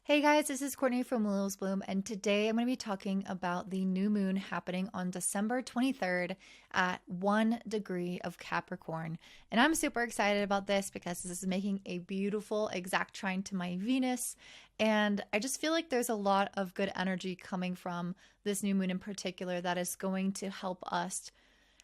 Hey guys, this is Courtney from Willow's Bloom, and today I'm going to be talking about the new moon happening on December 23rd at 1 degree of Capricorn. And I'm super excited about this because this is making a beautiful exact trine to my Venus. And I just feel like there's a lot of good energy coming from this new moon in particular that is going to help us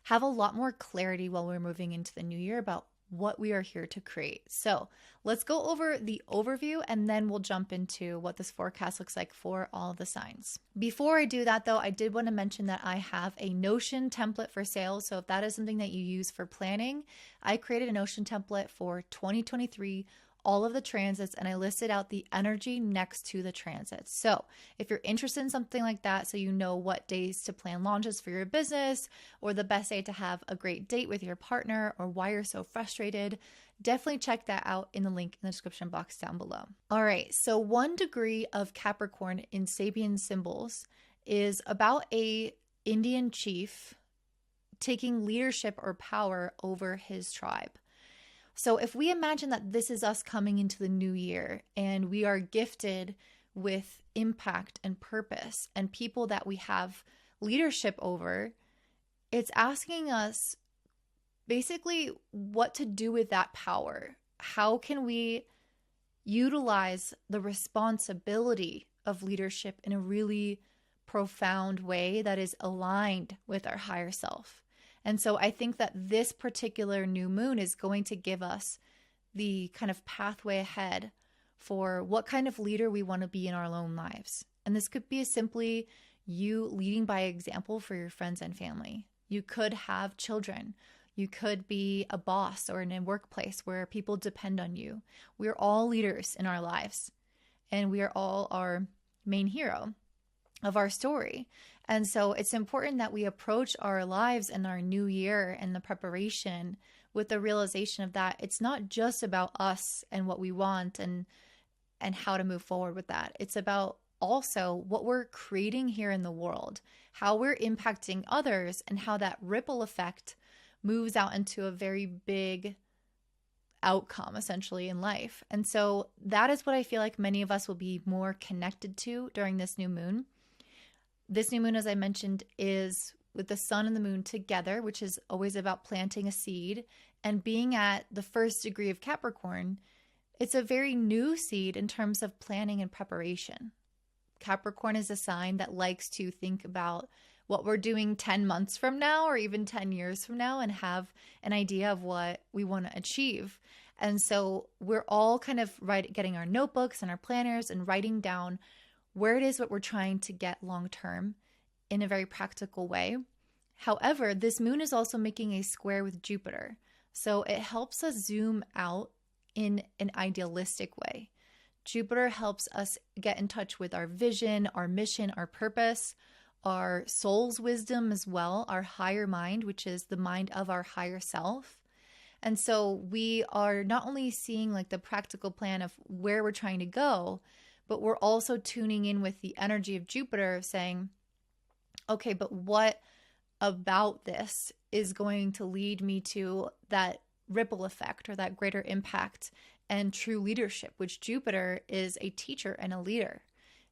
have a lot more clarity while we're moving into the new year about what we are here to create. So let's go over the overview and then we'll jump into what this forecast looks like for all of the signs. Before I do that though, I did want to mention that I have a Notion template for sale. So if that is something that you use for planning, I created a Notion template for 2023, all of the transits, and I listed out the energy next to the transits. So if you're interested in something like that, so you know what days to plan launches for your business, or the best day to have a great date with your partner, or why you're so frustrated, definitely check that out in the link in the description box down below. All right, so 1 degree of Capricorn in Sabian symbols is about a Indian chief taking leadership or power over his tribe. So if we imagine that this is us coming into the new year and we are gifted with impact and purpose and people that we have leadership over, it's asking us basically what to do with that power. How can we utilize the responsibility of leadership in a really profound way that is aligned with our higher self? And so I think that this particular new moon is going to give us the kind of pathway ahead for what kind of leader we want to be in our own lives. And this could be simply you leading by example for your friends and family. You could have children. You could be a boss or in a workplace where people depend on you. We're all leaders in our lives, and we are all our main hero of our story. And so it's important that we approach our lives and our new year and the preparation with the realization of that it's not just about us and what we want and how to move forward with that. It's about also what we're creating here in the world, how we're impacting others, and how that ripple effect moves out into a very big outcome essentially in life. And so that is what I feel like many of us will be more connected to during this new moon. This new moon, as I mentioned, is with the sun and the moon together, which is always about planting a seed. And being at the 1st degree of Capricorn, it's a very new seed in terms of planning and preparation. Capricorn is a sign that likes to think about what we're doing 10 months from now or even 10 years from now and have an idea of what we want to achieve. And so we're all kind of getting our notebooks and our planners and writing down where it is what we're trying to get long term in a very practical way. However, this moon is also making a square with Jupiter. So it helps us zoom out in an idealistic way. Jupiter helps us get in touch with our vision, our mission, our purpose, our soul's wisdom as well, our higher mind, which is the mind of our higher self. And so we are not only seeing like the practical plan of where we're trying to go, but we're also tuning in with the energy of Jupiter saying, okay, but what about this is going to lead me to that ripple effect or that greater impact and true leadership, which Jupiter is a teacher and a leader.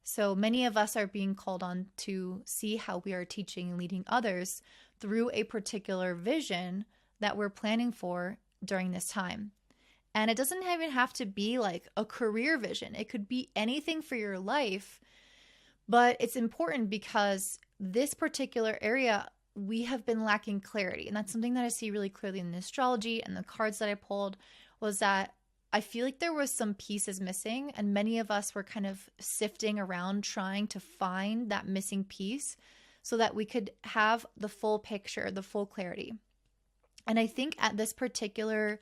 So many of us are being called on to see how we are teaching and leading others through a particular vision that we're planning for during this time. And it doesn't even have to be like a career vision. It could be anything for your life. But it's important because this particular area, we have been lacking clarity. And that's something that I see really clearly in the astrology and the cards that I pulled was that I feel like there was some pieces missing. And many of us were kind of sifting around trying to find that missing piece so that we could have the full picture, the full clarity. And I think at this particular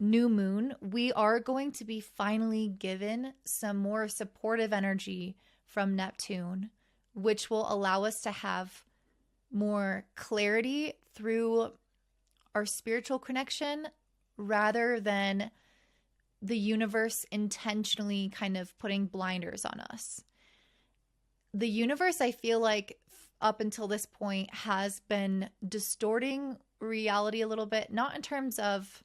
new moon, we are going to be finally given some more supportive energy from Neptune, which will allow us to have more clarity through our spiritual connection rather than the universe intentionally kind of putting blinders on us. The universe, I feel like up until this point, has been distorting reality a little bit, not in terms of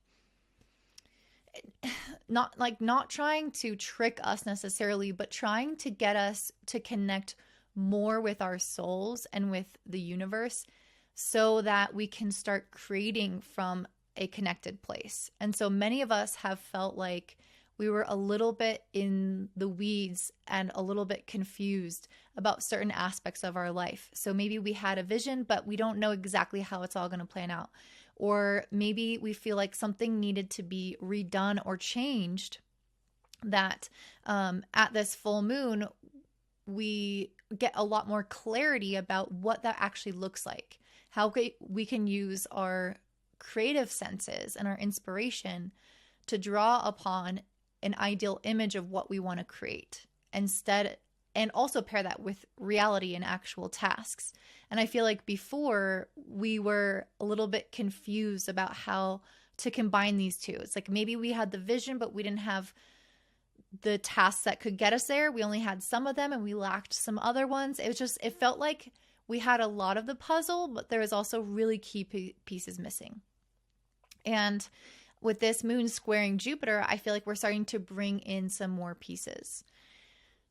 not trying to trick us necessarily, but trying to get us to connect more with our souls and with the universe so that we can start creating from a connected place. And so many of us have felt like we were a little bit in the weeds and a little bit confused about certain aspects of our life. So maybe we had a vision, but we don't know exactly how it's all going to plan out. Or maybe we feel like something needed to be redone or changed, that at this full moon, we get a lot more clarity about what that actually looks like, how we can use our creative senses and our inspiration to draw upon an ideal image of what we want to create instead, and also pair that with reality and actual tasks. And I feel like before we were a little bit confused about how to combine these two. It's like maybe we had the vision, but we didn't have the tasks that could get us there. We only had some of them and we lacked some other ones. It felt like we had a lot of the puzzle, but there was also really key pieces missing. And with this moon squaring Jupiter, I feel like we're starting to bring in some more pieces.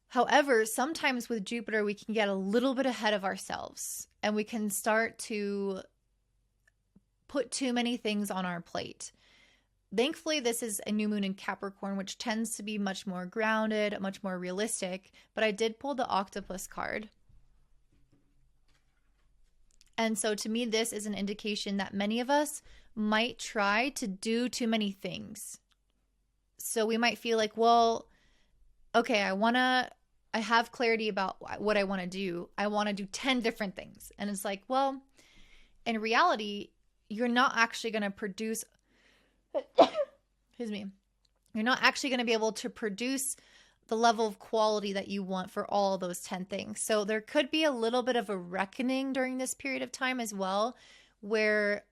However, sometimes with Jupiter, we can get a little bit ahead of ourselves and we can start to put too many things on our plate. Thankfully, this is a new moon in Capricorn, which tends to be much more grounded, much more realistic. But I did pull the octopus card. And so to me, this is an indication that many of us might try to do too many things. So we might feel like, well, okay, I have clarity about what I want to do. I want to do 10 different things. And it's like, well, in reality, you're not actually going to produce, excuse me, you're not actually going to be able to produce the level of quality that you want for all those 10 things. So there could be a little bit of a reckoning during this period of time as well, where,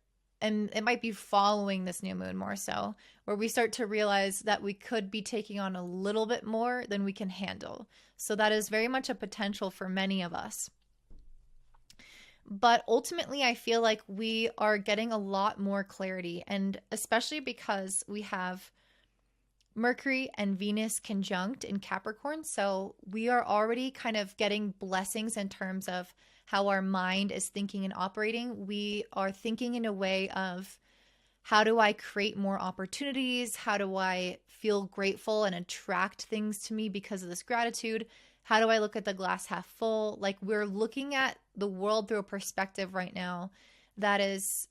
and it might be following this new moon more so, where we start to realize that we could be taking on a little bit more than we can handle. So that is very much a potential for many of us. But ultimately, I feel like we are getting a lot more clarity, and especially because we have Mercury and Venus conjunct in Capricorn. So we are already kind of getting blessings in terms of how our mind is thinking and operating. We are thinking in a way of, how do I create more opportunities? How do I feel grateful and attract things to me because of this gratitude? How do I look at the glass half full? Like, we're looking at the world through a perspective right now that is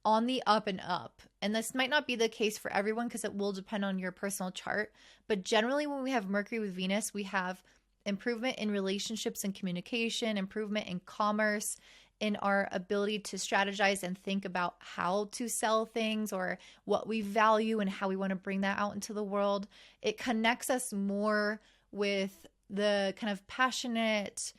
on the up and up. And this might not be the case for everyone because it will depend on your personal chart. But generally, when we have Mercury with Venus, we have improvement in relationships and communication, improvement in commerce, in our ability to strategize and think about how to sell things or what we value and how we want to bring that out into the world. It connects us more with the kind of passionate,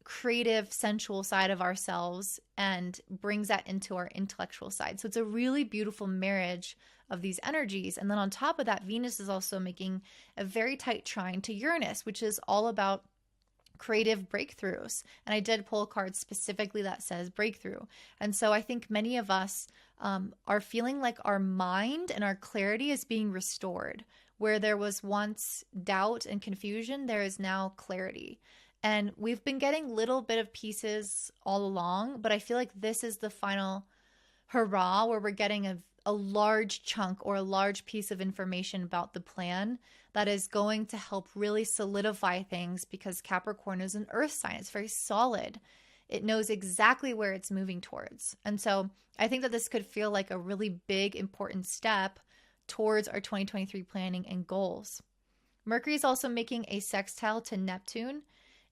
creative, sensual side of ourselves and brings that into our intellectual side. So it's a really beautiful marriage of these energies. And then on top of that, Venus is also making a very tight trine to Uranus, which is all about creative breakthroughs. And I did pull a card specifically that says breakthrough. And so I think many of us are feeling like our mind and our clarity is being restored. Where there was once doubt and confusion, there is now clarity. And we've been getting little bit of pieces all along, but I feel like this is the final hurrah where we're getting a large chunk or a large piece of information about the plan that is going to help really solidify things, because Capricorn is an earth sign. It's very solid. It knows exactly where it's moving towards. And so I think that this could feel like a really big, important step towards our 2023 planning and goals. Mercury is also making a sextile to Neptune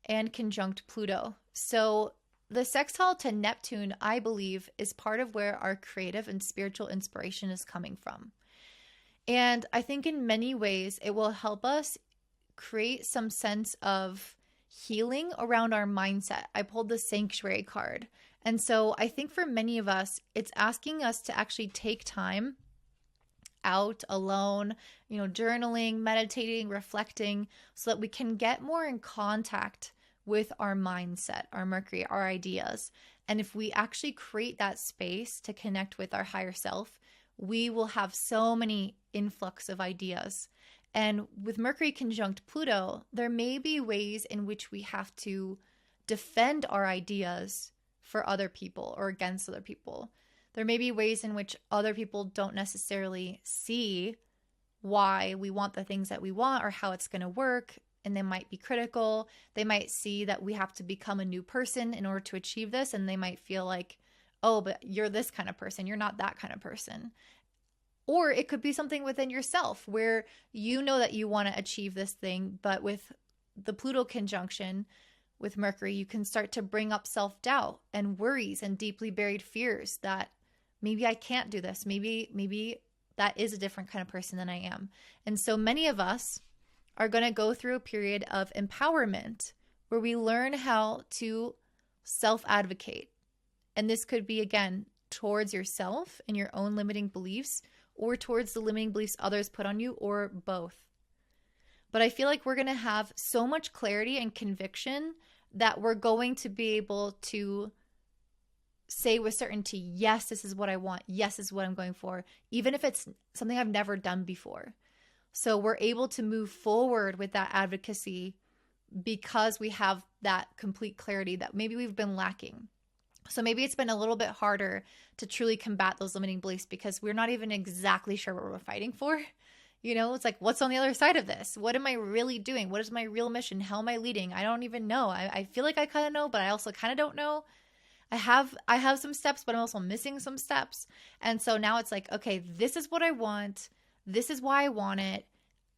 and conjunct Pluto. So the sextile to Neptune, I believe, is part of where our creative and spiritual inspiration is coming from. And I think in many ways, it will help us create some sense of healing around our mindset. I pulled the Sanctuary card. And so I think for many of us, it's asking us to actually take time out alone, journaling, meditating, reflecting, so that we can get more in contact with our mindset, our Mercury, our ideas. And if we actually create that space to connect with our higher self, we will have so many influx of ideas. And with Mercury conjunct Pluto, there may be ways in which we have to defend our ideas for other people or against other people. There may be ways in which other people don't necessarily see why we want the things that we want or how it's going to work. And they might be critical. They might see that we have to become a new person in order to achieve this. And they might feel like, oh, but you're this kind of person. You're not that kind of person. Or it could be something within yourself where you know that you want to achieve this thing, but with the Pluto conjunction with Mercury, you can start to bring up self-doubt and worries and deeply buried fears that maybe I can't do this. Maybe that is a different kind of person than I am. And so many of us are going to go through a period of empowerment where we learn how to self-advocate. And this could be, again, towards yourself and your own limiting beliefs, or towards the limiting beliefs others put on you, or both. But I feel like we're going to have so much clarity and conviction that we're going to be able to say with certainty, yes, this is what I want. Yes, this is what I'm going for, even if it's something I've never done before. So we're able to move forward with that advocacy because we have that complete clarity that maybe we've been lacking. So maybe it's been a little bit harder to truly combat those limiting beliefs because we're not even exactly sure what we're fighting for. You know, it's like, what's on the other side of this? What am I really doing? What is my real mission? How am I leading? I don't even know. I feel like I kind of know, but I also kind of don't know. I have some steps, but I'm also missing some steps. And so now it's like, okay, this is what I want. This is why I want it.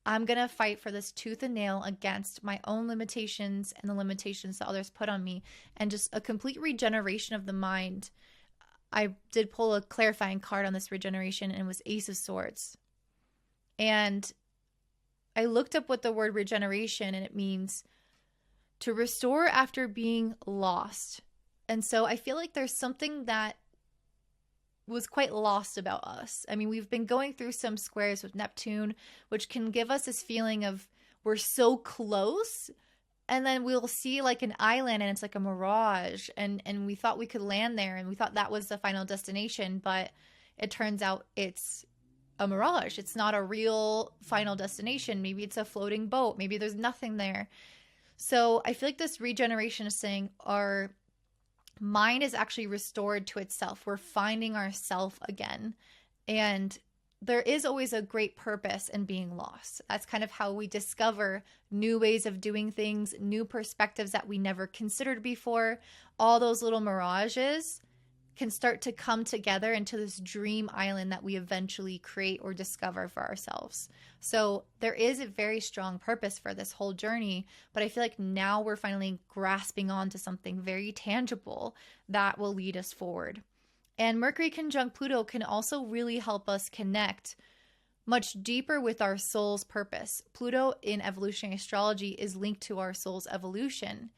I'm going to fight for this tooth and nail against my own limitations and the limitations that others put on me, and just a complete regeneration of the mind. I did pull a clarifying card on this regeneration, and it was Ace of Swords. And I looked up what the word regeneration, and it means to restore after being lost. And so I feel like there's something that was quite lost about us. I mean, we've been going through some squares with Neptune, which can give us this feeling of we're so close, and then we'll see like an island and it's like a mirage, and we thought we could land there and we thought that was the final destination, but it turns out it's a mirage. It's not a real final destination. Maybe it's a floating boat. Maybe there's nothing there. So I feel like this regeneration is saying our mind is actually restored to itself. We're finding ourself again. And there is always a great purpose in being lost. That's kind of how we discover new ways of doing things, new perspectives that we never considered before. All those little mirages can start to come together into this dream island that we eventually create or discover for ourselves. So there is a very strong purpose for this whole journey, but I feel like now we're finally grasping onto something very tangible that will lead us forward. And Mercury conjunct Pluto can also really help us connect much deeper with our soul's purpose. Pluto in evolutionary astrology is linked to our soul's evolution.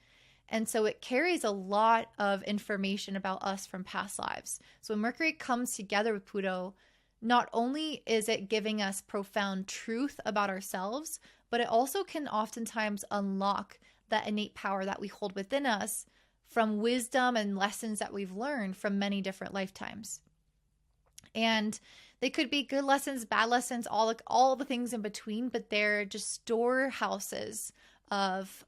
And so it carries a lot of information about us from past lives. So when Mercury comes together with Pluto, not only is it giving us profound truth about ourselves, but it also can oftentimes unlock that innate power that we hold within us from wisdom and lessons that we've learned from many different lifetimes. And they could be good lessons, bad lessons, all the things in between, but they're just storehouses of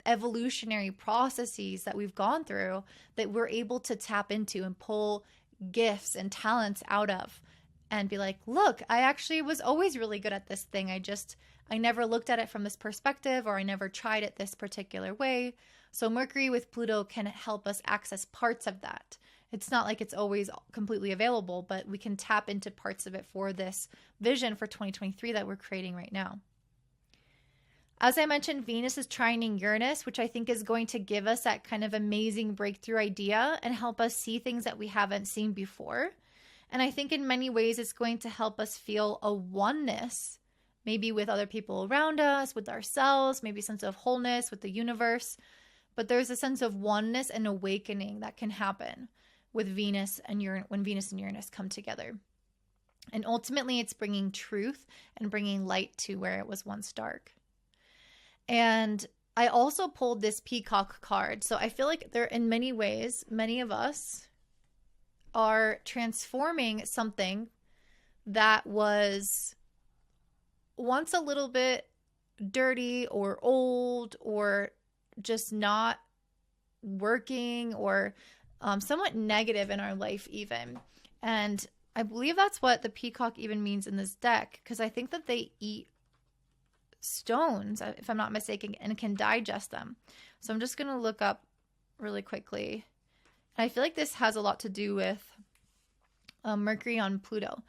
evolutionary processes that we've gone through that we're able to tap into and pull gifts and talents out of and be like, look, I actually was always really good at this thing. I never looked at it from this perspective, or I never tried it this particular way. So Mercury with Pluto can help us access parts of that. It's not like it's always completely available, but we can tap into parts of it for this vision for 2023 that we're creating right now. As I mentioned, Venus is trining Uranus, which I think is going to give us that kind of amazing breakthrough idea and help us see things that we haven't seen before. And I think in many ways, it's going to help us feel a oneness, maybe with other people around us, with ourselves, maybe a sense of wholeness with the universe. But there's a sense of oneness and awakening that can happen with Venus and Uranus, when Venus and Uranus come together. And ultimately, it's bringing truth and bringing light to where it was once dark. And I also pulled this peacock card. So I feel like there, in many ways, many of us are transforming something that was once a little bit dirty or old or just not working or somewhat negative in our life even. And I believe that's what the peacock even means in this deck, because I think that they eat stones, if I'm not mistaken, and can digest them. So I'm just going to look up really quickly. And I feel like this has a lot to do with Mercury on Pluto.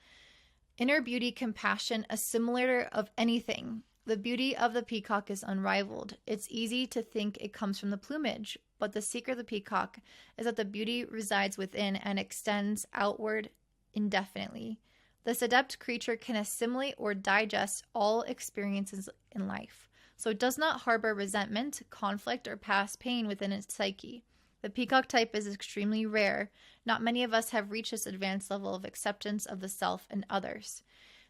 Inner beauty, compassion, a simulator of anything. The beauty of the peacock is unrivaled. It's easy to think it comes from the plumage, but the secret of the peacock is that the beauty resides within and extends outward indefinitely. This adept creature can assimilate or digest all experiences in life, so it does not harbor resentment, conflict, or past pain within its psyche. The peacock type is extremely rare. Not many of us have reached this advanced level of acceptance of the self and others.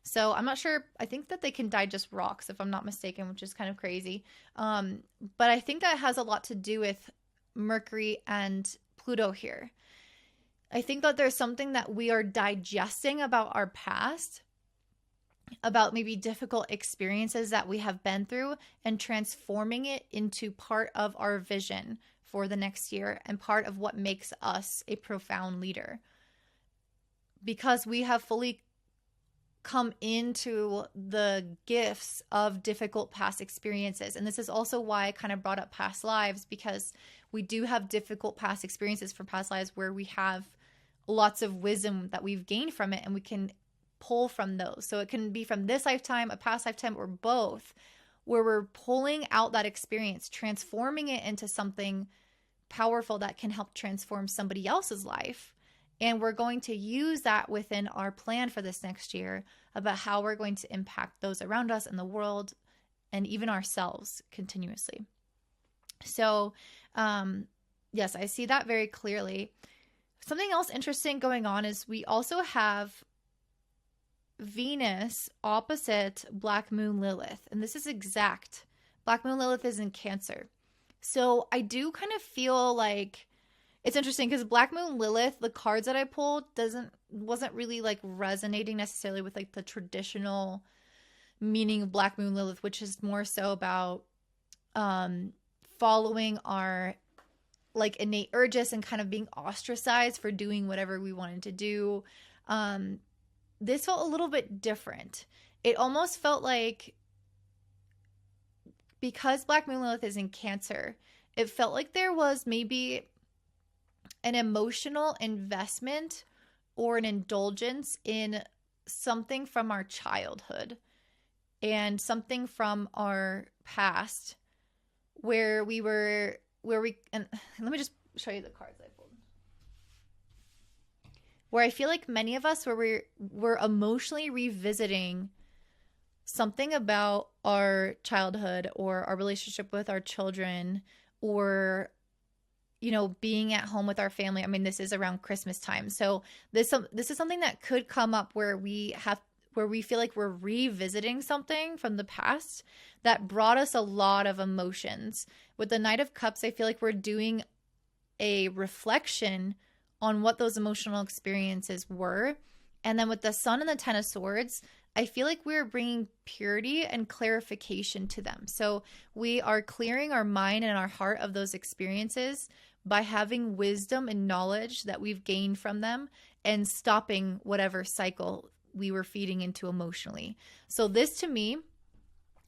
So I'm not sure. I think that they can digest rocks, if I'm not mistaken, which is kind of crazy. But I think that has a lot to do with Mercury and Pluto here. I think that there's something that we are digesting about our past, about maybe difficult experiences that we have been through, and transforming it into part of our vision for the next year and part of what makes us a profound leader. Because we have fully come into the gifts of difficult past experiences. And this is also why I kind of brought up past lives, because we do have difficult past experiences from past lives where we have lots of wisdom that we've gained from it, and we can pull from those. So it can be from this lifetime, a past lifetime, or both, where we're pulling out that experience, transforming it into something powerful that can help transform somebody else's life. And we're going to use that within our plan for this next year about how we're going to impact those around us in the world and even ourselves continuously. So, yes, I see that very clearly. Something else interesting going on is we also have Venus opposite Black Moon Lilith. And this is exact. Black Moon Lilith is in Cancer. So I do kind of feel like it's interesting because Black Moon Lilith, the cards that I pulled wasn't really like resonating necessarily with like the traditional meaning of Black Moon Lilith, which is more so about following our like innate urges and kind of being ostracized for doing whatever we wanted to do. This felt a little bit different. It almost felt like, because Black Moon Lilith is in Cancer, it felt like there was maybe an emotional investment or an indulgence in something from our childhood and something from our past and let me just show you the cards I pulled. Where I feel like many of us, where we're emotionally revisiting something about our childhood or our relationship with our children, or being at home with our family. I mean, this is around Christmas time. So this is something that could come up where we feel like we're revisiting something from the past that brought us a lot of emotions. With the Knight of Cups, I feel like we're doing a reflection on what those emotional experiences were. And then with the Sun and the Ten of Swords, I feel like we're bringing purity and clarification to them. So we are clearing our mind and our heart of those experiences by having wisdom and knowledge that we've gained from them and stopping whatever cycle we were feeding into emotionally. So this, to me,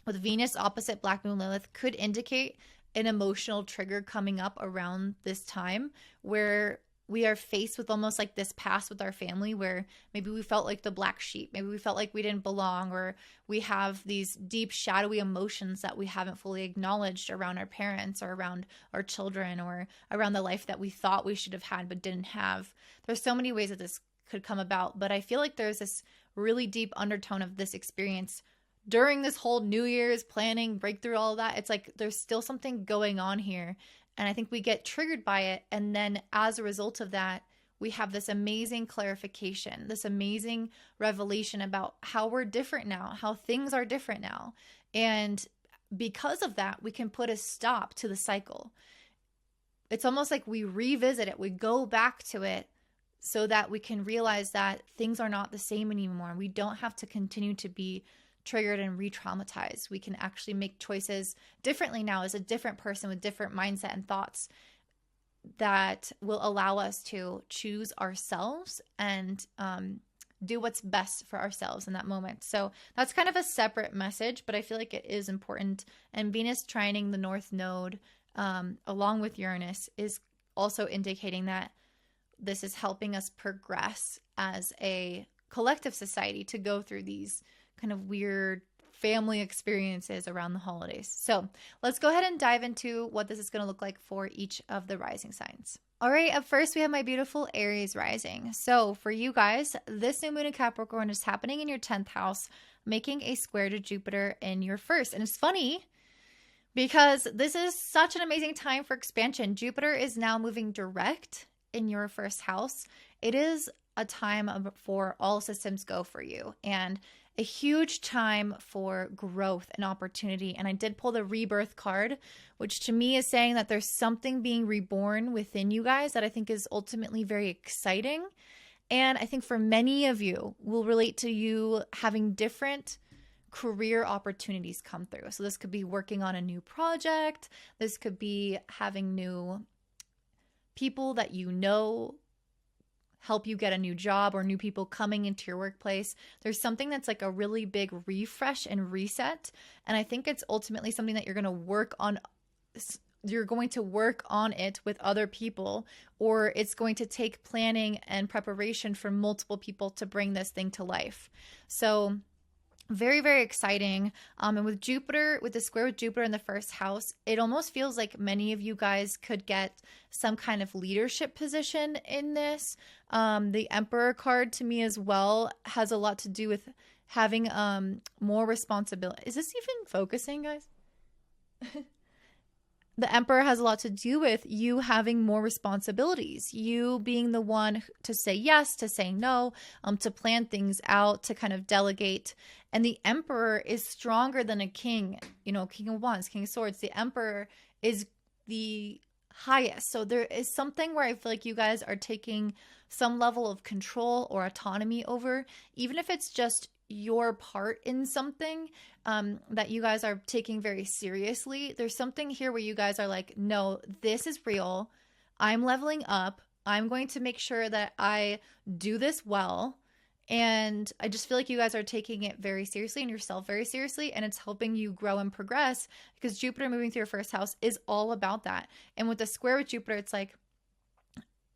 with Venus opposite Black Moon Lilith, could indicate an emotional trigger coming up around this time, where we are faced with almost like this past with our family where maybe we felt like the black sheep, maybe we felt like we didn't belong, or we have these deep shadowy emotions that we haven't fully acknowledged around our parents or around our children or around the life that we thought we should have had but didn't have. There's so many ways that this could come about, but I feel like there's this really deep undertone of this experience during this whole New Year's planning, breakthrough, all of that. It's like there's still something going on here. And I think we get triggered by it. And then as a result of that, we have this amazing clarification, this amazing revelation about how we're different now, how things are different now. And because of that, we can put a stop to the cycle. It's almost like we revisit it. We go back to it so that we can realize that things are not the same anymore. We don't have to continue to be triggered and re-traumatized. We can actually make choices differently now as a different person with different mindset and thoughts that will allow us to choose ourselves and do what's best for ourselves in that moment. So that's kind of a separate message, but I feel like it is important. And Venus trining the North Node along with Uranus is also indicating that this is helping us progress as a collective society to go through these kind of weird family experiences around the holidays. So let's go ahead and dive into what this is going to look like for each of the rising signs. All right, up first we have my beautiful Aries rising. So for you guys, this new moon in Capricorn is happening in your 10th house, making a square to Jupiter in your first. And it's funny because this is such an amazing time for expansion. Jupiter is now moving direct in your first house. It is a time for all systems go for you, and a huge time for growth and opportunity. And I did pull the rebirth card, which to me is saying that there's something being reborn within you guys that I think is ultimately very exciting. And I think for many of you will relate to you having different career opportunities come through. So this could be working on a new project. This could be having new people that you know help you get a new job, or new people coming into your workplace. There's something that's like a really big refresh and reset. And I think it's ultimately something that you're going to work on. You're going to work on it with other people, or it's going to take planning and preparation for multiple people to bring this thing to life. So very, very exciting. And with Jupiter, with the square with Jupiter in the first house, it almost feels like many of you guys could get some kind of leadership position in this. The Emperor card to me as well has a lot to do with having more responsibility. Is this even focusing, guys? The Emperor has a lot to do with you having more responsibilities, you being the one to say yes, to say no, to plan things out, to kind of delegate. And the Emperor is stronger than a king, King of Wands, King of Swords. The Emperor is the highest. So there is something where I feel like you guys are taking some level of control or autonomy over, even if it's just your part in something that you guys are taking very seriously. There's something here where you guys are like, no, this is real. I'm leveling up. I'm going to make sure that I do this well. And I just feel like you guys are taking it very seriously and yourself very seriously. And it's helping you grow and progress, because Jupiter moving through your first house is all about that. And with the square with Jupiter, it's like,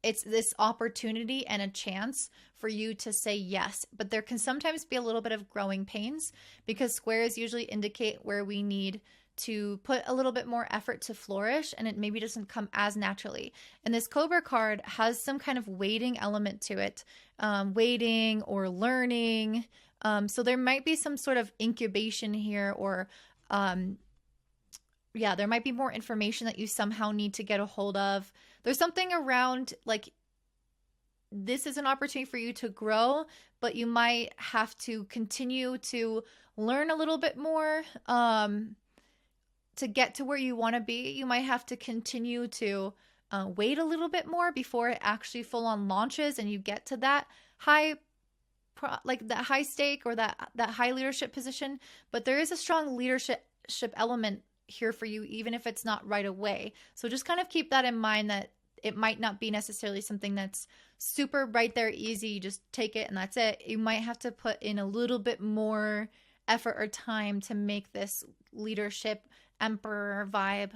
it's this opportunity and a chance for you to say yes. But there can sometimes be a little bit of growing pains, because squares usually indicate where we need to put a little bit more effort to flourish, and it maybe doesn't come as naturally. And this Cobra card has some kind of waiting element to it, waiting or learning. So there might be some sort of incubation here, or there might be more information that you somehow need to get a hold of. There's something around like this is an opportunity for you to grow, but you might have to continue to learn a little bit more to get to where you want to be. You might have to continue to wait a little bit more before it actually full on launches and you get to that high that high stake or that high leadership position. But there is a strong leadership element here for you, even if it's not right away. So just kind of keep that in mind, that it might not be necessarily something that's super right there, easy. You just take it and that's it. You might have to put in a little bit more effort or time to make this leadership emperor vibe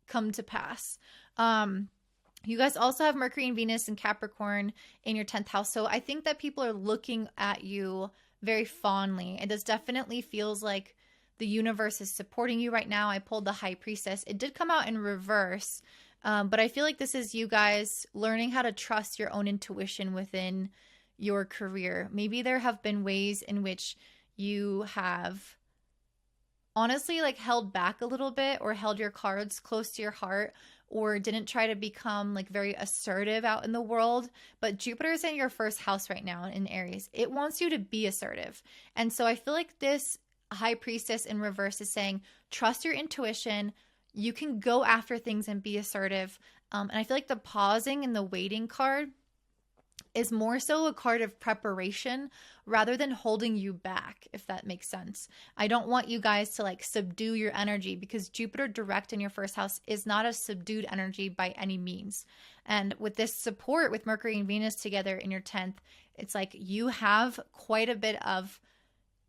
come to pass. You guys also have Mercury and Venus and Capricorn in your 10th house. So I think that people are looking at you very fondly. It definitely feels like the universe is supporting you right now. I pulled the High Priestess. It did come out in reverse, but I feel like this is you guys learning how to trust your own intuition within your career. Maybe there have been ways in which you have honestly like held back a little bit, or held your cards close to your heart, or didn't try to become like very assertive out in the world. But Jupiter is in your first house right now in Aries. It wants you to be assertive. And so I feel like this High Priestess in reverse is saying, trust your intuition. You can go after things and be assertive. And I feel like the pausing and the waiting card is more so a card of preparation rather than holding you back, if that makes sense. I don't want you guys to like subdue your energy, because Jupiter direct in your first house is not a subdued energy by any means. And with this support with Mercury and Venus together in your 10th, it's like you have quite a bit of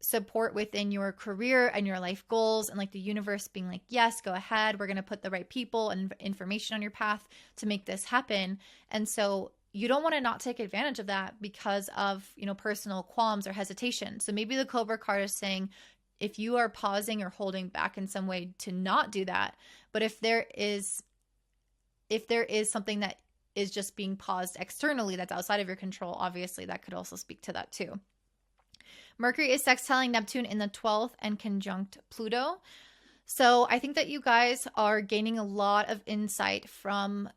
support within your career and your life goals, and like the universe being like, yes, go ahead. We're going to put the right people and information on your path to make this happen. And so you don't want to not take advantage of that because of, you know, personal qualms or hesitation. So maybe the Cobra card is saying, if you are pausing or holding back in some way, to not do that. But if there is something that is just being paused externally that's outside of your control, obviously that could also speak to that too. Mercury is sextiling Neptune in the 12th and conjunct Pluto. So I think that you guys are gaining a lot of insight from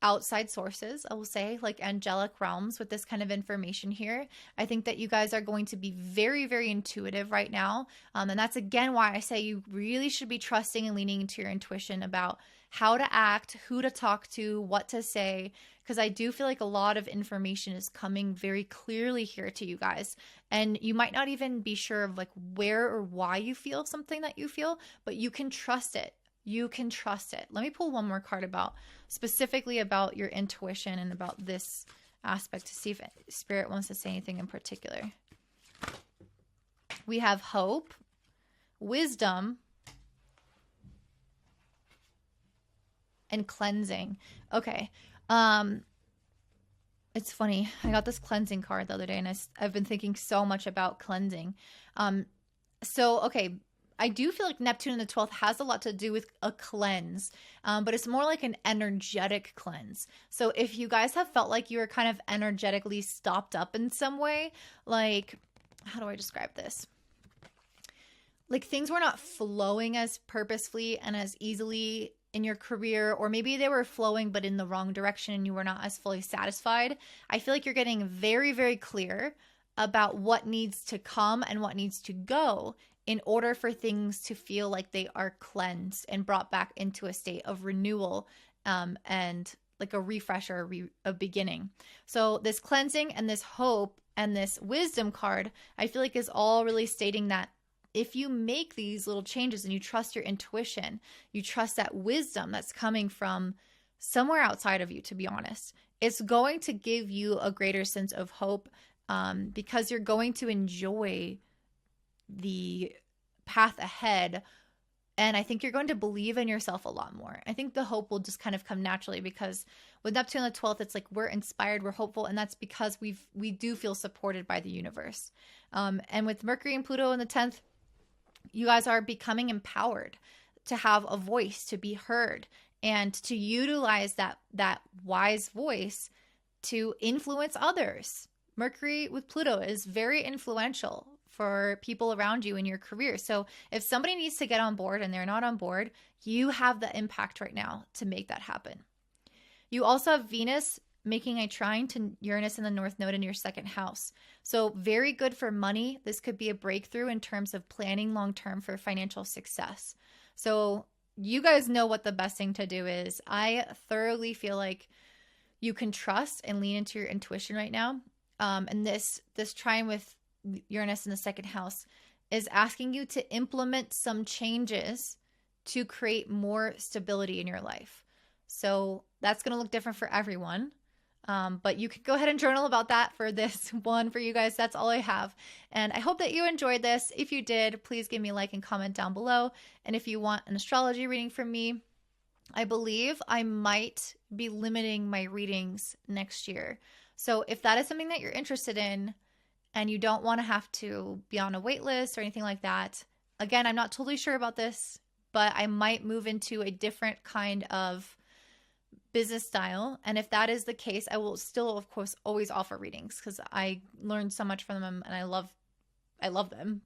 outside sources, I will say, like angelic realms with this kind of information here. I think that you guys are going to be very, very intuitive right now. And that's again why I say you really should be trusting and leaning into your intuition about how to act, who to talk to, what to say, because I do feel like a lot of information is coming very clearly here to you guys. And you might not even be sure of like where or why you feel something that you feel, but you can trust it. You can trust it. Let me pull one more card about specifically about your intuition and about this aspect to see if Spirit wants to say anything in particular. We have hope, wisdom, and cleansing. Okay. It's funny. I got this cleansing card the other day, and I've been thinking so much about cleansing. Okay. I do feel like Neptune in the 12th has a lot to do with a cleanse, but it's more like an energetic cleanse. So if you guys have felt like you were kind of energetically stopped up in some way, like, how do I describe this? Like things were not flowing as purposefully and as easily in your career, or maybe they were flowing but in the wrong direction and you were not as fully satisfied. I feel like you're getting very, very clear about what needs to come and what needs to go in order for things to feel like they are cleansed and brought back into a state of renewal, and like a refresh or a beginning. So this cleansing and this hope and this wisdom card, I feel like is all really stating that if you make these little changes and you trust your intuition, you trust that wisdom that's coming from somewhere outside of you, to be honest, it's going to give you a greater sense of hope, because you're going to enjoy the path ahead. And I think you're going to believe in yourself a lot more. I think the hope will just kind of come naturally, because with Neptune on the 12th, it's like we're inspired, we're hopeful, and that's because we do feel supported by the universe. And with Mercury and Pluto in the 10th, you guys are becoming empowered to have a voice, to be heard, and to utilize that wise voice to influence others. Mercury with Pluto is very influential for people around you in your career. So if somebody needs to get on board and they're not on board, you have the impact right now to make that happen. You also have Venus making a trine to Uranus in the North Node in your second house. So very good for money. This could be a breakthrough in terms of planning long-term for financial success. So you guys know what the best thing to do is. I thoroughly feel like you can trust and lean into your intuition right now. And this trine with Uranus in the second house is asking you to implement some changes to create more stability in your life. So that's going to look different for everyone. But you could go ahead and journal about that for this one for you guys. That's all I have. And I hope that you enjoyed this. If you did, please give me a like and comment down below. And if you want an astrology reading from me, I believe I might be limiting my readings next year. So if that is something that you're interested in and you don't want to have to be on a wait list or anything like that, again, I'm not totally sure about this, but I might move into a different kind of business style. And if that is the case, I will still, of course, always offer readings because I learned so much from them and I love them.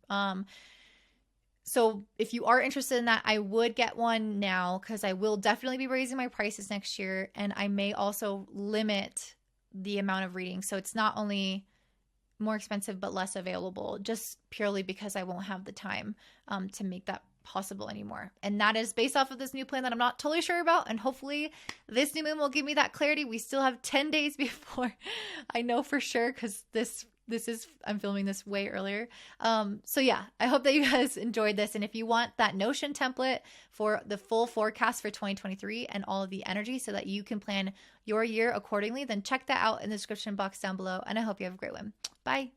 So if you are interested in that, I would get one now because I will definitely be raising my prices next year. And I may also limit the amount of readings. So it's not only more expensive, but less available, just purely because I won't have the time to make that possible anymore. And that is based off of this new plan that I'm not totally sure about. And hopefully this new moon will give me that clarity. We still have 10 days before I know for sure, because I'm filming this way earlier. So yeah, I hope that you guys enjoyed this. And if you want that Notion template for the full forecast for 2023 and all of the energy so that you can plan your year accordingly, then check that out in the description box down below. And I hope you have a great one. Bye.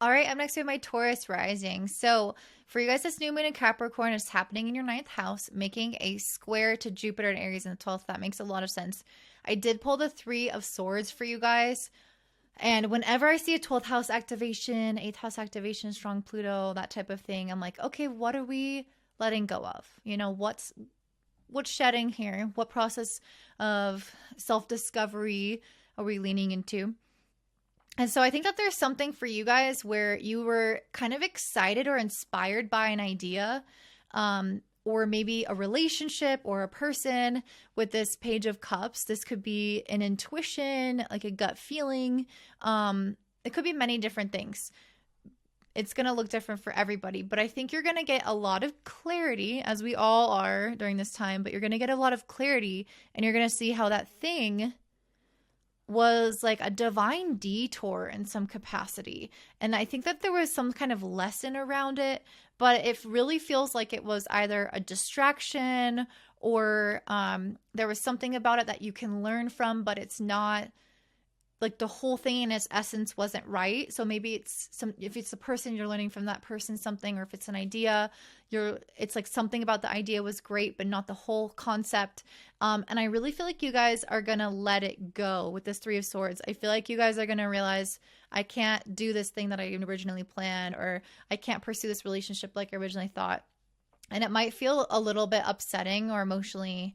All right, I'm next with my Taurus rising. So for you guys, this new moon in Capricorn is happening in your 9th house, making a square to Jupiter and Aries in the 12th. That makes a lot of sense. I did pull the 3 of Swords for you guys. And whenever I see a 12th house activation, 8th house activation, strong Pluto, that type of thing, I'm like, okay, what are we letting go of? You know, what's shedding here? What process of self-discovery are we leaning into? And so I think that there's something for you guys where you were kind of excited or inspired by an idea, or maybe a relationship or a person with this Page of Cups. This could be an intuition, like a gut feeling. It could be many different things. It's going to look different for everybody, but I think you're going to get a lot of clarity, as we all are during this time, but you're going to get a lot of clarity, and you're going to see how that thing was like a divine detour in some capacity. And I think that there was some kind of lesson around it, but it really feels like it was either a distraction or there was something about it that you can learn from, but it's not like the whole thing in its essence wasn't right. So maybe if it's a person, you're learning from that person something, or if it's an idea, it's like something about the idea was great, but not the whole concept. And I really feel like you guys are going to let it go with this 3 of Swords. I feel like you guys are going to realize, I can't do this thing that I originally planned, or I can't pursue this relationship like I originally thought. And it might feel a little bit upsetting or emotionally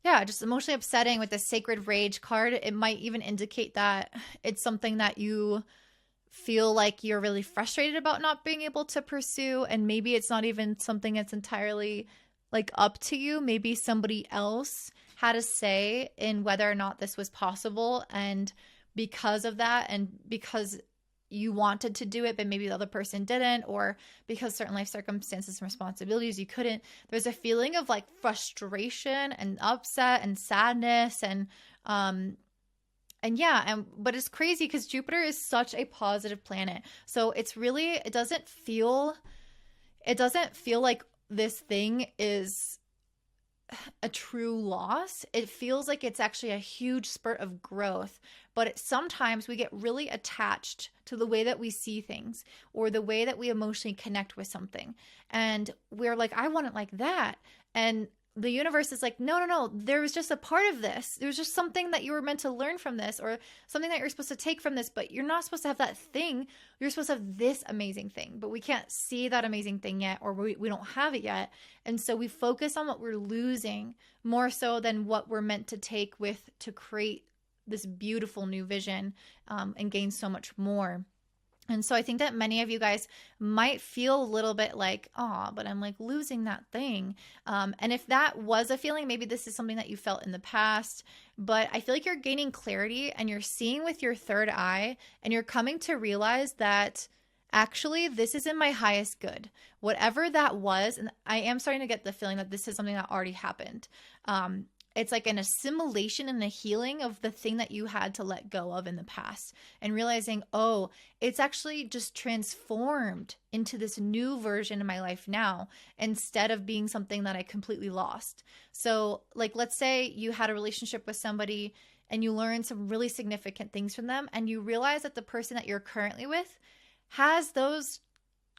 upsetting with the Sacred Rage card. It might even indicate that it's something that you feel like you're really frustrated about not being able to pursue. And maybe it's not even something that's entirely like up to you. Maybe somebody else had a say in whether or not this was possible. And because of that, and because you wanted to do it, but maybe the other person didn't, or because certain life circumstances and responsibilities, you couldn't. There's a feeling of like frustration and upset and sadness but it's crazy because Jupiter is such a positive planet. So it doesn't feel like this thing is a true loss. It feels like it's actually a huge spurt of growth, but sometimes we get really attached to the way that we see things or the way that we emotionally connect with something. And we're like, I want it like that. And the universe is like, no, there was just a part of this. There was just something that you were meant to learn from this, or something that you're supposed to take from this, but you're not supposed to have that thing. You're supposed to have this amazing thing, but we can't see that amazing thing yet, or we don't have it yet. And so we focus on what we're losing more so than what we're meant to take to create this beautiful new vision, and gain so much more. And so I think that many of you guys might feel a little bit like, but I'm like losing that thing. And if that was a feeling, maybe this is something that you felt in the past, but I feel like you're gaining clarity and you're seeing with your third eye, and you're coming to realize that actually this is in my highest good. Whatever that was, and I am starting to get the feeling that this is something that already happened. It's like an assimilation and a healing of the thing that you had to let go of in the past, and realizing, it's actually just transformed into this new version of my life now, instead of being something that I completely lost. So like, let's say you had a relationship with somebody and you learned some really significant things from them, and you realize that the person that you're currently with has those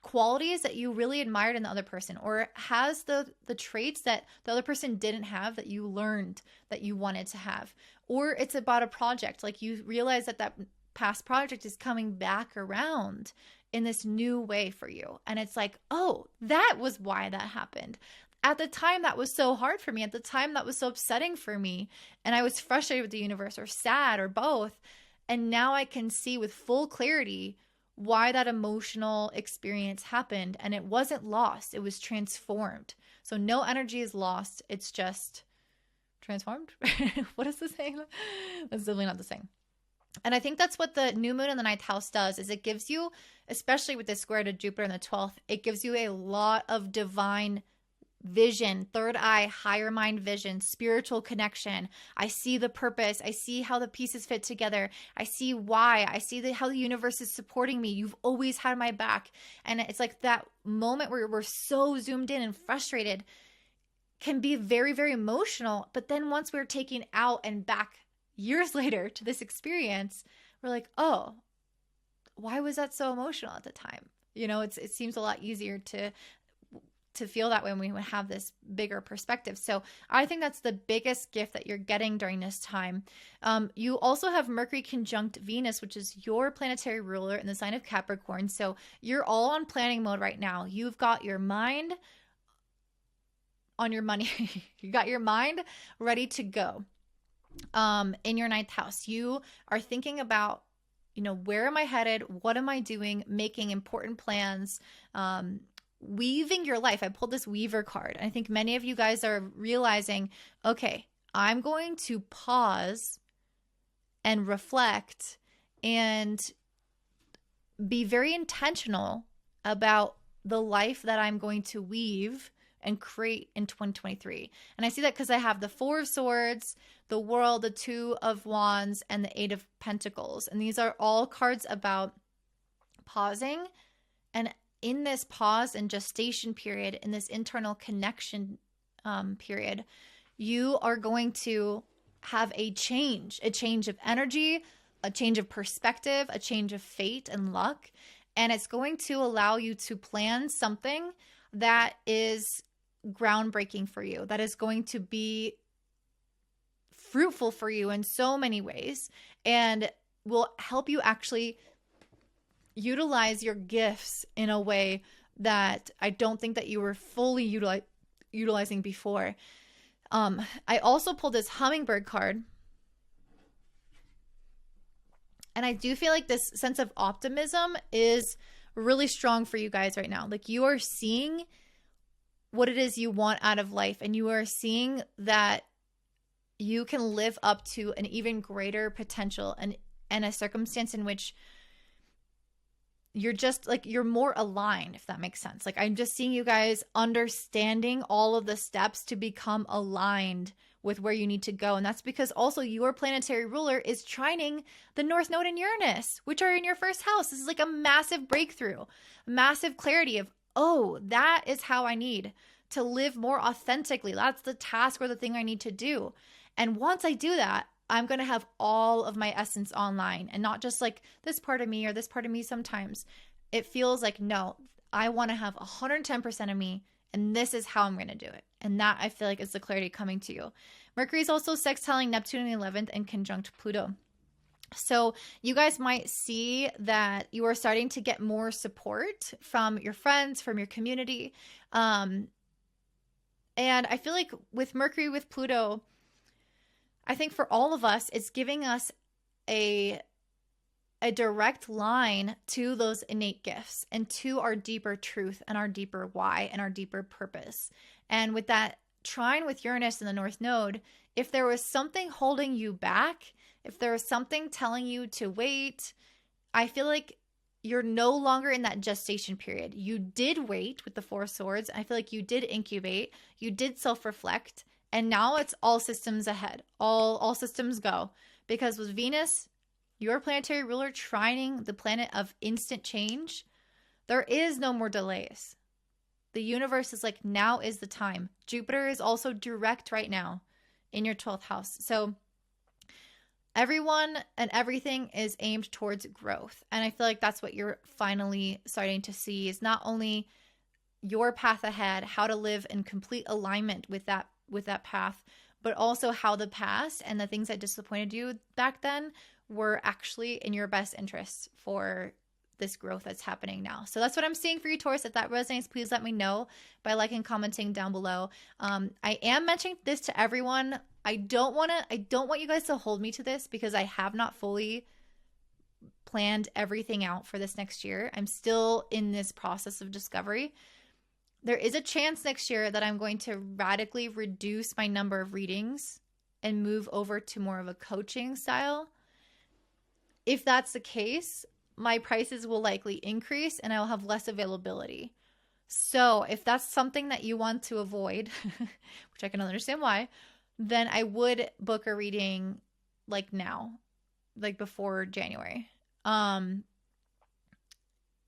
qualities that you really admired in the other person, or has the traits that the other person didn't have that you learned that you wanted to have. Or it's about a project, like you realize that past project is coming back around in this new way for you, and it's like, that was why that happened. At the time that was so hard for me, at the time that was so upsetting for me, and I was frustrated with the universe, or sad, or both, and now I can see with full clarity why that emotional experience happened, and it wasn't lost, it was transformed. So no energy is lost, it's just transformed. What is the saying? That's definitely not the same. And I think that's what the new moon in the 9th house does, is it gives you, especially with this square to Jupiter in the 12th, it gives you a lot of divine vision, third eye, higher mind vision, spiritual connection. I see the purpose. I see how the pieces fit together. I see why. I see how the universe is supporting me. You've always had my back. And it's like that moment where we're so zoomed in and frustrated can be very, very emotional. But then once we're taken out and back years later to this experience, we're like, oh, why was that so emotional at the time? You know, it seems a lot easier to feel that way when we have this bigger perspective. So I think that's the biggest gift that you're getting during this time. You also have Mercury conjunct Venus, which is your planetary ruler in the sign of Capricorn. So you're all on planning mode right now. You've got your mind on your money. You got your mind ready to go. In your ninth house, you are thinking about, you know, where am I headed? What am I doing? Making important plans, weaving your life. I pulled this Weaver card. I think many of you guys are realizing, okay, I'm going to pause and reflect and be very intentional about the life that I'm going to weave and create in 2023. And I see that because I have the Four of Swords, the World, the Two of Wands, and the Eight of Pentacles. And these are all cards about pausing. And in this pause and gestation period, in this internal connection period, you are going to have a change of energy, a change of perspective, a change of fate and luck. And it's going to allow you to plan something that is groundbreaking for you, that is going to be fruitful for you in so many ways, and will help you actually utilize your gifts in a way that I don't think that you were fully utilizing before. I also pulled this Hummingbird card, and I do feel like this sense of optimism is really strong for you guys right now. Like, you are seeing what it is you want out of life, and you are seeing that you can live up to an even greater potential and a circumstance in which you're just like, you're more aligned, if that makes sense. Like, I'm just seeing you guys understanding all of the steps to become aligned with where you need to go. And that's because also your planetary ruler is trining the North Node and Uranus, which are in your first house. This is like a massive breakthrough, massive clarity of, oh, that is how I need to live more authentically. That's the task or the thing I need to do. And once I do that, I'm going to have all of my essence online, and not just like this part of me or this part of me sometimes. It feels like, no, I want to have 110% of me, and this is how I'm going to do it. And that, I feel like, is the clarity coming to you. Mercury is also sextiling Neptune in the 11th and conjunct Pluto. So you guys might see that you are starting to get more support from your friends, from your community. And I feel like with Mercury, with Pluto, I think for all of us, it's giving us a direct line to those innate gifts and to our deeper truth and our deeper why and our deeper purpose. And with that trine with Uranus in the North Node, if there was something holding you back, if there was something telling you to wait, I feel like you're no longer in that gestation period. You did wait with the Four of Swords. I feel like you did incubate, you did self-reflect, and now it's all systems ahead, all systems go. Because with Venus, your planetary ruler, trining the planet of instant change, there is no more delays. The universe is like, now is the time. Jupiter is also direct right now in your 12th house. So everyone and everything is aimed towards growth. And I feel like that's what you're finally starting to see, is not only your path ahead, how to live in complete alignment with that path, but also how the past and the things that disappointed you back then were actually in your best interests for this growth that's happening now. So that's what I'm seeing for you, Taurus. If that resonates, please let me know by liking and commenting down below. I am mentioning this to everyone. I don't want you guys to hold me to this, because I have not fully planned everything out for this next year. I'm still in this process of discovery. There is a chance next year that I'm going to radically reduce my number of readings and move over to more of a coaching style. If that's the case, my prices will likely increase and I will have less availability. So if that's something that you want to avoid, which I can understand why, then I would book a reading like now, like before January.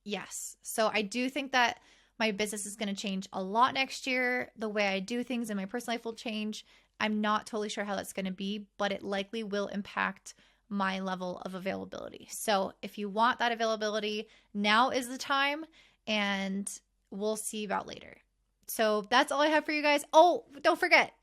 Yes. So I do think that my business is going to change a lot next year. The way I do things in my personal life will change. I'm not totally sure how that's going to be, but it likely will impact my level of availability. So if you want that availability, now is the time, and we'll see about later. So that's all I have for you guys. Oh, don't forget,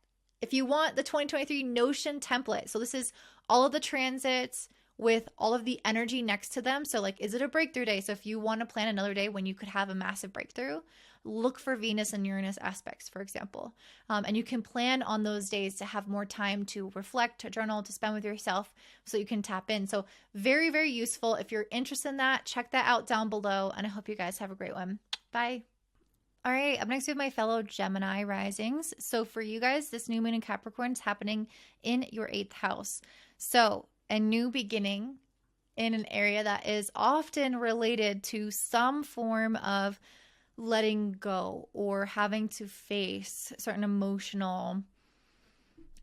if you want the 2023 Notion template, so this is all of the transits with all of the energy next to them. So like, is it a breakthrough day? So if you want to plan another day when you could have a massive breakthrough, look for Venus and Uranus aspects, for example. And you can plan on those days to have more time to reflect, to journal, to spend with yourself so you can tap in. So very, very useful. If you're interested in that, check that out down below. And I hope you guys have a great one. Bye. All right, up next we have my fellow Gemini risings. So for you guys, this new moon in Capricorn is happening in your 8th house. So a new beginning in an area that is often related to some form of letting go or having to face certain emotional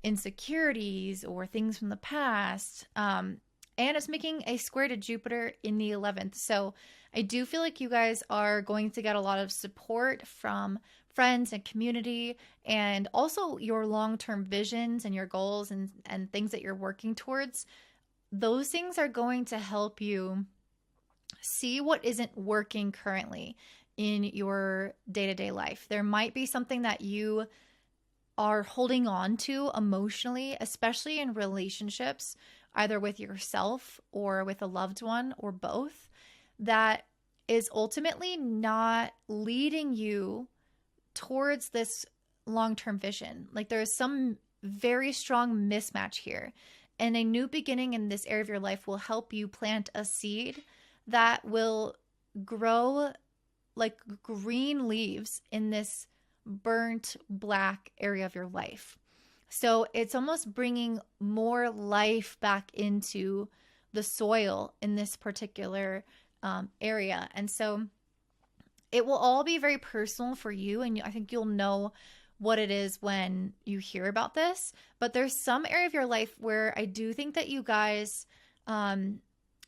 insecurities or things from the past. And it's making a square to Jupiter in the 11th. So I do feel like you guys are going to get a lot of support from friends and community, and also your long-term visions and your goals and things that you're working towards. Those things are going to help you see what isn't working currently in your day-to-day life. There might be something that you are holding on to emotionally, especially in relationships, either with yourself or with a loved one or both, that is ultimately not leading you towards this long-term vision. Like there's some very strong mismatch here. And a new beginning in this area of your life will help you plant a seed that will grow like green leaves in this burnt black area of your life. So it's almost bringing more life back into the soil in this particular area. And so it will all be very personal for you. And I think you'll know what it is when you hear about this. But there's some area of your life where I do think that you guys,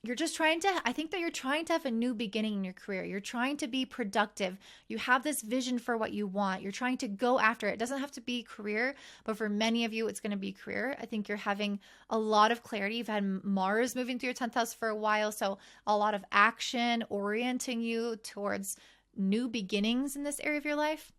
you're just trying to, I think that you're trying to have a new beginning in your career. You're trying to be productive. You have this vision for what you want. You're trying to go after it. It doesn't have to be career, but for many of you, it's going to be career. I think you're having a lot of clarity. You've had Mars moving through your 10th house for a while. So a lot of action orienting you towards new beginnings in this area of your life.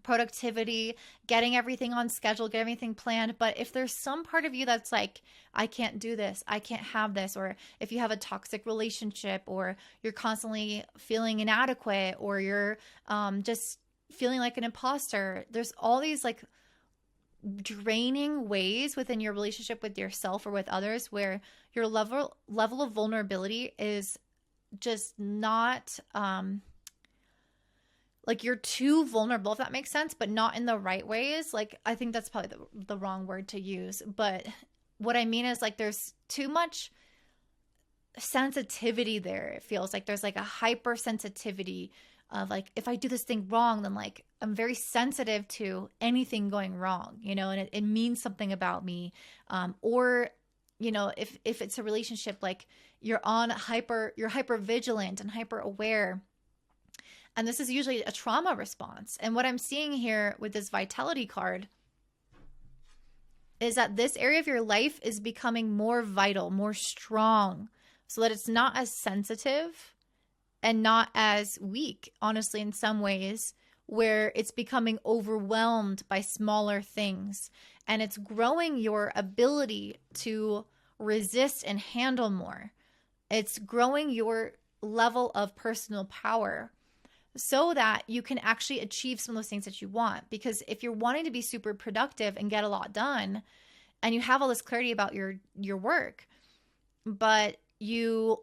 Productivity, getting everything on schedule, get everything planned. But if there's some part of you that's like, I can't do this, I can't have this, or if you have a toxic relationship, or you're constantly feeling inadequate, or you're just feeling like an imposter, there's all these like draining ways within your relationship with yourself or with others where your level of vulnerability is just not like you're too vulnerable, if that makes sense, but not in the right ways. Like, I think that's probably the wrong word to use. But what I mean is like there's too much sensitivity there. It feels like there's like a hypersensitivity of like, if I do this thing wrong, then like I'm very sensitive to anything going wrong, you know, and it means something about me. Or, you know, if it's a relationship, like you're hyper vigilant and hyper aware. And this is usually a trauma response. And what I'm seeing here with this vitality card is that this area of your life is becoming more vital, more strong, so that it's not as sensitive and not as weak, honestly, in some ways, where it's becoming overwhelmed by smaller things. And it's growing your ability to resist and handle more. It's growing your level of personal power, so that you can actually achieve some of those things that you want. Because if you're wanting to be super productive and get a lot done, and you have all this clarity about your work, but you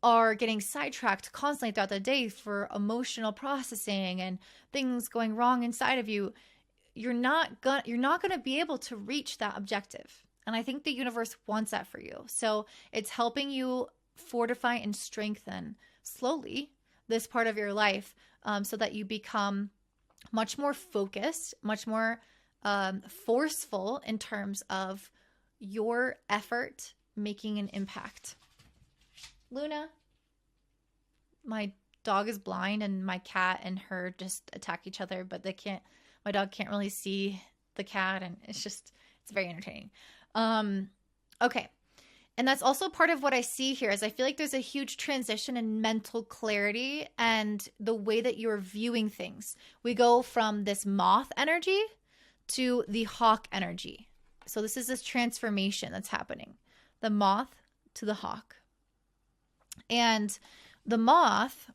are getting sidetracked constantly throughout the day for emotional processing and things going wrong inside of you, you're not going to be able to reach that objective. And I think the universe wants that for you. So it's helping you fortify and strengthen slowly this part of your life, so that you become much more focused, much more forceful in terms of your effort making an impact. Luna, my dog is blind and my cat and her just attack each other, but my dog can't really see the cat, and it's very entertaining. Okay. And that's also part of what I see here is I feel like there's a huge transition in mental clarity and the way that you're viewing things. We go from this moth energy to the hawk energy. So this is this transformation that's happening. The moth to the hawk. And the moth,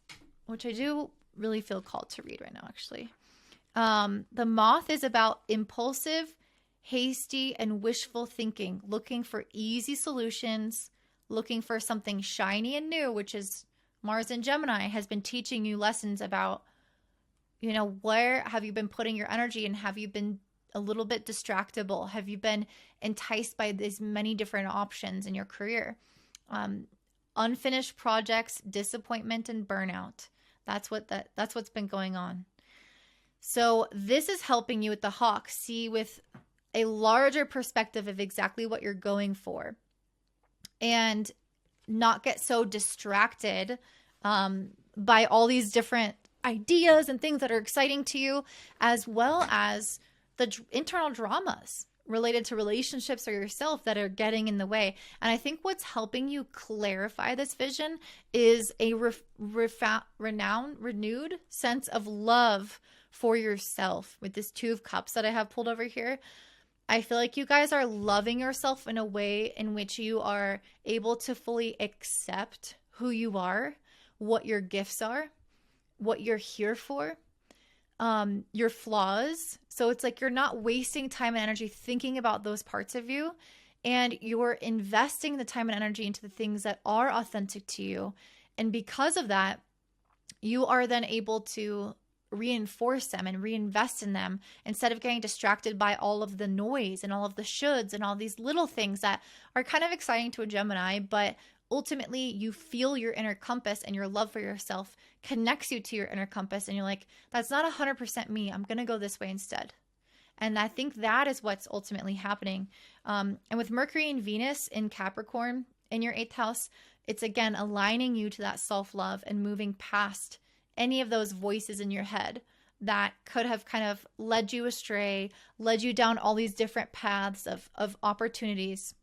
which I do really feel called to read right now, actually. The moth is about impulsive, hasty, and wishful thinking, looking for easy solutions, looking for something shiny and new, which is Mars in Gemini has been teaching you lessons about, where have you been putting your energy, and have you been a little bit distractible? Have you been enticed by these many different options in your career? Unfinished projects, disappointment, and burnout. That's what's been going on. So this is helping you with the hawk see with a larger perspective of exactly what you're going for, and not get so distracted by all these different ideas and things that are exciting to you, as well as the internal dramas related to relationships or yourself that are getting in the way. And I think what's helping you clarify this vision is a renewed sense of love for yourself. With this Two of Cups that I have pulled over here, I feel like you guys are loving yourself in a way in which you are able to fully accept who you are, what your gifts are, what you're here for, your flaws. So it's like you're not wasting time and energy thinking about those parts of you, and you're investing the time and energy into the things that are authentic to you. And because of that, you are then able to reinforce them and reinvest in them instead of getting distracted by all of the noise and all of the shoulds and all these little things that are kind of exciting to a Gemini, but ultimately you feel your inner compass, and your love for yourself connects you to your inner compass, and you're like, that's not 100% me. I'm going to go this way instead. And I think that is what's ultimately happening. And with Mercury and Venus in Capricorn in your 8th house, it's again aligning you to that self-love and moving past any of those voices in your head that could have kind of led you astray, led you down all these different paths of opportunities.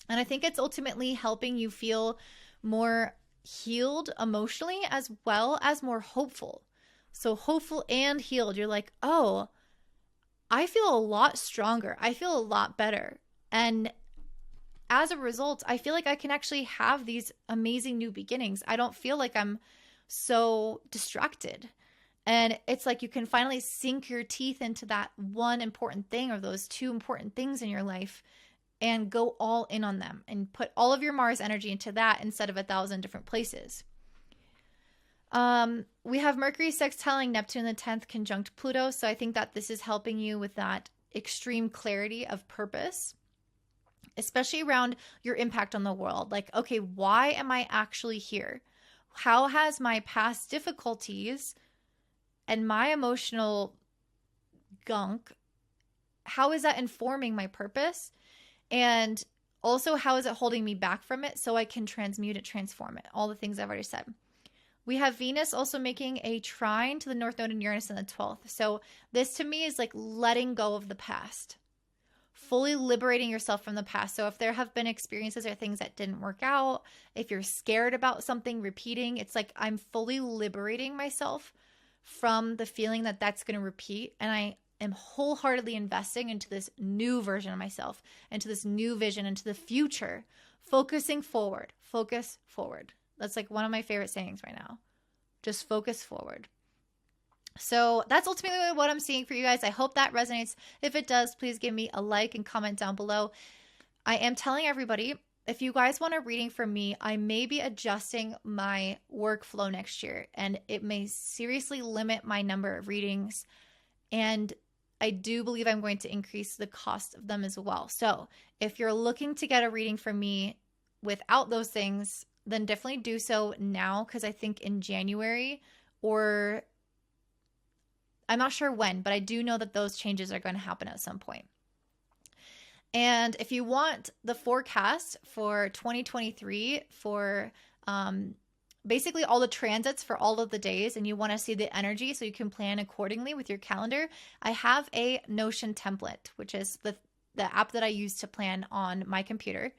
And I think it's ultimately helping you feel more healed emotionally, as well as more hopeful. So hopeful and healed. You're like, oh, I feel a lot stronger. I feel a lot better. And as a result, I feel like I can actually have these amazing new beginnings. I don't feel like I'm so distracted. And it's like you can finally sink your teeth into that one important thing, or those two important things in your life, and go all in on them and put all of your Mars energy into that instead of 1,000 different places. We have Mercury sextiling Neptune in the 10th conjunct Pluto. So I think that this is helping you with that extreme clarity of purpose, especially around your impact on the world. Like, okay, why am I actually here? How has my past difficulties and my emotional gunk, how is that informing my purpose? And also, how is it holding me back from it so I can transmute it, transform it? All the things I've already said. We have Venus also making a trine to the North Node in Uranus in the 12th. So this to me is like letting go of the past, fully liberating yourself from the past. So if there have been experiences or things that didn't work out, if you're scared about something repeating, it's like I'm fully liberating myself from the feeling that that's going to repeat. And I am wholeheartedly investing into this new version of myself, into this new vision, into the future, focusing forward, focus forward. That's like one of my favorite sayings right now. Just focus forward. So that's ultimately what I'm seeing for you guys. I hope that resonates. If it does, please give me a like and comment down below. I am telling everybody, if you guys want a reading from me, I may be adjusting my workflow next year, and it may seriously limit my number of readings. And I do believe I'm going to increase the cost of them as well. So if you're looking to get a reading from me without those things, then definitely do so now, because I think in January, or I'm not sure when, but I do know that those changes are going to happen at some point. And if you want the forecast for 2023 for basically all the transits for all of the days, and you want to see the energy so you can plan accordingly with your calendar, I have a Notion template, which is the app that I use to plan on my computer.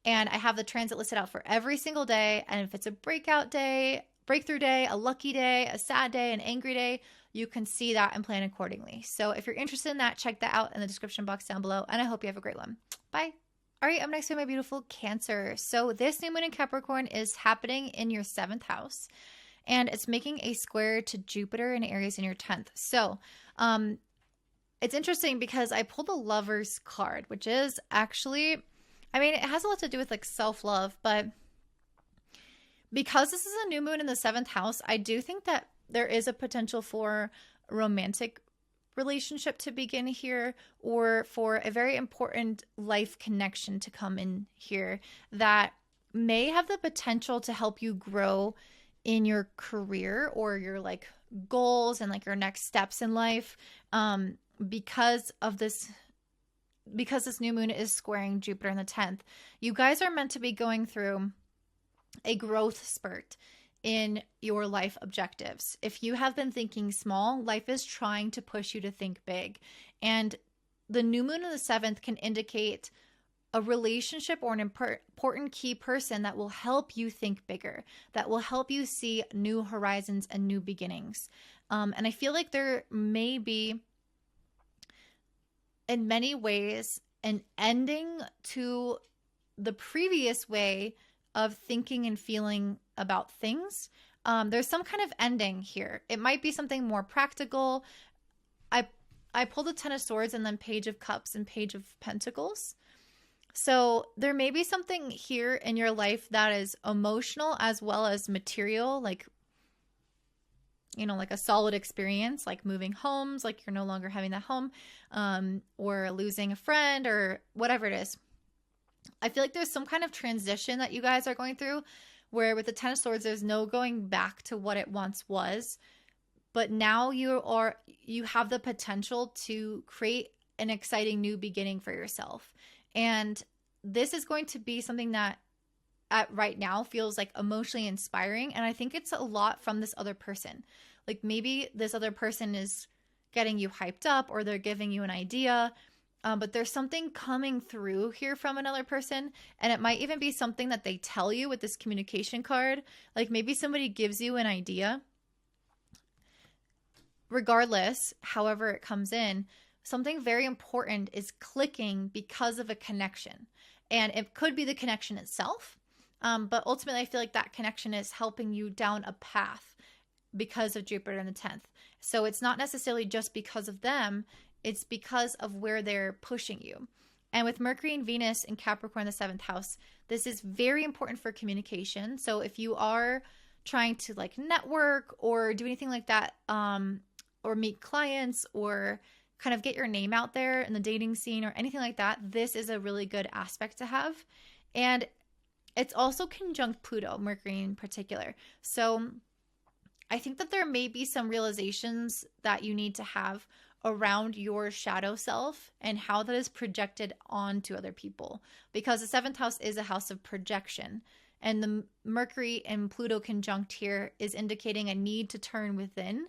And I have the transit listed out for every single day. And if it's a breakout day, breakthrough day, a lucky day, a sad day, an angry day, you can see that and plan accordingly. So if you're interested in that, check that out in the description box down below. And I hope you have a great one. Bye. All right, up next to my beautiful Cancer. So this new moon in Capricorn is happening in your 7th house, and it's making a square to Jupiter and Aries in your 10th. So it's interesting because I pulled the Lover's card, which is actually, I mean, it has a lot to do with like self-love, but because this is a new moon in the 7th house, I do think that there is a potential for romantic relationship to begin here, or for a very important life connection to come in here that may have the potential to help you grow in your career or your like goals and like your next steps in life, because this new moon is squaring Jupiter in the 10th. You guys are meant to be going through a growth spurt in your life objectives. If you have been thinking small, life is trying to push you to think big. And the new moon in the 7th can indicate a relationship or an important key person that will help you think bigger, that will help you see new horizons and new beginnings. And I feel like there may be, in many ways, an ending to the previous way of thinking and feeling about things. There's some kind of ending here. It might be something more practical. I pulled the 10 of Swords and then Page of Cups and Page of Pentacles. So there may be something here in your life that is emotional as well as material, like, you know, like a solid experience, like moving homes, like you're no longer having that home, or losing a friend or whatever it is. I feel like there's some kind of transition that you guys are going through where with the 10 of Swords, there's no going back to what it once was. But now you have the potential to create an exciting new beginning for yourself. And this is going to be something that right now feels like emotionally inspiring. And I think it's a lot from this other person. Like maybe this other person is getting you hyped up, or they're giving you an idea. But there's something coming through here from another person, and it might even be something that they tell you with this communication card. Like maybe somebody gives you an idea. Regardless, however it comes in, something very important is clicking because of a connection. And it could be the connection itself, but ultimately I feel like that connection is helping you down a path because of Jupiter in the 10th. So it's not necessarily just because of them. It's because of where they're pushing you. And with Mercury and Venus in Capricorn, the 7th house, this is very important for communication. So if you are trying to like network or do anything like that, or meet clients or kind of get your name out there in the dating scene or anything like that, this is a really good aspect to have. And it's also conjunct Pluto, Mercury in particular. So I think that there may be some realizations that you need to have around your shadow self and how that is projected onto other people, because the 7th house is a house of projection, and the Mercury and Pluto conjunct here is indicating a need to turn within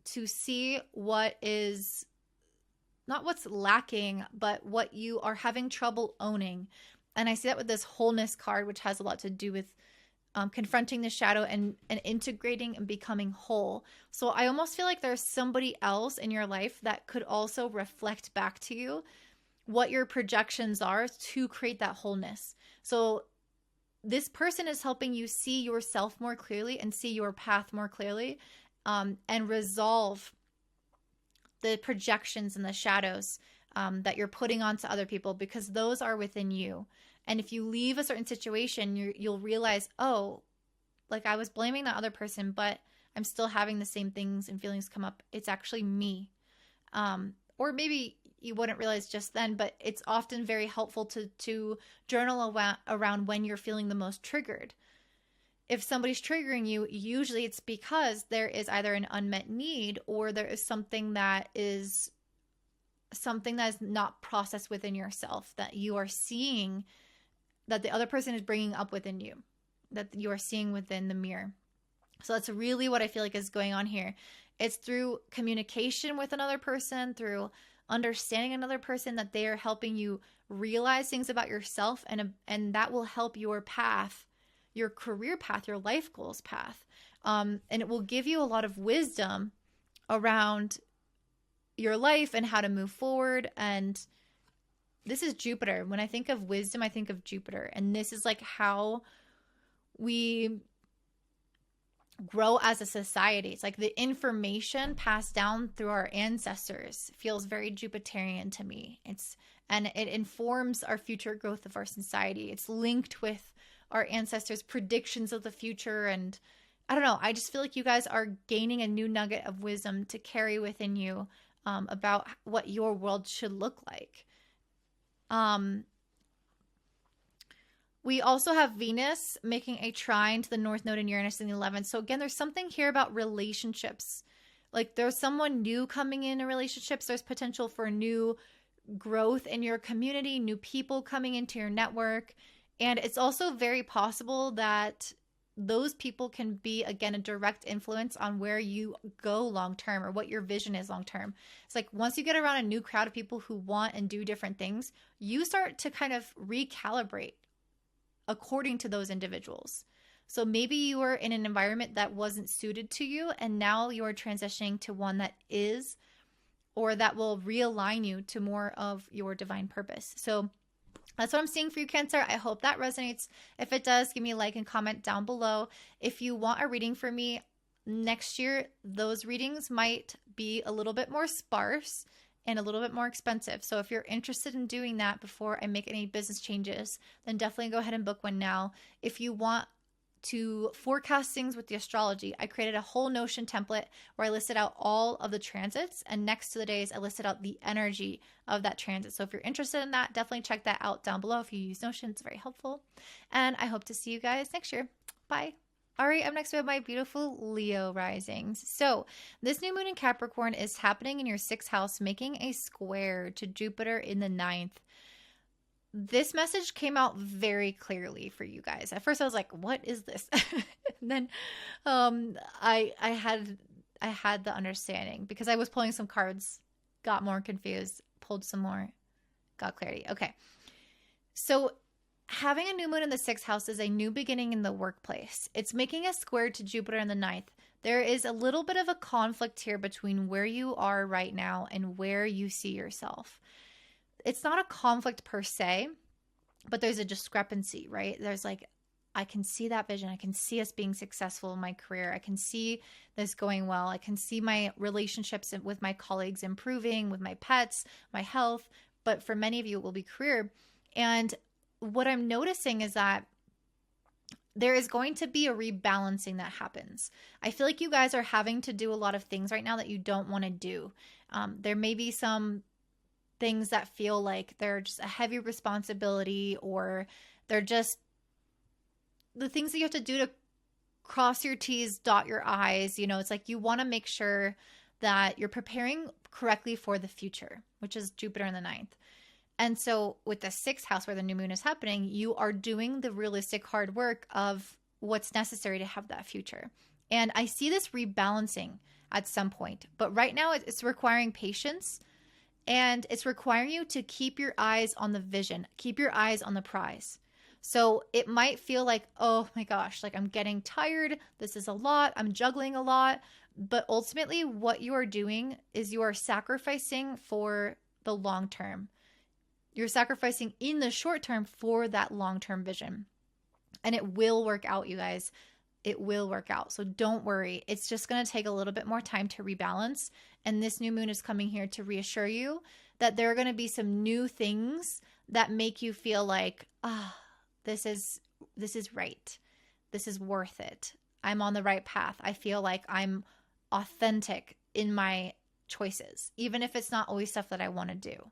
to see what is not what's lacking, but what you are having trouble owning. And I see that with this wholeness card, which has a lot to do with confronting the shadow and integrating and becoming whole. So I almost feel like there's somebody else in your life that could also reflect back to you what your projections are to create that wholeness. So this person is helping you see yourself more clearly and see your path more clearly, and resolve the projections and the shadows that you're putting onto other people, because those are within you. And if you leave a certain situation, you'll realize, oh, like I was blaming that other person, but I'm still having the same things and feelings come up. It's actually me. Or maybe you wouldn't realize just then, but it's often very helpful to journal around when you're feeling the most triggered. if somebody's triggering you, usually it's because there is either an unmet need or there is something that is not processed within yourself, that you are seeing, that the other person is bringing up within you, that you are seeing within the mirror. So that's really what I feel like is going on here. It's through communication with another person, through understanding another person, that they are helping you realize things about yourself, and that will help your path, your career path, your life goals path. And it will give you a lot of wisdom around your life and how to move forward. And this is Jupiter. When I think of wisdom, I think of Jupiter. And this is like how we grow as a society. It's like the information passed down through our ancestors feels very Jupiterian to me. And it informs our future growth of our society. It's linked with our ancestors' predictions of the future. And I don't know, I just feel like you guys are gaining a new nugget of wisdom to carry within you about what your world should look like. We also have Venus making a trine to the North Node in Uranus in the 11th. So again, there's something here about relationships. Like there's someone new coming in relationships. There's potential for new growth in your community, new people coming into your network. And it's also very possible that those people can be, again, a direct influence on where you go long term or what your vision is long term. It's like once you get around a new crowd of people who want and do different things, you start to kind of recalibrate according to those individuals. So maybe you were in an environment that wasn't suited to you, and now you're transitioning to one that is, or that will realign you to more of your divine purpose. So that's what I'm seeing for you, Cancer. I hope that resonates. If it does, give me a like and comment down below. If you want a reading from me next year, those readings might be a little bit more sparse and a little bit more expensive. So if you're interested in doing that before I make any business changes, then definitely go ahead and book one now. If you want to forecast things with the astrology, I created a whole Notion template where I listed out all of the transits, and next to the days I listed out the energy of that transit. So if you're interested in that, definitely check that out down below. If you use Notion, it's very helpful. And I hope to see you guys next year. Bye. All right, up next we have my beautiful Leo risings. So this new moon in Capricorn is happening in your 6th house, making a square to Jupiter in the 9th. This message came out very clearly for you guys. At first I was like, what is this? And then I had the understanding because I was pulling some cards, got more confused, pulled some more, got clarity. Okay. So having a new moon in the 6th house is a new beginning in the workplace. It's making a square to Jupiter in the 9th. There is a little bit of a conflict here between where you are right now and where you see yourself. It's not a conflict per se, but there's a discrepancy, right? There's like, I can see that vision. I can see us being successful in my career. I can see this going well. I can see my relationships with my colleagues improving, with my pets, my health. But for many of you, it will be career. And what I'm noticing is that there is going to be a rebalancing that happens. I feel like you guys are having to do a lot of things right now that you don't want to do. There may be some things that feel like they're just a heavy responsibility, or they're just the things that you have to do to cross your T's, dot your I's. You know, it's like you want to make sure that you're preparing correctly for the future, which is Jupiter in the 9th. And so with the 6th house where the new moon is happening, you are doing the realistic hard work of what's necessary to have that future. And I see this rebalancing at some point, but right now it's requiring patience. And it's requiring you to keep your eyes on the vision, keep your eyes on the prize. So it might feel like, oh my gosh, like I'm getting tired. This is a lot. I'm juggling a lot. But ultimately what you are doing is you are sacrificing for the long term. You're sacrificing in the short term for that long-term vision. And it will work out, you guys. It will work out. So don't worry. It's just going to take a little bit more time to rebalance. And this new moon is coming here to reassure you that there are going to be some new things that make you feel like, this is right. This is worth it. I'm on the right path. I feel like I'm authentic in my choices, even if it's not always stuff that I want to do.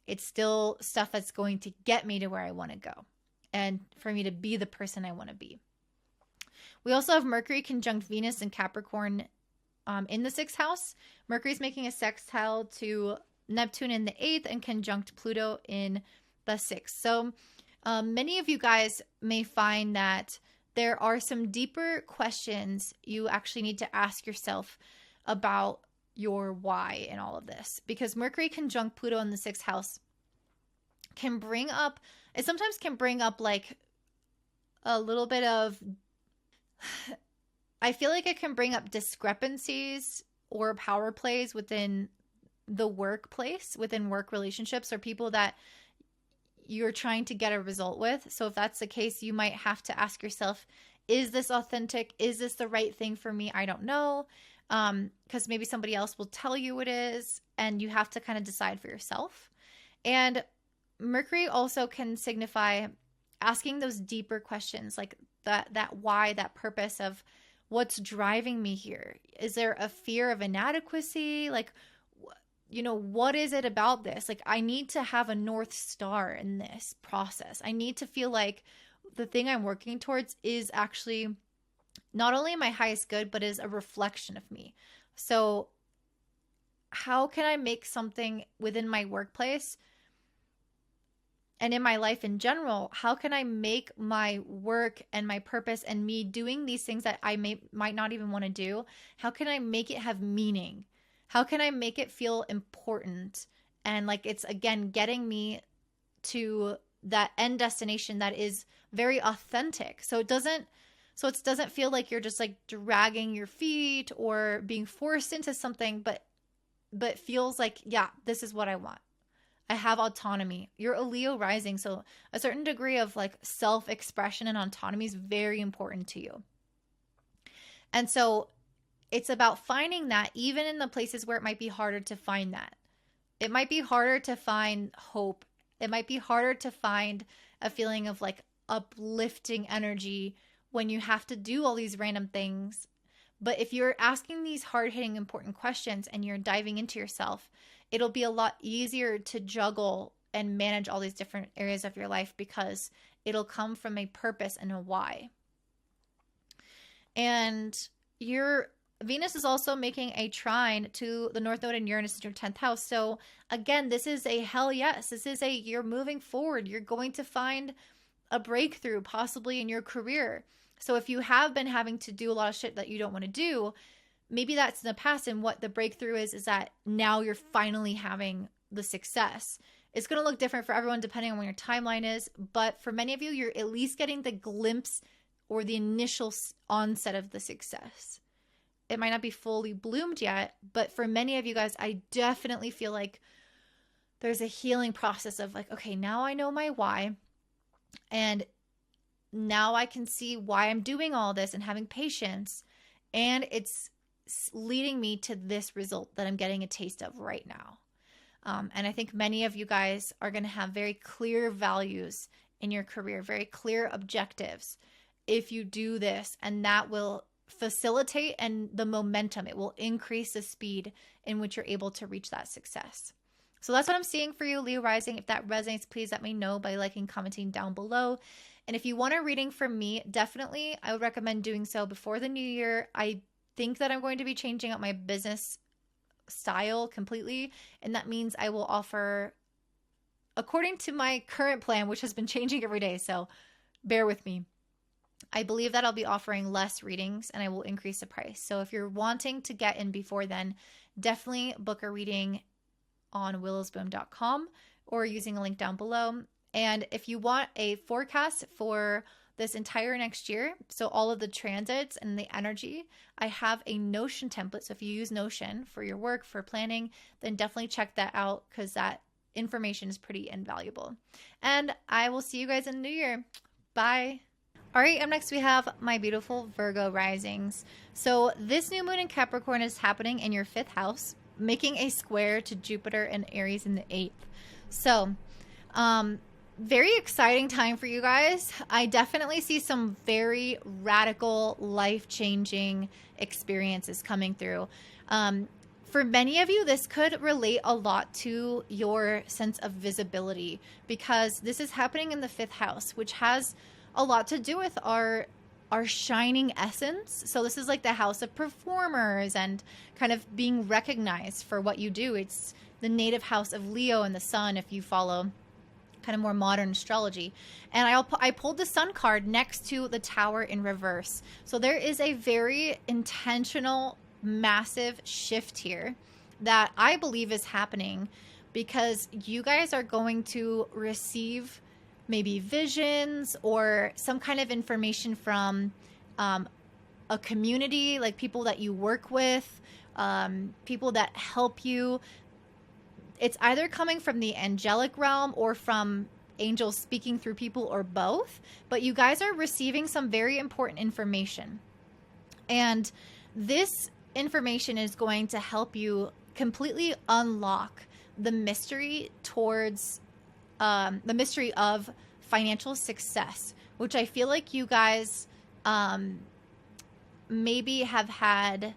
It's still stuff that's going to get me to where I want to go and for me to be the person I want to be. We also have Mercury conjunct Venus and Capricorn in the 6th house. Mercury's making a sextile to Neptune in the 8th and conjunct Pluto in the 6th. So many of you guys may find that there are some deeper questions you actually need to ask yourself about your why in all of this, because Mercury conjunct Pluto in the 6th house can bring up, it sometimes can bring up like a little bit of, I feel like it can bring up discrepancies or power plays within the workplace, within work relationships, or people that you're trying to get a result with. So if that's the case, you might have to ask yourself, is this authentic? Is this the right thing for me? I don't know. Because maybe somebody else will tell you it is, and you have to kind of decide for yourself. And Mercury also can signify asking those deeper questions, like that why, that purpose of what's driving me here. Is there a fear of inadequacy? Like, you know, what is it about this? Like, I need to have a North Star in this process. I need to feel like the thing I'm working towards is actually not only my highest good, but is a reflection of me. So how can I make something within my workplace and in my life in general? How can I make my work and my purpose and me doing these things that I might not even want to do? How can I make it have meaning? How can I make it feel important? And like, it's again, getting me to that end destination that is very authentic. So it doesn't feel like you're just like dragging your feet or being forced into something, but feels like, yeah, this is what I want. I have autonomy. You're a Leo rising, so a certain degree of like self-expression and autonomy is very important to you. And so it's about finding that even in the places where it might be harder to find that. It might be harder to find hope. It might be harder to find a feeling of like uplifting energy when you have to do all these random things. But if you're asking these hard-hitting, important questions and you're diving into yourself, it'll be a lot easier to juggle and manage all these different areas of your life because it'll come from a purpose and a why. And your Venus is also making a trine to the North Node and Uranus in your 10th house. So again, this is a hell yes. This is you're moving forward. You're going to find a breakthrough possibly in your career. So if you have been having to do a lot of shit that you don't want to do, maybe that's in the past, and what the breakthrough is that now you're finally having the success. It's going to look different for everyone depending on when your timeline is, but for many of you, you're at least getting the glimpse or the initial onset of the success. It might not be fully bloomed yet, but for many of you guys, I definitely feel like there's a healing process of like, okay, now I know my why, and now I can see why I'm doing all this and having patience, and it's leading me to this result that I'm getting a taste of right now. And I think many of you guys are going to have very clear values in your career, very clear objectives if you do this, and that will facilitate and the momentum. It will increase the speed in which you're able to reach that success. So that's what I'm seeing for you, Leo rising. If that resonates, please let me know by liking, commenting down below. And if you want a reading from me, definitely I would recommend doing so before the new year. I think that I'm going to be changing up my business style completely, and that means I will offer, according to my current plan, which has been changing every day, so bear with me, I believe that I'll be offering less readings and I will increase the price. So if you're wanting to get in before then, definitely book a reading on willowsboom.com or using a link down below. And if you want a forecast for this entire next year, so all of the transits and the energy, I have a Notion template. So if you use Notion for your work, for planning, then definitely check that out because that information is pretty invaluable. And I will see you guys in the new year. Bye. All right, up next we have my beautiful Virgo risings. So this new moon in Capricorn is happening in your 5th house, making a square to Jupiter and Aries in the 8th. So, very exciting time for you guys. I definitely see some very radical, life-changing experiences coming through. For many of you, this could relate a lot to your sense of visibility because this is happening in the 5th house, which has a lot to do with our our shining essence. So this is like the house of performers and kind of being recognized for what you do. It's the native house of Leo and the sun, if you follow kind of more modern astrology. And I pulled the sun card next to the tower in reverse. So there is a very intentional, massive shift here that I believe is happening because you guys are going to receive maybe visions or some kind of information from a community, like people that you work with, people that help you. It's either coming from the angelic realm or from angels speaking through people or both, but you guys are receiving some very important information. And this information is going to help you completely unlock the mystery towards the mystery of financial success, which I feel like you guys maybe have had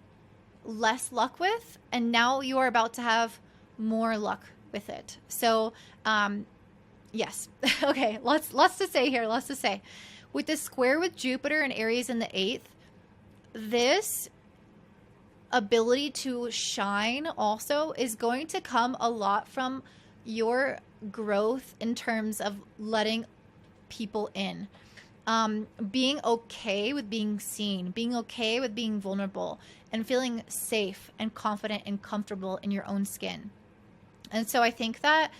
less luck with, and now you are about to have more luck with it. So, yes. Okay, lots to say here, lots to say. With the square with Jupiter and Aries in the 8th, this ability to shine also is going to come a lot from your growth in terms of letting people in, being okay with being seen, being okay with being vulnerable, and feeling safe and confident and comfortable in your own skin. And so I think that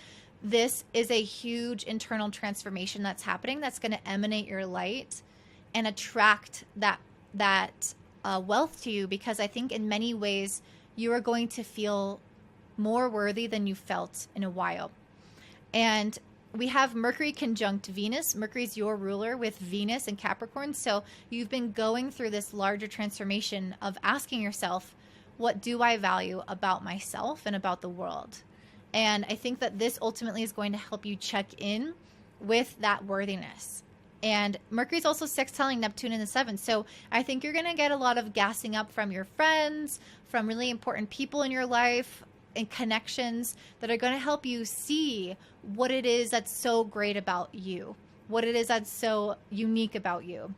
this is a huge internal transformation that's happening that's going to emanate your light and attract that wealth to you, because I think in many ways you are going to feel more worthy than you felt in a while. And we have Mercury conjunct Venus. Mercury's your ruler with Venus and Capricorn. So you've been going through this larger transformation of asking yourself, what do I value about myself and about the world? And I think that this ultimately is going to help you check in with that worthiness. And Mercury's also sextiling Neptune in the 7th. So I think you're going to get a lot of gassing up from your friends, from really important people in your life, and connections that are going to help you see what it is that's so great about you, what it is that's so unique about you.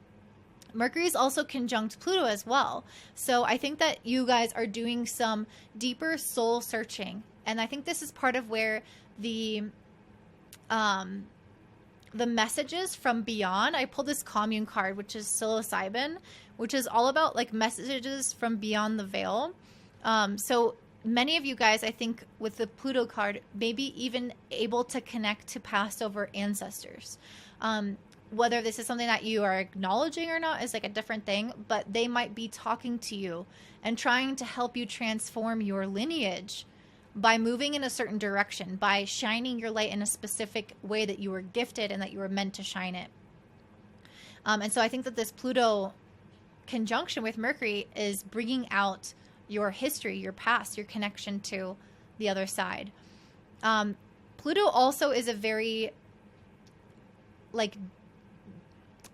Mercury is also conjunct Pluto as well. So I think that you guys are doing some deeper soul searching. And I think this is part of where the messages from beyond, I pulled this commune card, which is psilocybin, which is all about like messages from beyond the veil. So many of you guys, I think with the Pluto card, maybe even able to connect to Passover ancestors. Whether this is something that you are acknowledging or not is like a different thing, but they might be talking to you and trying to help you transform your lineage by moving in a certain direction, by shining your light in a specific way that you were gifted and that you were meant to shine it. And so I think that this Pluto conjunction with Mercury is bringing out your history, your past, your connection to the other side. Pluto also is a very, like,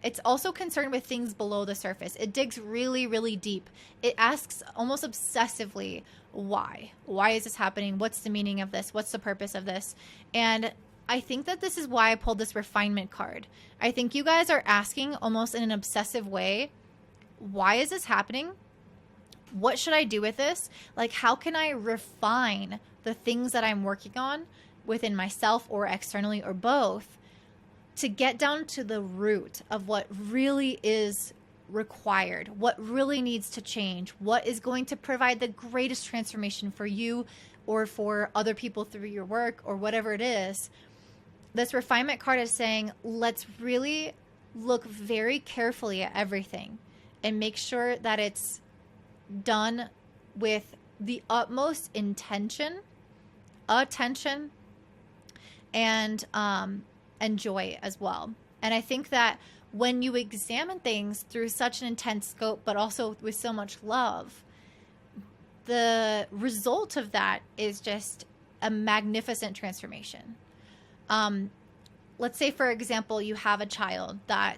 it's also concerned with things below the surface. It digs really, really deep. It asks almost obsessively, why? Why is this happening? What's the meaning of this? What's the purpose of this? And I think that this is why I pulled this refinement card. I think you guys are asking almost in an obsessive way, why is this happening? What should I do with this? Like, how can I refine the things that I'm working on within myself or externally or both to get down to the root of what really is required, what really needs to change, what is going to provide the greatest transformation for you or for other people through your work or whatever it is. This refinement card is saying, let's really look very carefully at everything and make sure that it's done with the utmost attention, and joy as well. And I think that when you examine things through such an intense scope, but also with so much love, the result of that is just a magnificent transformation. Let's say, for example, you have a child that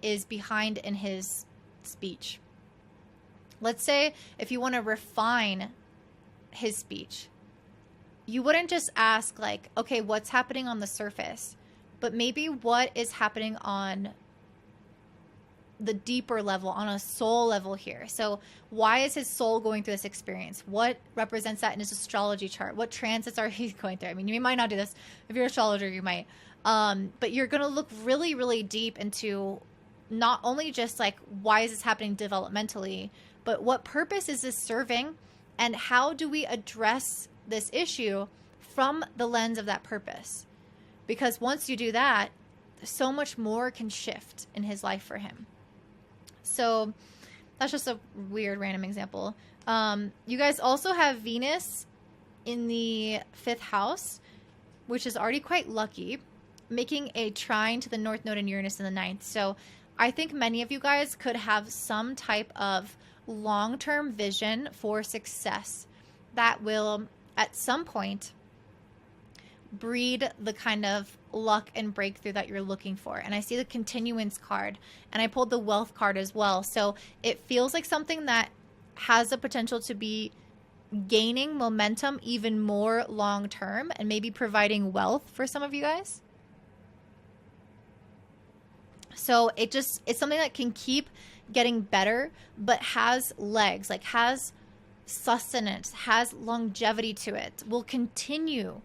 is behind in his speech. Let's say if you want to refine his speech, you wouldn't just ask like, okay, what's happening on the surface, but maybe what is happening on the deeper level, on a soul level here. So why is his soul going through this experience? What represents that in his astrology chart? What transits are he going through? I mean, you might not do this. If you're an astrologer, you might. But you're going to look really, really deep into not only just like, why is this happening developmentally, but what purpose is this serving? And how do we address this issue from the lens of that purpose? Because once you do that, so much more can shift in his life for him. So that's just a weird random example. You guys also have Venus in the 5th house, which is already quite lucky, making a trine to the North Node and Uranus in the 9th. So I think many of you guys could have some type of long-term vision for success that will at some point breed the kind of luck and breakthrough that you're looking for. And I see the continuance card, and I pulled the wealth card as well. So it feels like something that has the potential to be gaining momentum even more long-term and maybe providing wealth for some of you guys. So it's something that can keep getting better, but has legs, like has sustenance, has longevity to it, will continue.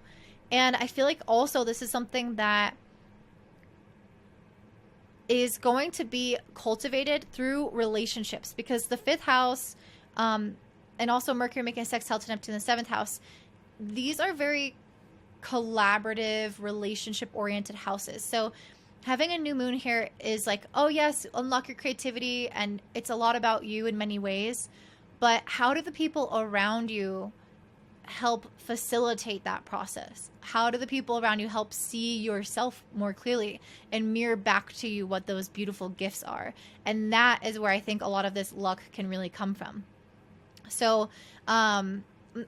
And I feel like also this is something that is going to be cultivated through relationships, because the 5th house, and also Mercury making a sextile to Neptune in the 7th house, these are very collaborative, relationship-oriented houses. So having a new moon here is like, oh yes, unlock your creativity, and it's a lot about you in many ways, but how do the people around you help facilitate that process? How do the people around you help see yourself more clearly and mirror back to you what those beautiful gifts are? And that is where I think a lot of this luck can really come from. So,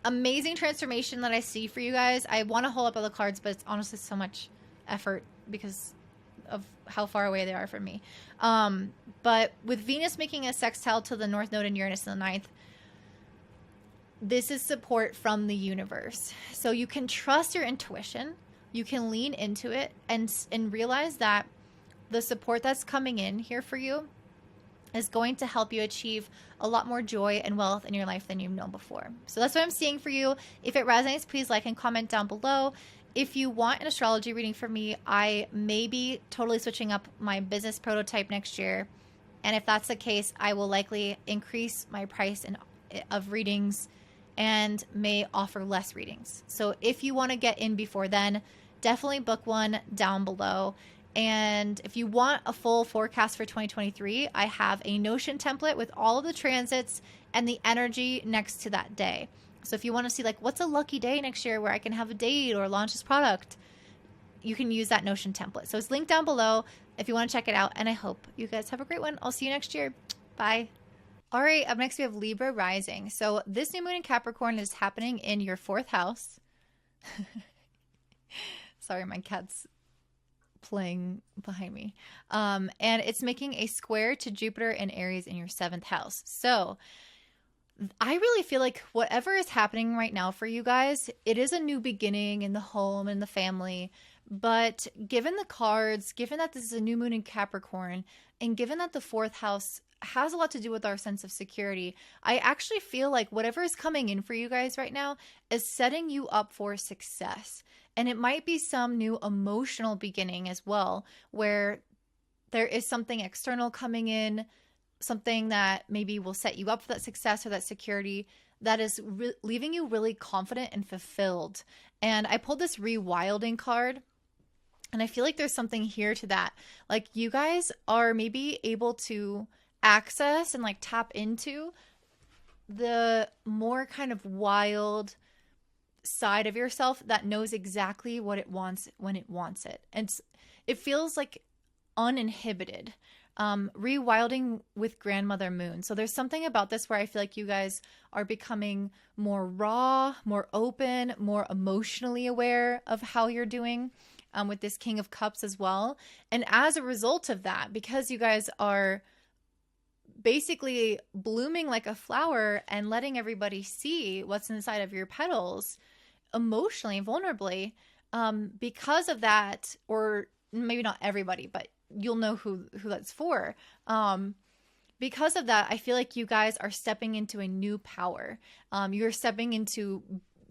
amazing transformation that I see for you guys. I want to hold up all the cards, but it's honestly so much effort because of how far away they are from me. But with Venus making a sextile to the North Node and Uranus in the 9th, this is support from the universe. So you can trust your intuition. You can lean into it and realize that the support that's coming in here for you is going to help you achieve a lot more joy and wealth in your life than you've known before. So that's what I'm seeing for you. If it resonates, please like and comment down below. If you want an astrology reading from me, I may be totally switching up my business prototype next year. And if that's the case, I will likely increase my price of readings and may offer less readings. So if you want to get in before then, definitely book one down below. And if you want a full forecast for 2023, I have a Notion template with all of the transits and the energy next to that day. So if you want to see like what's a lucky day next year where I can have a date or launch this product, you can use that Notion template. So it's linked down below if you want to check it out. And I hope you guys have a great one. I'll see you next year. Bye. All right, up next we have Libra rising. So this new moon in Capricorn is happening in your 4th house. Sorry, my cat's playing behind me. And it's making a square to Jupiter and Aries in your 7th house. So I really feel like whatever is happening right now for you guys, it is a new beginning in the home and the family. But given the cards, given that this is a new moon in Capricorn, and given that the 4th house has a lot to do with our sense of security, I actually feel like whatever is coming in for you guys right now is setting you up for success. And it might be some new emotional beginning as well, where there is something external coming in, something that maybe will set you up for that success or that security that is leaving you really confident and fulfilled. And I pulled this rewilding card, and I feel like there's something here to that. Like you guys are maybe able to access and like tap into the more kind of wild side of yourself that knows exactly what it wants when it wants it. And it feels like uninhibited. Rewilding with grandmother moon. So there's something about this where I feel like you guys are becoming more raw, more open, more emotionally aware of how you're doing, with this King of Cups as well. And as a result of that, because you guys are basically blooming like a flower and letting everybody see what's inside of your petals emotionally, vulnerably, because of that, or maybe not everybody, but you'll know who that's for. Because of that, I feel like you guys are stepping into a new power. You're stepping into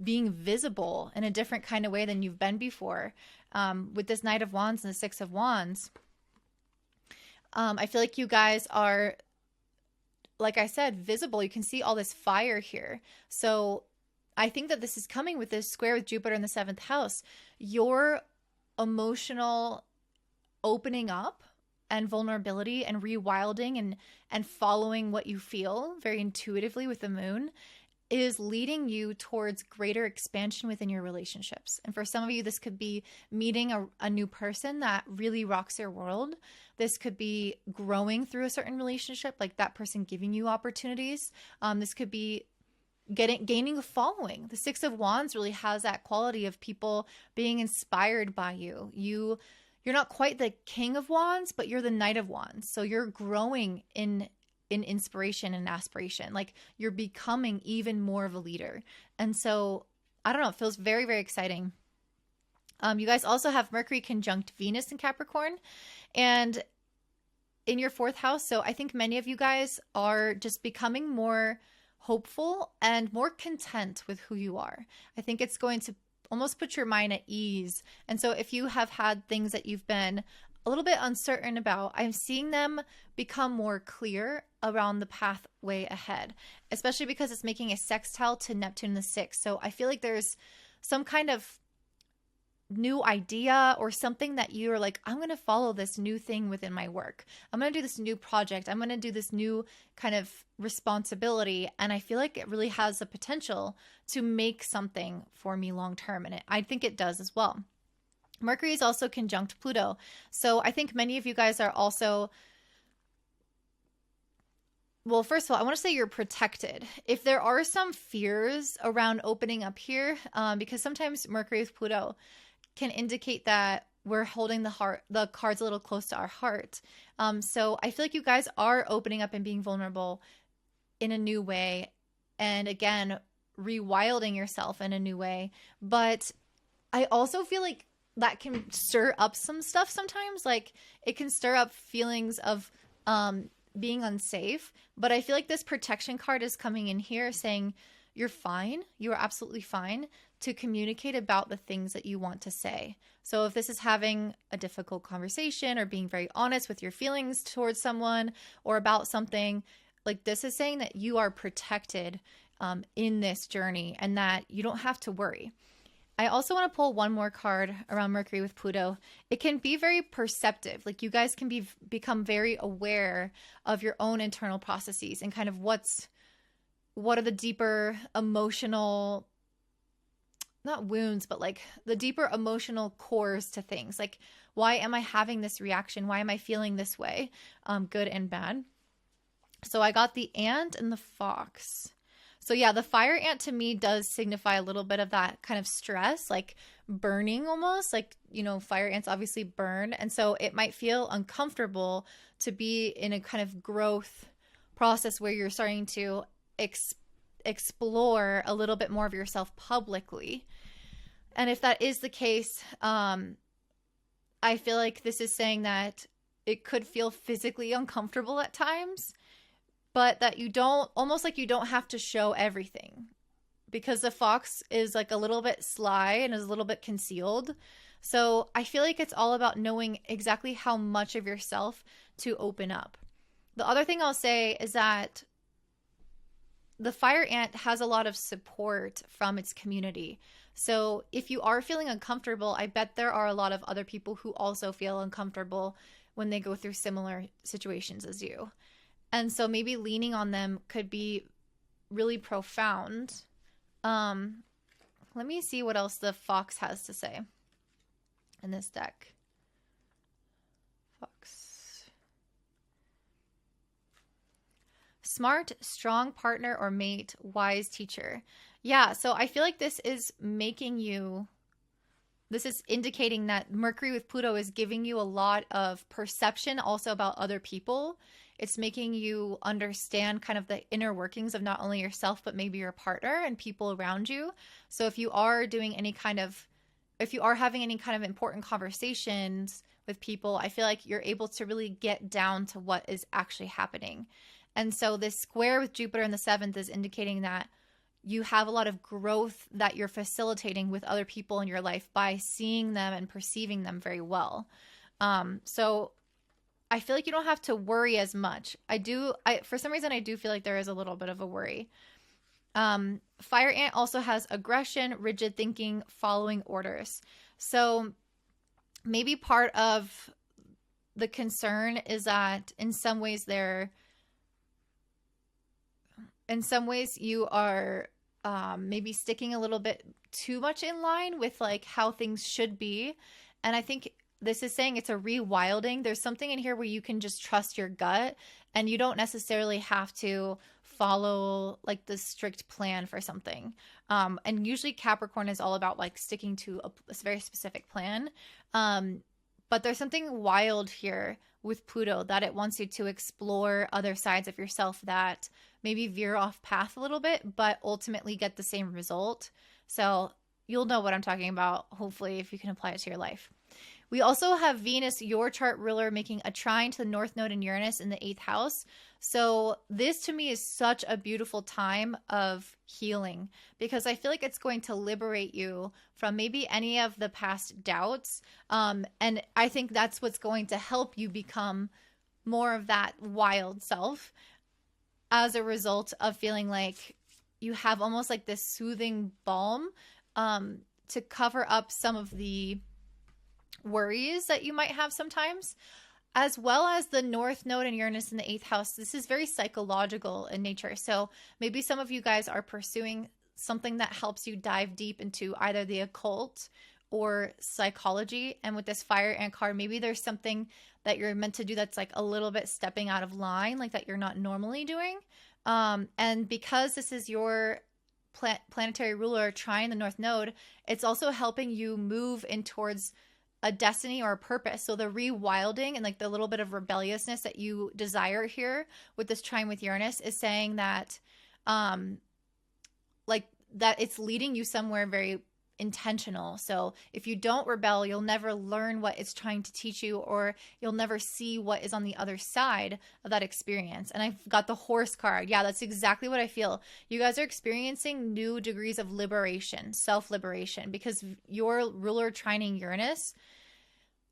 being visible in a different kind of way than you've been before. With this Knight of Wands and the Six of Wands, I feel like you guys are, like I said, visible. You can see all this fire here. So I think that this is coming with this square with Jupiter in the 7th house. Your emotional opening up and vulnerability and rewilding and following what you feel very intuitively with the moon is leading you towards greater expansion within your relationships. And for some of you, this could be meeting a new person that really rocks your world. This could be growing through a certain relationship, like that person giving you opportunities. This could be gaining a following. The Six of Wands really has that quality of people being inspired by you. You're not quite the King of Wands, but you're the Knight of Wands. So you're growing in inspiration and aspiration. Like you're becoming even more of a leader. And so, I don't know, it feels very, very exciting. You guys also have Mercury conjunct Venus in Capricorn and in your 4th house. So I think many of you guys are just becoming more hopeful and more content with who you are. I think it's going to almost put your mind at ease. And so if you have had things that you've been a little bit uncertain about, I'm seeing them become more clear around the pathway ahead, especially because it's making a sextile to Neptune in the 6th. So I feel like there's some kind of new idea or something that you're like, I'm going to follow this new thing within my work. I'm going to do this new project. I'm going to do this new kind of responsibility. And I feel like it really has the potential to make something for me long term. And I think it does as well. Mercury is also conjunct Pluto. So I think many of you guys are also, well, first of all, I want to say you're protected. If there are some fears around opening up here, because sometimes Mercury with Pluto can indicate that we're holding the cards a little close to our heart. So I feel like you guys are opening up and being vulnerable in a new way. And again, rewilding yourself in a new way. But I also feel like that can stir up some stuff sometimes. Like it can stir up feelings of being unsafe. But I feel like this protection card is coming in here saying you're fine. You are absolutely fine to communicate about the things that you want to say. So if this is having a difficult conversation or being very honest with your feelings towards someone or about something, like this is saying that you are protected in this journey and that you don't have to worry. I also want to pull one more card around Mercury with Pluto. It can be very perceptive. Like you guys can become very aware of your own internal processes and kind of what are the deeper emotional, not wounds, but like the deeper emotional cores to things. Like, why am I having this reaction? Why am I feeling this way? Good and bad. So I got the ant and the fox. So yeah, the fire ant to me does signify a little bit of that kind of stress, like burning almost, like, you know, fire ants obviously burn. And so it might feel uncomfortable to be in a kind of growth process where you're starting to explore a little bit more of yourself publicly. And if that is the case, I feel like this is saying that it could feel physically uncomfortable at times, but that you don't, almost like you don't have to show everything, because the fox is like a little bit sly and is a little bit concealed. So I feel like it's all about knowing exactly how much of yourself to open up. The other thing I'll say is that the fire ant has a lot of support from its community. So if you are feeling uncomfortable, I bet there are a lot of other people who also feel uncomfortable when they go through similar situations as you. And so maybe leaning on them could be really profound. Let me see what else the fox has to say in this deck. Fox. Smart, strong partner or mate, wise teacher. Yeah, so I feel like this is indicating that Mercury with Pluto is giving you a lot of perception also about other people. It's making you understand kind of the inner workings of not only yourself, but maybe your partner and people around you. So if you are doing any kind of if you are having any kind of important conversations with people, I feel like you're able to really get down to what is actually happening. And so this square with Jupiter in the 7th is indicating that you have a lot of growth that you're facilitating with other people in your life by seeing them and perceiving them very well. So I feel like you don't have to worry as much. For some reason, I do feel like there is a little bit of a worry. Fire ant also has aggression, rigid thinking, following orders. So maybe part of the concern is that in some ways you are maybe sticking a little bit too much in line with like how things should be. And I think this is saying it's a rewilding. There's something in here where you can just trust your gut and you don't necessarily have to follow like the strict plan for something. And usually Capricorn is all about like sticking to a very specific plan. But there's something wild here with Pluto that it wants you to explore other sides of yourself that maybe veer off path a little bit, but ultimately get the same result. So you'll know what I'm talking about, hopefully, if you can apply it to your life. We also have Venus, your chart ruler, making a trine to the North Node and Uranus in the 8th house. So this to me is such a beautiful time of healing because I feel like it's going to liberate you from maybe any of the past doubts. And I think that's what's going to help you become more of that wild self as a result of feeling like you have almost like this soothing balm to cover up some of the worries that you might have sometimes, as well as the North Node and Uranus in the 8th house. This is very psychological in nature. So maybe some of you guys are pursuing something that helps you dive deep into either the occult or psychology. And with this fire ant card, maybe there's something that you're meant to do that's like a little bit stepping out of line, like that you're not normally doing. And because this is your planetary ruler trying the North Node, it's also helping you move in towards a destiny or a purpose. So the rewilding and like the little bit of rebelliousness that you desire here with this trine with Uranus is saying that like that it's leading you somewhere very intentional. So if you don't rebel, you'll never learn what it's trying to teach you, or you'll never see what is on the other side of that experience. And I've got the Horse card. Yeah, that's exactly what I feel. You guys are experiencing new degrees of liberation, self-liberation, because your ruler trining Uranus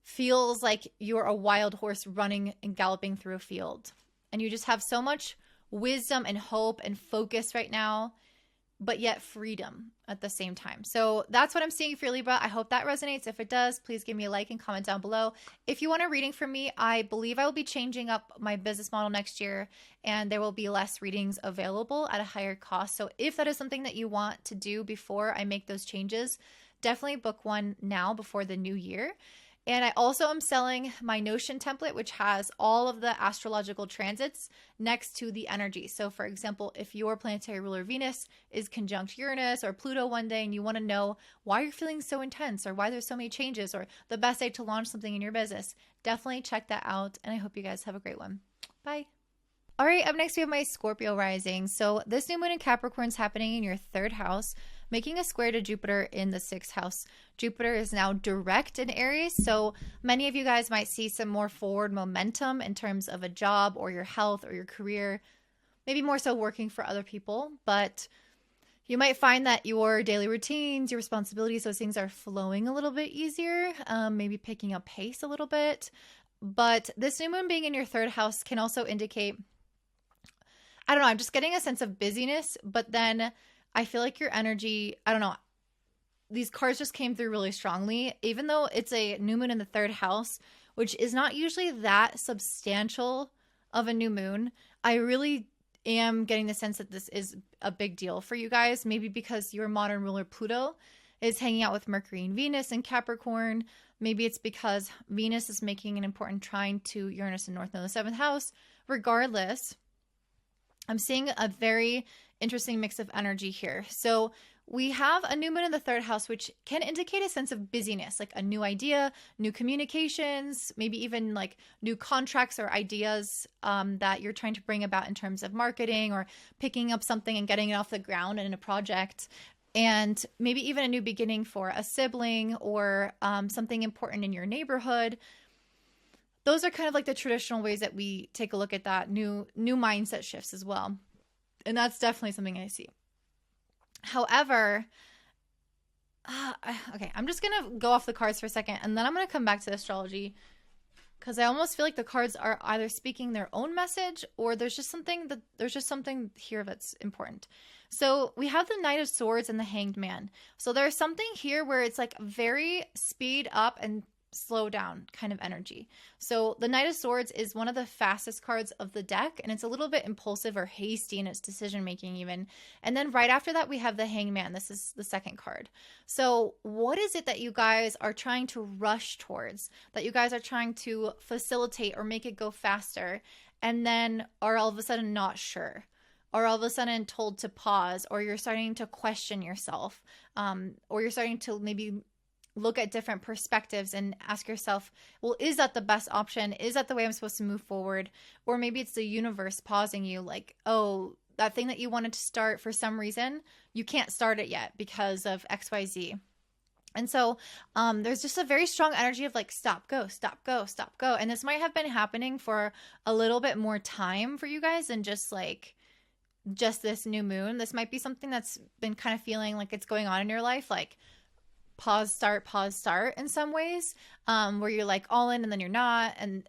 feels like you're a wild horse running and galloping through a field. And you just have so much wisdom and hope and focus right now, but yet freedom at the same time. So that's what I'm seeing for your Libra. I hope that resonates. If it does, please give me a like and comment down below. If you want a reading from me, I believe I will be changing up my business model next year, and there will be less readings available at a higher cost. So if that is something that you want to do before I make those changes, definitely book one now before the new year. And I also am selling my Notion template, which has all of the astrological transits next to the energy. So for example, if your planetary ruler Venus is conjunct Uranus or Pluto one day and you want to know why you're feeling so intense or why there's so many changes or the best day to launch something in your business, definitely check that out. And I hope you guys have a great one. Bye. All right, up next we have my Scorpio rising. So this new moon in Capricorn is happening in your 3rd house, making a square to Jupiter in the 6th house. Jupiter is now direct in Aries, so many of you guys might see some more forward momentum in terms of a job or your health or your career, maybe more so working for other people, but you might find that your daily routines, your responsibilities, those things are flowing a little bit easier, maybe picking up pace a little bit. But this new moon being in your 3rd house can also indicate, I don't know, I'm just getting a sense of busyness, but then I feel like your energy, I don't know, these cards just came through really strongly, even though it's a new moon in the 3rd house, which is not usually that substantial of a new moon. I really am getting the sense that this is a big deal for you guys, maybe because your modern ruler Pluto is hanging out with Mercury and Venus in Capricorn. Maybe it's because Venus is making an important trine to Uranus and North Node in the 7th house. Regardless, I'm seeing a very interesting mix of energy here. So we have a new moon in the 3rd house, which can indicate a sense of busyness, like a new idea, new communications, maybe even like new contracts or ideas that you're trying to bring about in terms of marketing or picking up something and getting it off the ground in a project. and maybe even a new beginning for a sibling or something important in your neighborhood. Those are kind of like the traditional ways that we take a look at that, new mindset shifts as well. And that's definitely something I see. However, okay, I'm just going to go off the cards for a second, and then I'm going to come back to astrology, because I almost feel like the cards are either speaking their own message, or there's just something here that's important. So we have the Knight of Swords and the Hanged Man. So there's something here where it's like very speed up and slow down kind of energy. So the Knight of Swords is one of the fastest cards of the deck, and it's a little bit impulsive or hasty in its decision making even. And then right after that, we have the Hanged Man. This is the second card. So what is it that you guys are trying to rush towards, that you guys are trying to facilitate or make it go faster, and then are all of a sudden not sure? Or all of a sudden told to pause, or you're starting to question yourself, or you're starting to maybe look at different perspectives and ask yourself, well, is that the best option? Is that the way I'm supposed to move forward? Or maybe it's the universe pausing you, like, oh, that thing that you wanted to start for some reason, you can't start it yet because of XYZ. And so there's just a very strong energy of like, stop, go, stop, go, stop, go. And this might have been happening for a little bit more time for you guys than just this new moon. This might be something that's been kind of feeling like it's going on in your life, like pause, start in some ways, where you're like all in and then you're not. And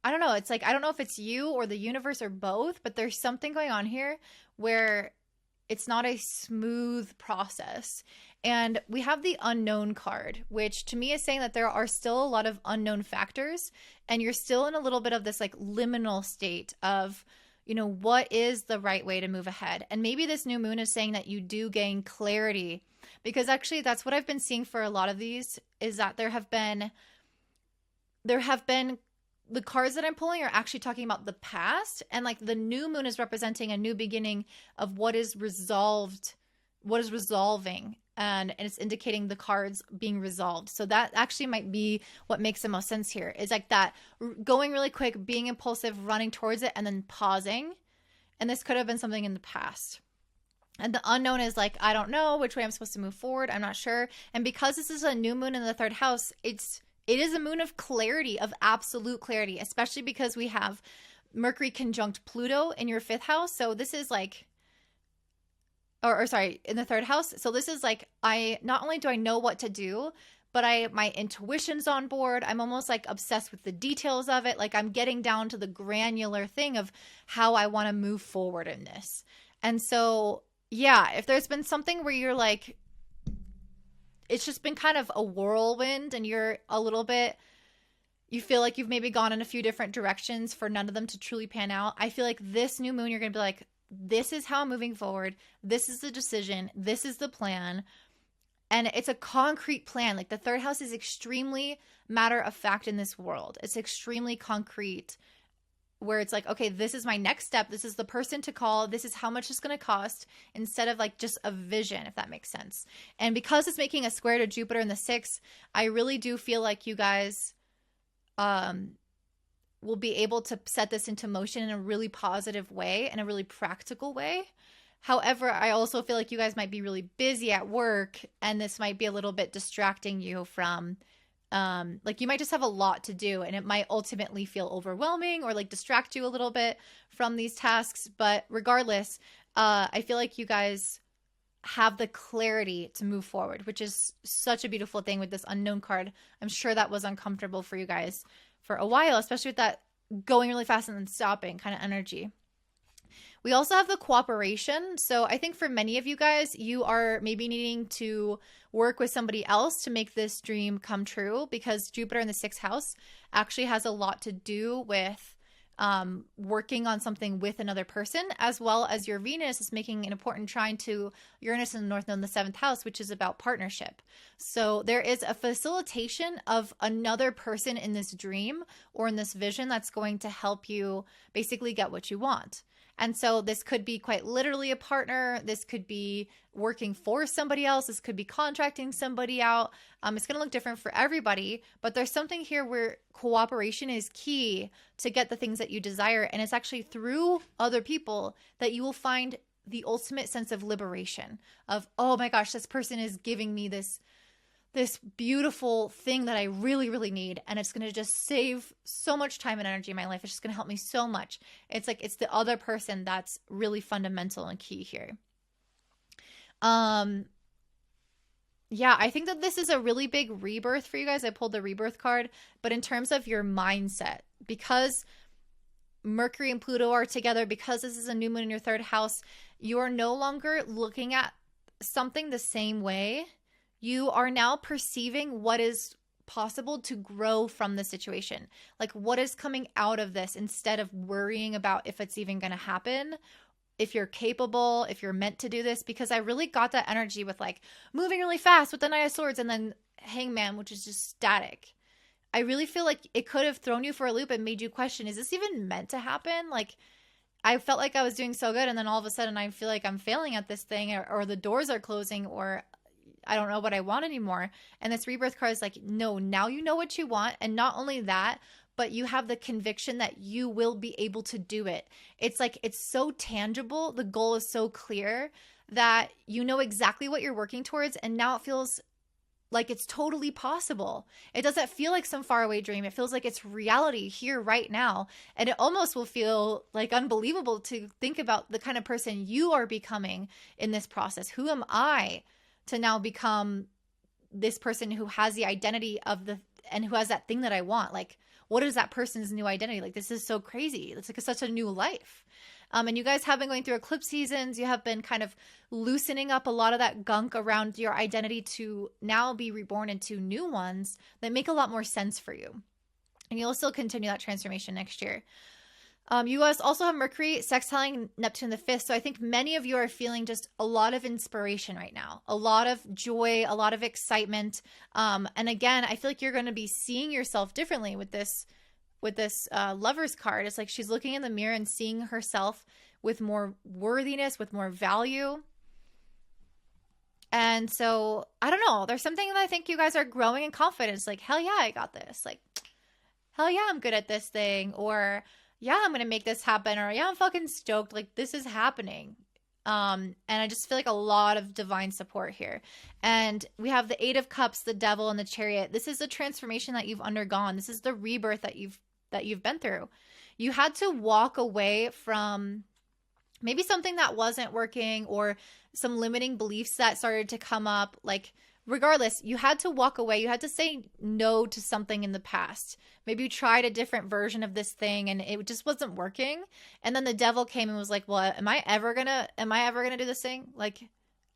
I don't know. It's like, I don't know if it's you or the universe or both, but there's something going on here where it's not a smooth process. And we have the unknown card, which to me is saying that there are still a lot of unknown factors, and you're still in a little bit of this like liminal state of, you know, what is the right way to move ahead? And maybe this new moon is saying that you do gain clarity, because actually that's what I've been seeing for a lot of these, is that there have been the cards that I'm pulling are actually talking about the past, and like the new moon is representing a new beginning of what is resolved, what is resolving, and it's indicating the cards being resolved. So that actually might be what makes the most sense here, is like that going really quick, being impulsive, running towards it, and then pausing. And this could have been something in the past. And the unknown is like, I don't know which way I'm supposed to move forward. I'm not sure. And because this is a new moon in the third house, it is a moon of clarity, of absolute clarity, especially because we have Mercury conjunct Pluto in your fifth house. So this is like, or sorry, in the third house. So this is like, not only do I know what to do, but my intuition's on board. I'm almost like obsessed with the details of it. Like I'm getting down to the granular thing of how I want to move forward in this. And so, yeah, if there's been something where you're like, it's just been kind of a whirlwind and you're a little bit, you feel like you've maybe gone in a few different directions for none of them to truly pan out. I feel like this new moon, you're going to be like, this is how I'm moving forward. This is the decision. This is the plan. And it's a concrete plan. Like the third house is extremely matter of fact in this world. It's extremely concrete, where it's like, okay, this is my next step. This is the person to call. This is how much it's going to cost, instead of like just a vision, if that makes sense. And because it's making a square to Jupiter in the sixth, I really do feel like you guys will be able to set this into motion in a really positive way, in a really practical way. However, I also feel like you guys might be really busy at work, and this might be a little bit distracting you from, like you might just have a lot to do, and it might ultimately feel overwhelming or like distract you a little bit from these tasks. But regardless, I feel like you guys have the clarity to move forward, which is such a beautiful thing with this unknown card. I'm sure that was uncomfortable for you guys for a while, especially with that going really fast and then stopping kind of energy. We also have the cooperation. So I think for many of you guys, you are maybe needing to work with somebody else to make this dream come true, because Jupiter in the sixth house actually has a lot to do with working on something with another person, as well as your Venus is making an important trine to Uranus in the north node in the seventh house, which is about partnership. So there is a facilitation of another person in this dream or in this vision that's going to help you basically get what you want. And so this could be quite literally a partner. This could be working for somebody else. This could be contracting somebody out. It's going to look different for everybody, but there's something here where cooperation is key to get the things that you desire. And it's actually through other people that you will find the ultimate sense of liberation of, oh my gosh, this person is giving me this beautiful thing that I really, really need. And it's going to just save so much time and energy in my life. It's just going to help me so much. It's like, it's the other person that's really fundamental and key here. Yeah, I think that this is a really big rebirth for you guys. I pulled the rebirth card, but in terms of your mindset, because Mercury and Pluto are together, because this is a new moon in your third house, you are no longer looking at something the same way. You are now perceiving what is possible to grow from the situation. Like, what is coming out of this, instead of worrying about if it's even going to happen, if you're capable, if you're meant to do this. Because I really got that energy with like moving really fast with the Knight of Swords and then Hangman, which is just static. I really feel like it could have thrown you for a loop and made you question, is this even meant to happen? Like, I felt like I was doing so good, and then all of a sudden I feel like I'm failing at this thing, or the doors are closing, or I don't know what I want anymore. And this rebirth card is like, no, now you know what you want. And not only that, but you have the conviction that you will be able to do it. It's like, it's so tangible. The goal is so clear that you know exactly what you're working towards. And now it feels like it's totally possible. It doesn't feel like some faraway dream. It feels like it's reality here right now. And it almost will feel like unbelievable to think about the kind of person you are becoming in this process. Who am I to now become this person who has the identity of and who has that thing that I want? Like, what is that person's new identity? Like, this is so crazy. It's like such a new life. And you guys have been going through eclipse seasons. You have been kind of loosening up a lot of that gunk around your identity to now be reborn into new ones that make a lot more sense for you. And you'll still continue that transformation next year. You guys also have Mercury sextiling Neptune the 5th. So I think many of you are feeling just a lot of inspiration right now, a lot of joy, a lot of excitement. And again, I feel like you're going to be seeing yourself differently with this Lover's card. It's like she's looking in the mirror and seeing herself with more worthiness, with more value. And so, I don't know, there's something that I think you guys are growing in confidence. Like, hell yeah, I got this. Like, hell yeah, I'm good at this thing. Or, yeah, I'm going to make this happen. Or, yeah, I'm fucking stoked. Like, this is happening. And I just feel like a lot of divine support here. And we have the Eight of Cups, the Devil, and the Chariot. This is the transformation that you've undergone. This is the rebirth that you've been through. You had to walk away from maybe something that wasn't working, or some limiting beliefs that started to come up. Like, regardless, you had to walk away. You had to say no to something in the past. Maybe you tried a different version of this thing and it just wasn't working. And then the devil came and was like, well, am I ever gonna do this thing? Like,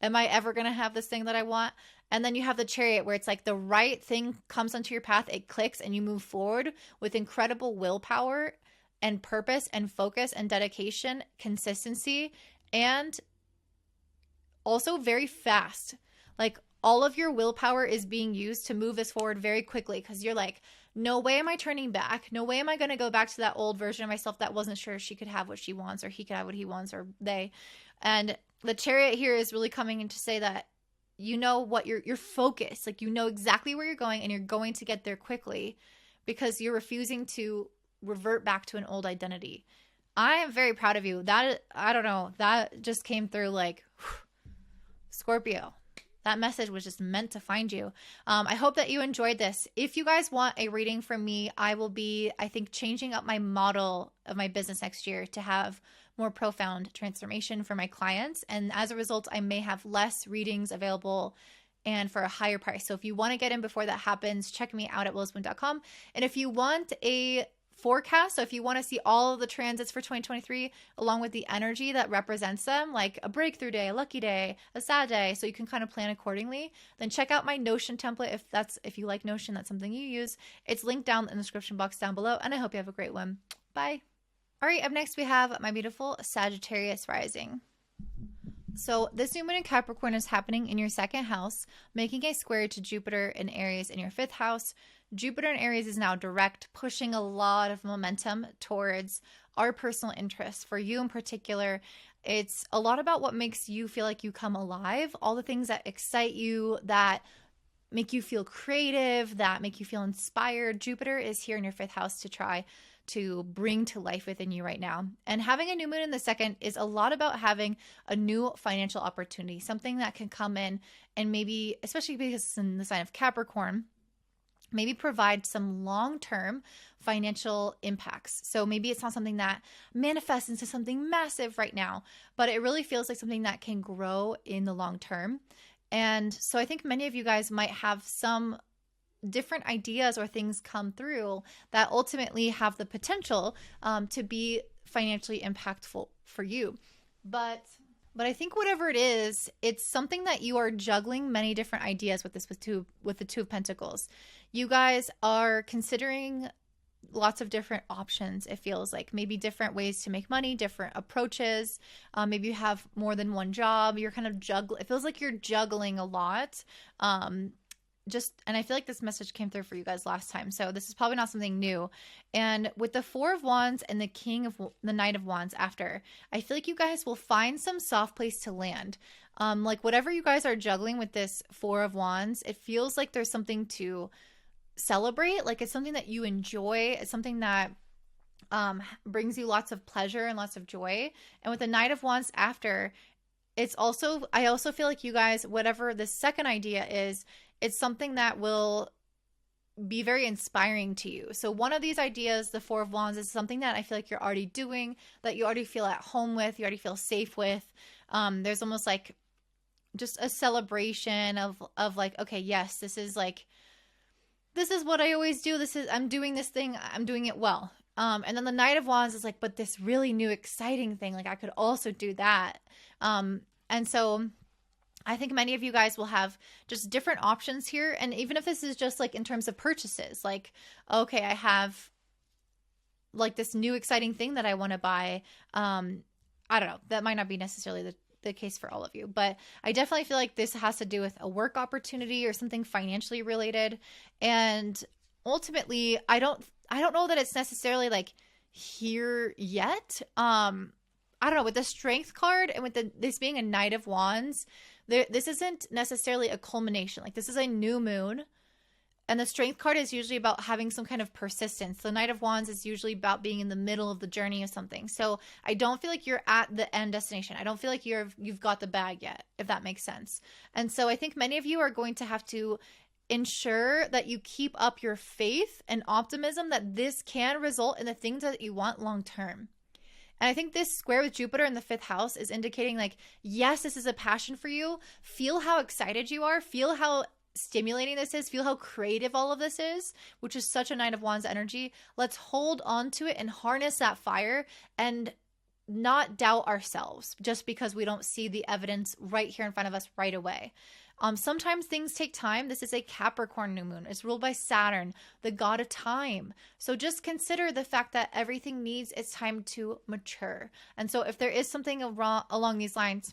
am I ever gonna have this thing that I want? And then you have the Chariot, where it's like the right thing comes onto your path, it clicks, and you move forward with incredible willpower and purpose and focus and dedication, consistency, and also very fast. Like, all of your willpower is being used to move this forward very quickly, because you're like, no way am I turning back. No way am I going to go back to that old version of myself that wasn't sure she could have what she wants, or he could have what he wants, or they. And the Chariot here is really coming in to say that you know what you're focused. Like, you know exactly where you're going, and you're going to get there quickly because you're refusing to revert back to an old identity. I am very proud of you. That, I don't know, that just came through like, Scorpio. That message was just meant to find you. I hope that you enjoyed this. If you guys want a reading from me, I will be, I think, changing up my model of my business next year to have more profound transformation for my clients. And as a result, I may have less readings available and for a higher price. So if you want to get in before that happens, check me out at willispoon.com. And if you want a forecast, so if you want to see all of the transits for 2023 along with the energy that represents them, like a breakthrough day, a lucky day, a sad day, so you can kind of plan accordingly, then check out my Notion template. If you like Notion, that's something you use. It's linked down in the description box down below, and I hope you have a great one. Bye. All right, up next we have my beautiful Sagittarius rising. So this new moon in Capricorn is happening in your second house, making a square to Jupiter and Aries in your fifth house. Jupiter and Aries is now direct, pushing a lot of momentum towards our personal interests. For you in particular, it's a lot about what makes you feel like you come alive, all the things that excite you, that make you feel creative, that make you feel inspired. Jupiter is here in your fifth house to try to bring to life within you right now. And having a new moon in the second is a lot about having a new financial opportunity, something that can come in and maybe, especially because it's in the sign of Capricorn, maybe provide some long-term financial impacts. So maybe it's not something that manifests into something massive right now, but it really feels like something that can grow in the long term. And so I think many of you guys might have some different ideas or things come through that ultimately have the potential to be financially impactful for you. But I think whatever it is, it's something that you are juggling many different ideas with this, with the Two of Pentacles. You guys are considering lots of different options. It feels like maybe different ways to make money, different approaches. Maybe you have more than one job. You're kind of juggling. It feels like you're juggling a lot. And I feel like this message came through for you guys last time. So this is probably not something new. And with the Four of Wands and the Knight of Wands after, I feel like you guys will find some soft place to land. Like whatever you guys are juggling with this Four of Wands, it feels like there's something to celebrate. Like it's something that you enjoy. It's something that brings you lots of pleasure and lots of joy. And with the Knight of Wands after, I also feel like you guys, whatever the second idea is, it's something that will be very inspiring to you. So one of these ideas, the Four of Wands, is something that I feel like you're already doing, that you already feel at home with, you already feel safe with. There's almost like just a celebration of like, okay, yes, this is what I always do. I'm doing this thing. I'm doing it well. And then the Knight of Wands is like, but this really new, exciting thing, like I could also do that. And so I think many of you guys will have just different options here. And even if this is just like in terms of purchases, like, okay, I have like this new exciting thing that I want to buy. I don't know. That might not be necessarily the case for all of you, but I definitely feel like this has to do with a work opportunity or something financially related. And ultimately, I don't know that it's necessarily like here yet. I don't know, with the Strength card and with this being a Knight of Wands, this isn't necessarily a culmination. Like this is a new moon, and the Strength card is usually about having some kind of persistence. The Knight of Wands is usually about being in the middle of the journey of something. So I don't feel like you're at the end destination. I don't feel like you've got the bag yet, if that makes sense. And so I think many of you are going to have to ensure that you keep up your faith and optimism that this can result in the things that you want long term. And I think this square with Jupiter in the 5th house is indicating like, yes, this is a passion for you. Feel how excited you are. Feel how stimulating this is. Feel how creative all of this is, which is such a Knight of Wands energy. Let's hold on to it and harness that fire and not doubt ourselves just because we don't see the evidence right here in front of us right away. Sometimes things take time. This is a Capricorn new moon. It's ruled by Saturn, the god of time. So just consider the fact that everything needs its time to mature. And so if there is something along these lines,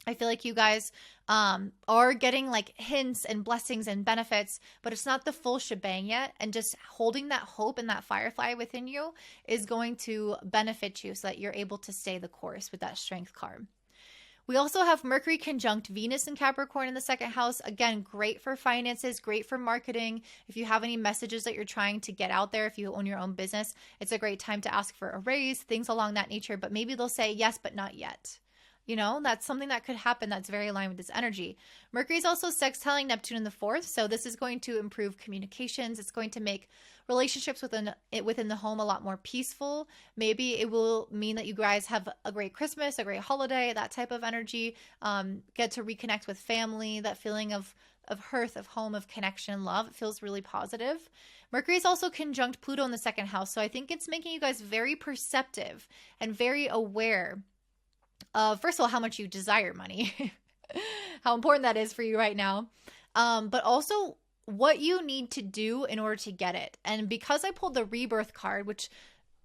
I feel like you guys are getting like hints and blessings and benefits, but it's not the full shebang yet. And just holding that hope and that firefly within you is going to benefit you so that you're able to stay the course with that Strength card. We also have Mercury conjunct Venus in Capricorn in the 2nd house. Again, great for finances, great for marketing. If you have any messages that you're trying to get out there, if you own your own business, it's a great time to ask for a raise, things along that nature. But maybe they'll say yes, but not yet. You know, that's something that could happen that's very aligned with this energy. Mercury is also sextiling Neptune in the 4th. So this is going to improve communications. It's going to make relationships within the home a lot more peaceful. Maybe it will mean that you guys have a great Christmas, a great holiday, that type of energy. Get to reconnect with family, that feeling of hearth, of home, of connection, love. It feels really positive. Mercury is also conjunct Pluto in the 2nd house. So I think it's making you guys very perceptive and very aware of, first of all, how much you desire money, how important that is for you right now, but also what you need to do in order to get it. And because I pulled the Rebirth card, which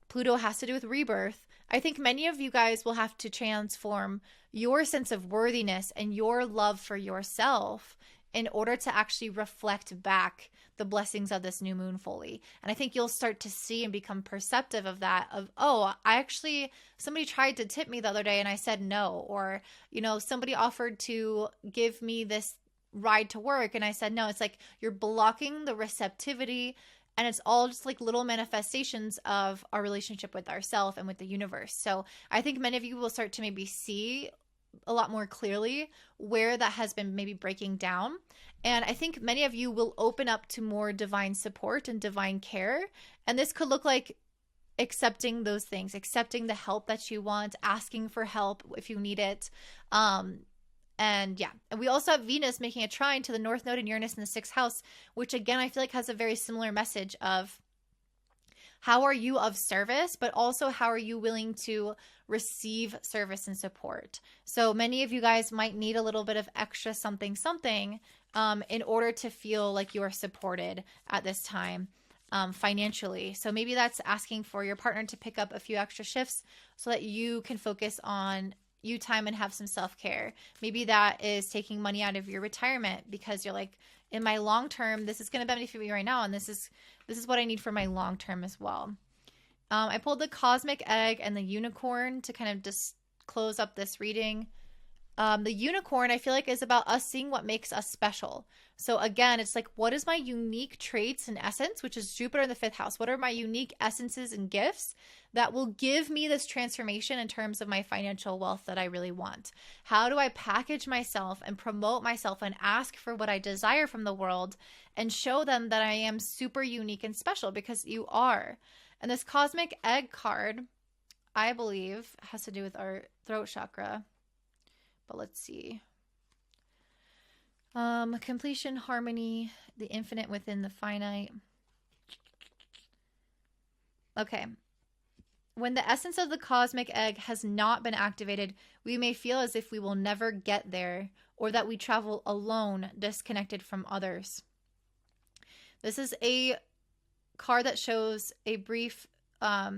Pluto has to do with rebirth, I think many of you guys will have to transform your sense of worthiness and your love for yourself in order to actually reflect back the blessings of this new moon fully. And I think you'll start to see and become perceptive of that, of, oh, somebody tried to tip me the other day and I said no. Or, you know, somebody offered to give me this ride to work and I said no. It's like you're blocking the receptivity And it's all just like little manifestations of our relationship with ourselves and with the universe. So I think many of you will start to maybe see a lot more clearly where that has been maybe breaking down. And I think many of you will open up to more divine support and divine care. And this could look like accepting those things, accepting the help that you want, asking for help if you need it. And we also have Venus making a trine to the North Node and Uranus in the 6th house, which again, I feel like has a very similar message of how are you of service, but also how are you willing to receive service and support. So many of you guys might need a little bit of extra something in order to feel like you are supported at this time. Financially. So maybe that's asking for your partner to pick up a few extra shifts so that you can focus on you time and have some self-care. Maybe that is taking money out of your retirement because you're like, in my long term, this is going to benefit me right now, and this is what I need for my long term as well. I pulled the Cosmic Egg and the Unicorn to kind of just close up this reading. The Unicorn, I feel like, is about us seeing what makes us special. So again, it's like, what is my unique traits and essence, which is Jupiter in the 5th house? What are my unique essences and gifts that will give me this transformation in terms of my financial wealth that I really want? How do I package myself and promote myself and ask for what I desire from the world and show them that I am super unique and special, because you are. And this Cosmic Egg card, I believe, has to do with our throat chakra. But let's see. Completion, harmony, the infinite within the finite. Okay. When the essence of the Cosmic Egg has not been activated, we may feel as if we will never get there, or that we travel alone, disconnected from others. This is a card that shows a brief, a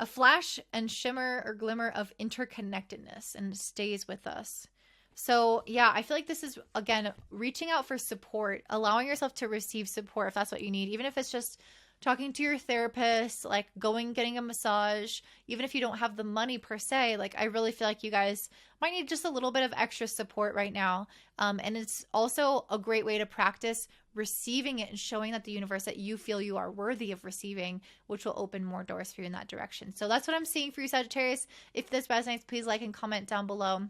flash and shimmer or glimmer of interconnectedness, and stays with us. So I feel like this is, again, reaching out for support, allowing yourself to receive support if that's what you need, even if it's just talking to your therapist, like getting a massage, even if you don't have the money per se. Like, I really feel like you guys might need just a little bit of extra support right now. And it's also a great way to practice receiving it and showing that the universe that you feel you are worthy of receiving, which will open more doors for you in that direction. So that's what I'm seeing for you, Sagittarius. If this resonates, please like and comment down below.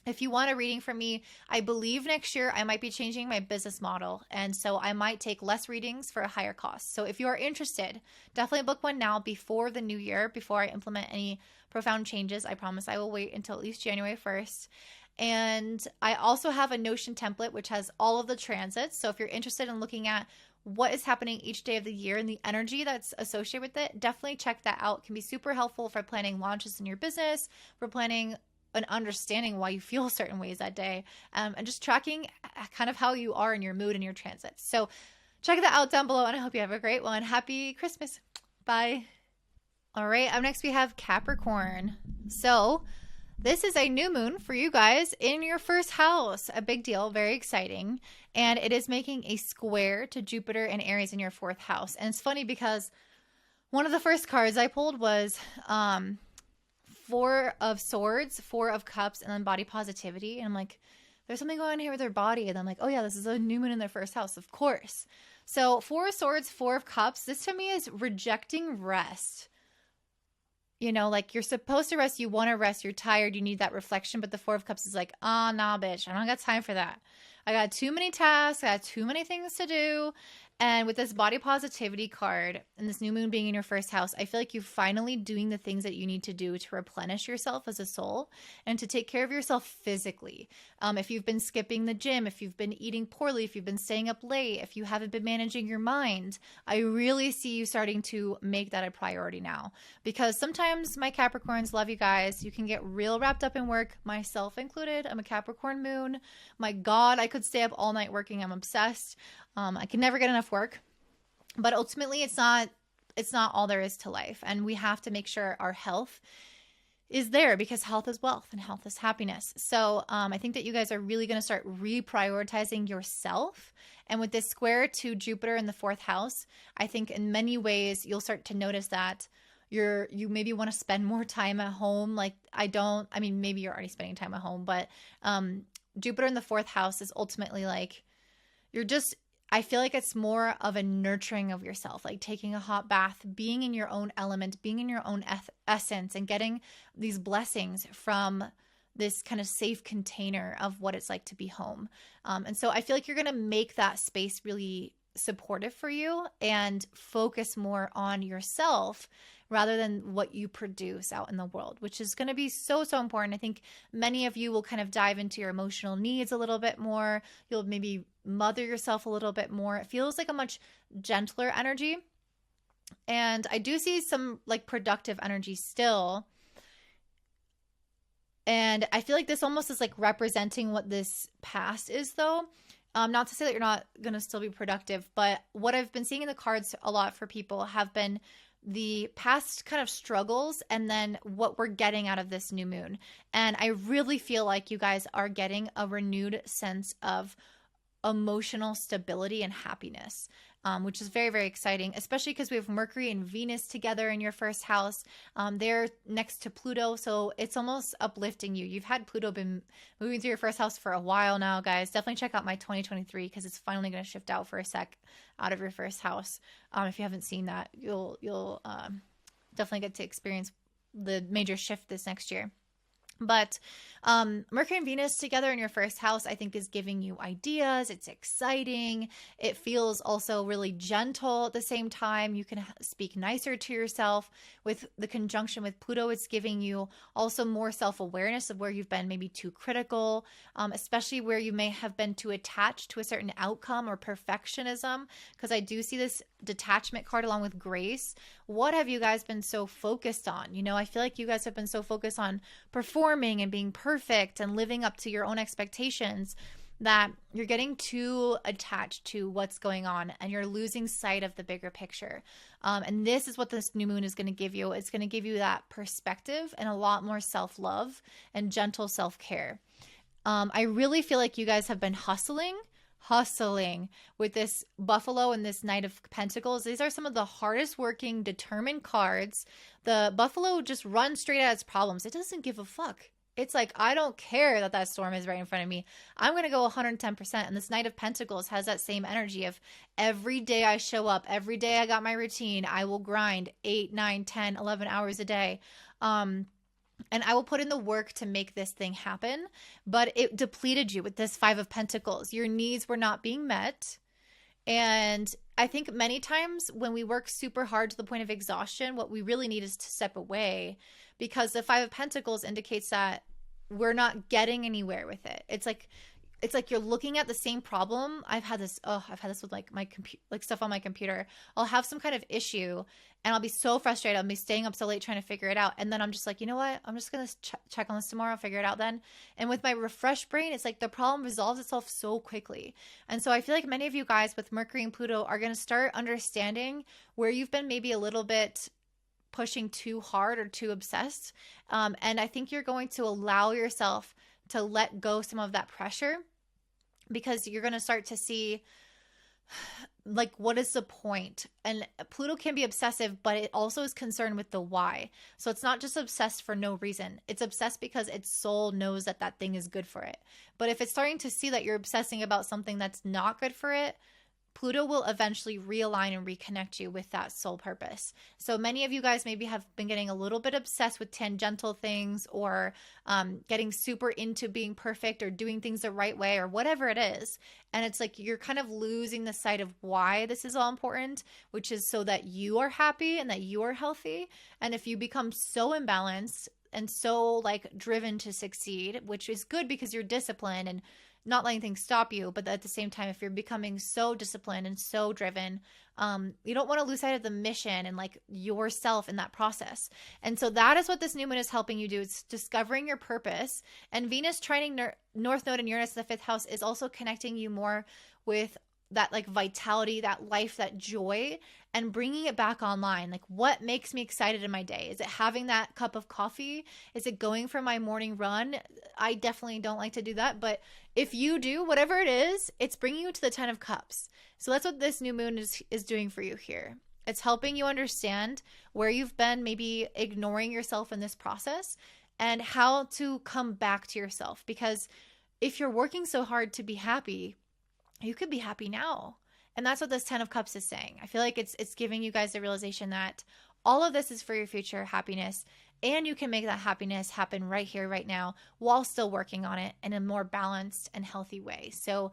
If you want a reading from me, I believe next year I might be changing my business model. And so I might take less readings for a higher cost. So if you are interested, definitely book one now before the new year, before I implement any profound changes. I promise I will wait until at least January 1st. And I also have a Notion template, which has all of the transits. So if you're interested in looking at what is happening each day of the year and the energy that's associated with it, definitely check that out. It can be super helpful for planning launches in your business, for planning and understanding why you feel certain ways that day, and just tracking kind of how you are in your mood and your transits. So check that out down below, and I hope you have a great one. Happy Christmas. Bye. All right, up next we have Capricorn. So this is a new moon for you guys in your 1st house. A big deal, very exciting. And it is making a square to Jupiter and Aries in your 4th house. And it's funny because one of the first cards I pulled was 4 of Swords, 4 of Cups, and then body positivity. And I'm like, there's something going on here with their body. And I'm like, oh yeah, this is a new moon in their 1st house, of course. So 4 of Swords, 4 of Cups. This to me is rejecting rest. You know, like, you're supposed to rest. You want to rest. You're tired. You need that reflection. But the 4 of Cups is like, oh, nah, bitch. I don't got time for that. I got too many tasks. I got too many things to do. And with this body positivity card and this new moon being in your 1st house, I feel like you're finally doing the things that you need to do to replenish yourself as a soul and to take care of yourself physically. If you've been skipping the gym, if you've been eating poorly, if you've been staying up late, if you haven't been managing your mind, I really see you starting to make that a priority now. Because sometimes, my Capricorns, love you guys, you can get real wrapped up in work, myself included. I'm a Capricorn moon. My God, I could stay up all night working. I'm obsessed. I can never get enough work, but ultimately it's not all there is to life. And we have to make sure our health is there, because health is wealth and health is happiness. So I think that you guys are really going to start reprioritizing yourself. And with this square to Jupiter in the 4th house, I think in many ways you'll start to notice that you maybe want to spend more time at home. Like, maybe you're already spending time at home, but Jupiter in the 4th house is ultimately like, you're just I feel like it's more of a nurturing of yourself, like taking a hot bath, being in your own element, being in your own essence, and getting these blessings from this kind of safe container of what it's like to be home. And so I feel like you're going to make that space really supportive for you and focus more on yourself rather than what you produce out in the world, which is going to be so, so important. I think many of you will kind of dive into your emotional needs a little bit more. You'll maybe mother yourself a little bit more. It feels like a much gentler energy. And I do see some like productive energy still. And I feel like this almost is like representing what this past is, though. Not to say that you're not going to still be productive, but what I've been seeing in the cards a lot for people have been the past kind of struggles and then what we're getting out of this new moon. And I really feel like you guys are getting a renewed sense of emotional stability and happiness, which is very, very exciting, especially because we have Mercury and Venus together in your first house. They're next to Pluto, so it's almost uplifting you. You've had Pluto been moving through your first house for a while now, guys. Definitely check out my 2023 because it's finally going to shift out for a sec out of your first house. If you haven't seen that, you'll definitely get to experience the major shift this next year. But Mercury and Venus together in your first house, I think, is giving you ideas. It's exciting. It feels also really gentle at the same time. You can speak nicer to yourself. With the conjunction with Pluto, it's giving you also more self-awareness of where you've been maybe too critical, especially where you may have been too attached to a certain outcome or perfectionism, because I do see this detachment card along with grace. What have you guys been so focused on? You know, I feel like you guys have been so focused on performing and being perfect and living up to your own expectations that you're getting too attached to what's going on and you're losing sight of the bigger picture. And this is what this new moon is going to give you. It's going to give you that perspective and a lot more self-love and gentle self-care. I really feel like you guys have been hustling with this Buffalo and this Knight of Pentacles. These are some of the hardest working, determined cards. The Buffalo just runs straight at its problems. It doesn't give a fuck. It's like, I don't care that that storm is right in front of me. I'm going to go 110%. And this Knight of Pentacles has that same energy of every day I show up, every day I got my routine, I will grind 8, 9, 10, 11 hours a day. And I will put in the work to make this thing happen. But it depleted you with this Five of Pentacles. Your needs were not being met. And I think many times when we work super hard to the point of exhaustion, what we really need is to step away, because the Five of Pentacles indicates that we're not getting anywhere with it. It's like you're looking at the same problem. I've had this with like my stuff on my computer. I'll have some kind of issue and I'll be so frustrated. I'll be staying up so late trying to figure it out. And then I'm just like, you know what? I'm just going to check on this tomorrow, figure it out then. And with my refreshed brain, it's like the problem resolves itself so quickly. And so I feel like many of you guys with Mercury and Pluto are going to start understanding where you've been maybe a little bit pushing too hard or too obsessed. And I think you're going to allow yourself to let go some of that pressure, because you're going to start to see, like, what is the point? And Pluto can be obsessive, but it also is concerned with the why. So it's not just obsessed for no reason. It's obsessed because its soul knows that that thing is good for it. But if it's starting to see that you're obsessing about something that's not good for it, Pluto will eventually realign and reconnect you with that soul purpose. So many of you guys maybe have been getting a little bit obsessed with tangential things, or getting super into being perfect or doing things the right way or whatever it is. And it's like you're kind of losing the sight of why this is all important, which is so that you are happy and that you are healthy. And if you become so imbalanced and so like driven to succeed, which is good because you're disciplined and not letting things stop you, but at the same time, if you're becoming so disciplined and so driven, you don't want to lose sight of the mission and like yourself in that process. And so that is what this new moon is helping you do. It's discovering your purpose. And Venus trining North Node in Uranus in the 5th house is also connecting you more with that like vitality, that life, that joy, and bringing it back online. Like, what makes me excited in my day? Is it having that cup of coffee? Is it going for my morning run? I definitely don't like to do that, but if you do, whatever it is, it's bringing you to the 10 of cups. So that's what this new moon is doing for you here. It's helping you understand where you've been maybe ignoring yourself in this process and how to come back to yourself. Because if you're working so hard to be happy, you could be happy now. And that's what this 10 of Cups is saying. I feel like it's giving you guys the realization that all of this is for your future happiness, and you can make that happiness happen right here, right now, while still working on it in a more balanced and healthy way. So,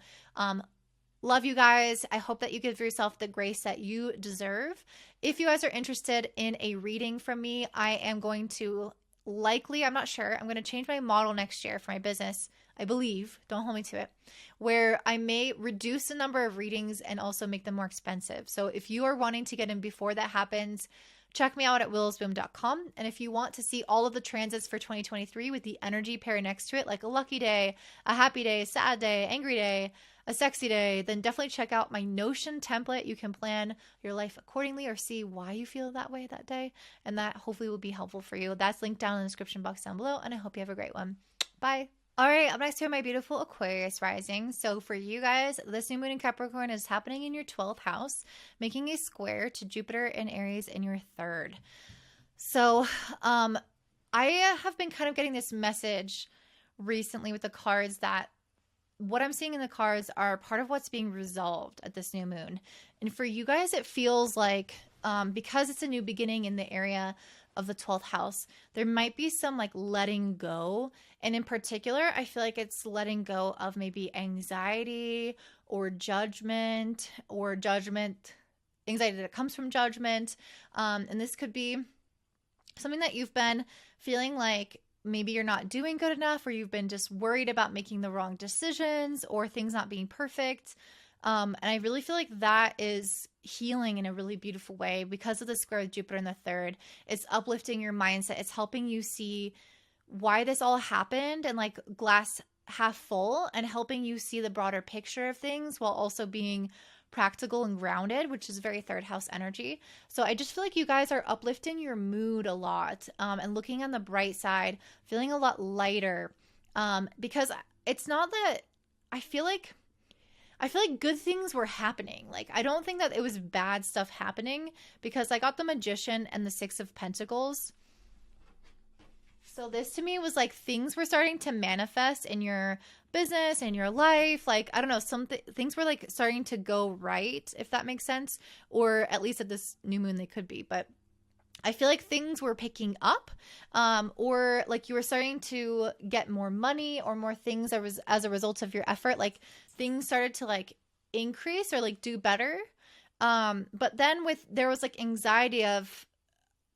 love you guys. I hope that you give yourself the grace that you deserve. If you guys are interested in a reading from me, I am going to I'm not sure, I'm going to change my model next year for my business, I believe, don't hold me to it, where I may reduce the number of readings and also make them more expensive. So if you are wanting to get in before that happens, check me out at willowsboom.com. And if you want to see all of the transits for 2023 with the energy pair next to it, like a lucky day, a happy day, sad day, angry day, a sexy day, then definitely check out my Notion template. You can plan your life accordingly or see why you feel that way that day. And that hopefully will be helpful for you. That's linked down in the description box down below. And I hope you have a great one. Bye. All right, up next here, my beautiful Aquarius rising. So for you guys, this new moon in Capricorn is happening in your 12th house, making a square to Jupiter and Aries in your 3rd. So I have been kind of getting this message recently with the cards that what I'm seeing in the cards are part of what's being resolved at this new moon. And for you guys, it feels like because it's a new beginning in the area of the 12th house, there might be some like letting go. And in particular, I feel like it's letting go of maybe anxiety or judgment anxiety that comes from judgment. And this could be something that you've been feeling like maybe you're not doing good enough, or you've been just worried about making the wrong decisions or things not being perfect. And I really feel like that is healing in a really beautiful way because of the square with Jupiter in the 3rd. It's uplifting your mindset. It's helping you see why this all happened and like glass half full, and helping you see the broader picture of things while also being practical and grounded, which is very 3rd house energy. So I just feel like you guys are uplifting your mood a lot and looking on the bright side, feeling a lot lighter because it's not that I feel like good things were happening. Like, I don't think that it was bad stuff happening because I got the Magician and the 6 of Pentacles. So this to me was like things were starting to manifest in your business, in your life. Like, I don't know, things were like starting to go right, if that makes sense. Or at least at this new moon they could be. But I feel like things were picking up, or like you were starting to get more money or more things as a result of your effort. Like things started to like increase or like do better. But then there was like anxiety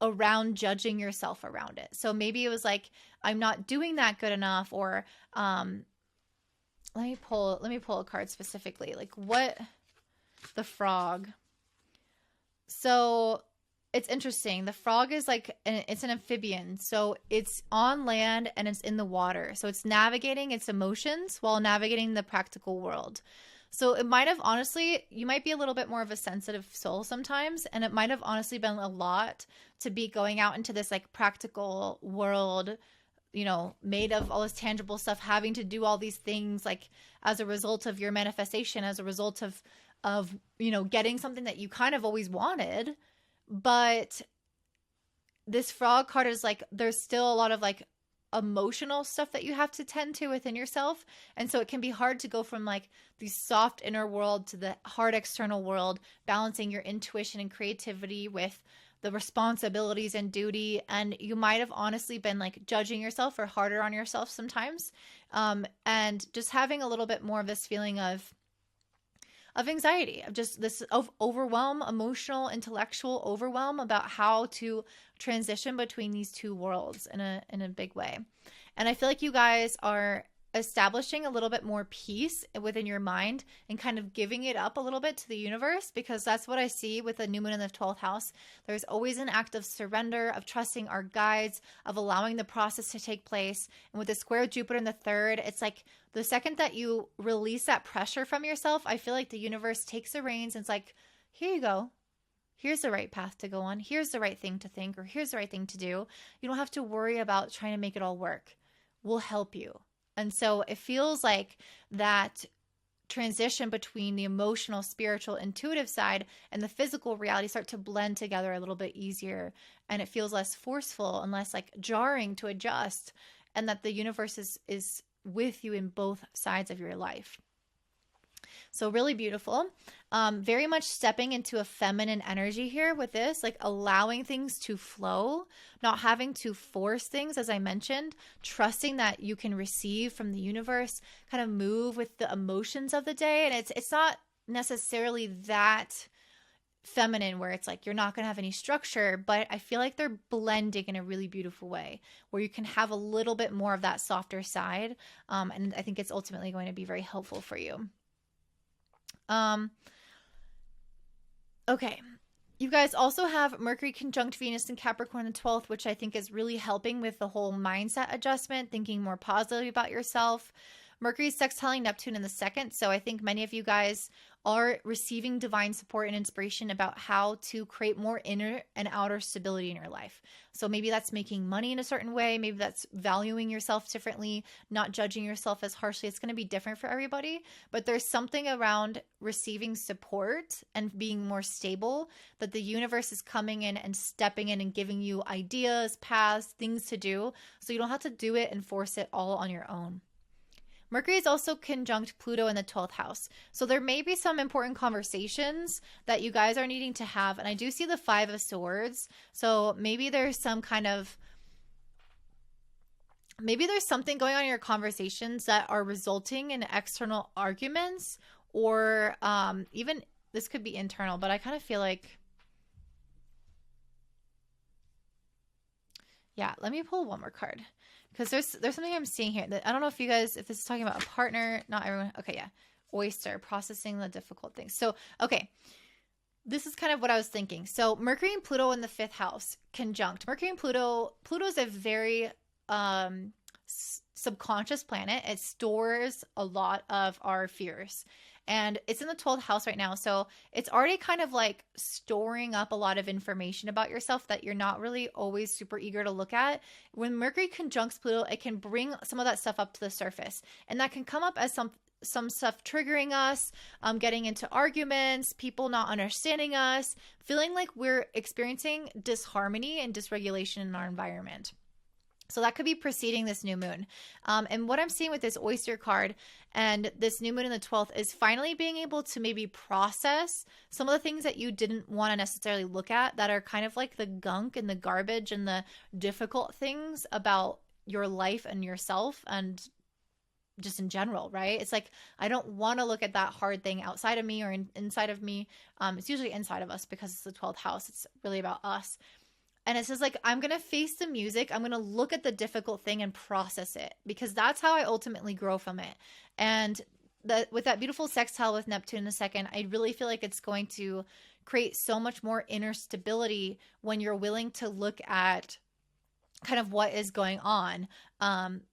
around judging yourself around it. So maybe it was like, I'm not doing that good enough, or let me pull a card specifically. Like what the frog. So it's interesting. The frog is like, it's an amphibian. So it's on land and it's in the water. So it's navigating its emotions while navigating the practical world. So it might have honestly, you might be a little bit more of a sensitive soul sometimes. And it might have honestly been a lot to be going out into this like practical world, you know, made of all this tangible stuff, having to do all these things like as a result of your manifestation, as a result of, you know, getting something that you kind of always wanted. But this frog card is like, there's still a lot of like emotional stuff that you have to tend to within yourself. And so it can be hard to go from like the soft inner world to the hard external world, balancing your intuition and creativity with the responsibilities and duty. And you might have honestly been like judging yourself or harder on yourself sometimes. And just having a little bit more of this feeling of anxiety, of just this of overwhelm, emotional, intellectual overwhelm about how to transition between these two worlds in a big way. And I feel like you guys are establishing a little bit more peace within your mind and kind of giving it up a little bit to the universe, because that's what I see with the new moon in the 12th house. There's always an act of surrender, of trusting our guides, of allowing the process to take place. And with the square of Jupiter in the 3rd, it's like the second that you release that pressure from yourself, I feel like the universe takes the reins and it's like, here you go. Here's the right path to go on. Here's the right thing to think, or here's the right thing to do. You don't have to worry about trying to make it all work. We'll help you. And so it feels like that transition between the emotional, spiritual, intuitive side and the physical reality start to blend together a little bit easier. And it feels less forceful and less like jarring to adjust. And that the universe is with you in both sides of your life. So really beautiful. Very much stepping into a feminine energy here with this, like allowing things to flow, not having to force things, as I mentioned, trusting that you can receive from the universe, kind of move with the emotions of the day. And it's not necessarily that feminine where it's like you're not going to have any structure, but I feel like they're blending in a really beautiful way where you can have a little bit more of that softer side. And I think it's ultimately going to be very helpful for you. Okay. You guys also have Mercury conjunct Venus in Capricorn in the 12th, which I think is really helping with the whole mindset adjustment, thinking more positively about yourself. Mercury is sextiling Neptune in the 2nd. So I think many of you guys are receiving divine support and inspiration about how to create more inner and outer stability in your life. So maybe that's making money in a certain way. Maybe that's valuing yourself differently, not judging yourself as harshly. It's going to be different for everybody, but there's something around receiving support and being more stable that the universe is coming in and stepping in and giving you ideas, paths, things to do. So you don't have to do it and force it all on your own. Mercury is also conjunct Pluto in the 12th house. So there may be some important conversations that you guys are needing to have. And I do see the 5 of Swords. So maybe there's some kind of, maybe there's something going on in your conversations that are resulting in external arguments, or even this could be internal, but I kind of feel like, yeah, let me pull one more card. Because there's something I'm seeing here that I don't know if you guys, if this is talking about a partner, not everyone. Okay, yeah. Oyster, processing the difficult things. So, okay. This is kind of what I was thinking. So Mercury and Pluto in the 5th house conjunct. Mercury and Pluto is a very subconscious planet. It stores a lot of our fears. And it's in the 12th house right now. So it's already kind of like storing up a lot of information about yourself that you're not really always super eager to look at. When Mercury conjuncts Pluto, it can bring some of that stuff up to the surface. And that can come up as some stuff triggering us, getting into arguments, people not understanding us, feeling like we're experiencing disharmony and dysregulation in our environment. So that could be preceding this new moon. And what I'm seeing with this Oyster card and this new moon in the 12th is finally being able to maybe process some of the things that you didn't want to necessarily look at, that are kind of like the gunk and the garbage and the difficult things about your life and yourself and just in general, right? It's like, I don't want to look at that hard thing outside of me or inside of me. It's usually inside of us because it's the 12th house. It's really about us. And it says like, I'm going to face the music. I'm going to look at the difficult thing and process it, because that's how I ultimately grow from it. And with that beautiful sextile with Neptune in the 2nd, I really feel like it's going to create so much more inner stability when you're willing to look at kind of what is going on.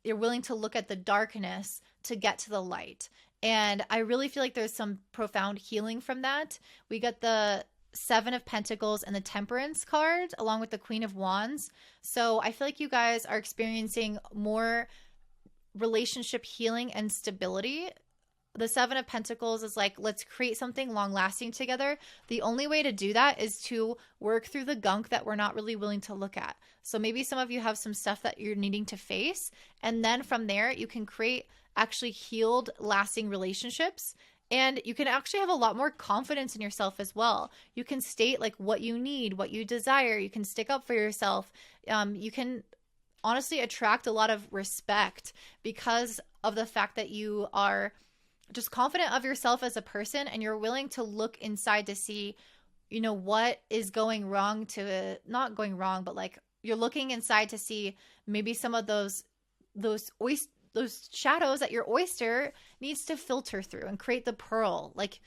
You're willing to look at the darkness to get to the light. And I really feel like there's some profound healing from that. We got the 7 of Pentacles and the Temperance card along with the Queen of Wands. So I feel like you guys are experiencing more relationship healing and stability. The 7 of Pentacles is like, let's create something long lasting together. The only way to do that is to work through the gunk that we're not really willing to look at. So maybe some of you have some stuff that you're needing to face. And then from there, you can create actually healed, lasting relationships. And you can actually have a lot more confidence in yourself as well. You can state like what you need, what you desire. You can stick up for yourself. You can honestly attract a lot of respect because of the fact that you are just confident of yourself as a person, and you're willing to look inside to see, you know, what is going wrong not going wrong, but like you're looking inside to see maybe some of those shadows that your oyster needs to filter through and create the pearl. Like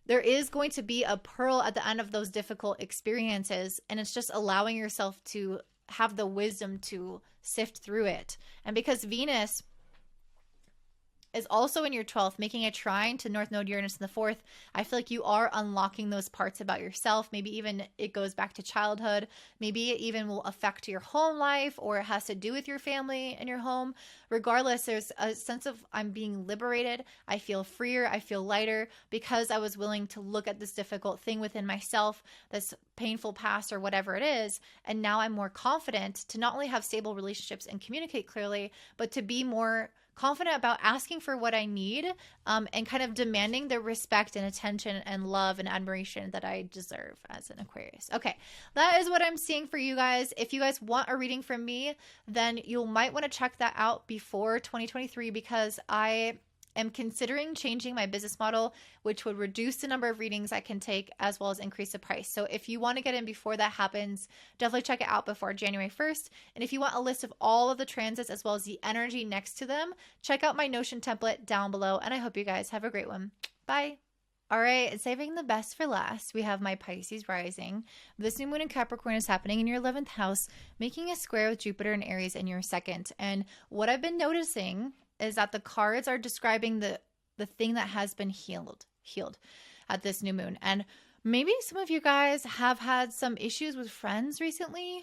there is going to be a pearl at the end of those difficult experiences. And it's just allowing yourself to have the wisdom to sift through it. And because Venus is also in your 12th, making a trine to North Node Uranus in the 4th, I feel like you are unlocking those parts about yourself. Maybe even it goes back to childhood. Maybe it even will affect your home life, or it has to do with your family and your home. Regardless, there's a sense of I'm being liberated. I feel freer. I feel lighter because I was willing to look at this difficult thing within myself, this painful past or whatever it is. And now I'm more confident to not only have stable relationships and communicate clearly, but to be more confident about asking for what I need, and kind of demanding the respect and attention and love and admiration that I deserve as an Aquarius. Okay, that is what I'm seeing for you guys. If you guys want a reading from me, then you might want to check that out before 2023, because I am considering changing my business model, which would reduce the number of readings I can take as well as increase the price. So if you want to get in before that happens, definitely check it out before January 1st. And if you want a list of all of the transits as well as the energy next to them, check out my Notion template down below. And I hope you guys have a great one. Bye. All right, saving the best for last, we have my Pisces rising. This new moon in Capricorn is happening in your 11th house, making a square with Jupiter and Aries in your second. And what I've been noticing is that the cards are describing the thing that has been healed at this new moon. And maybe some of you guys have had some issues with friends recently,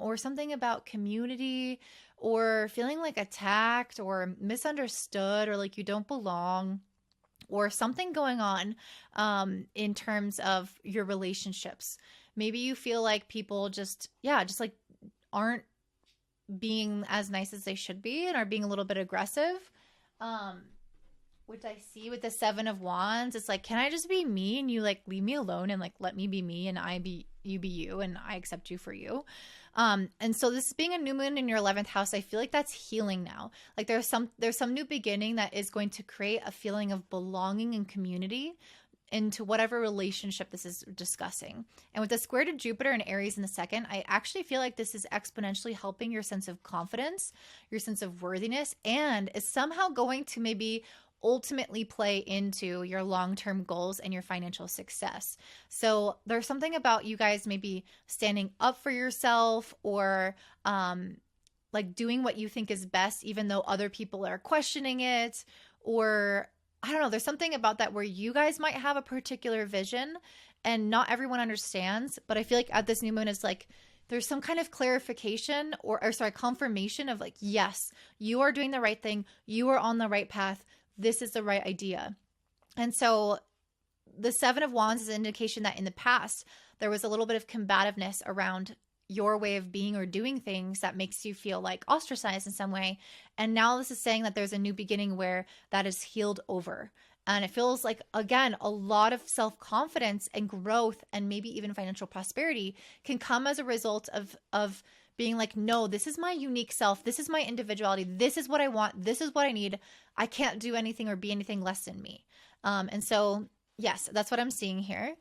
or something about community, or feeling like attacked or misunderstood, or like you don't belong, or something going on in terms of your relationships. Maybe you feel like people just like aren't being as nice as they should be and are being a little bit aggressive, which I see with the 7 of Wands. It's like, can I just be me and you like leave me alone and like let me be me and you be you and I accept you for you. And so this being a new moon in your 11th house, I feel like that's healing now. Like there's some new beginning that is going to create a feeling of belonging and community into whatever relationship this is discussing. And with the square to Jupiter and Aries in the second, I actually feel like this is exponentially helping your sense of confidence, your sense of worthiness, and is somehow going to maybe ultimately play into your long-term goals and your financial success. So there's something about you guys maybe standing up for yourself, or like doing what you think is best, even though other people are questioning it, or I don't know, there's something about that where you guys might have a particular vision and not everyone understands. But I feel like at this new moon, it's like there's some kind of clarification or confirmation of like, yes, you are doing the right thing. You are on the right path. This is the right idea. And so the 7 of Wands is an indication that in the past, there was a little bit of combativeness around your way of being or doing things that makes you feel like ostracized in some way. And now this is saying that there's a new beginning where that is healed over. And it feels like, again, a lot of self-confidence and growth and maybe even financial prosperity can come as a result of being like, no, this is my unique self. This is my individuality. This is what I want. This is what I need. I can't do anything or be anything less than me. And so, yes, that's what I'm seeing here.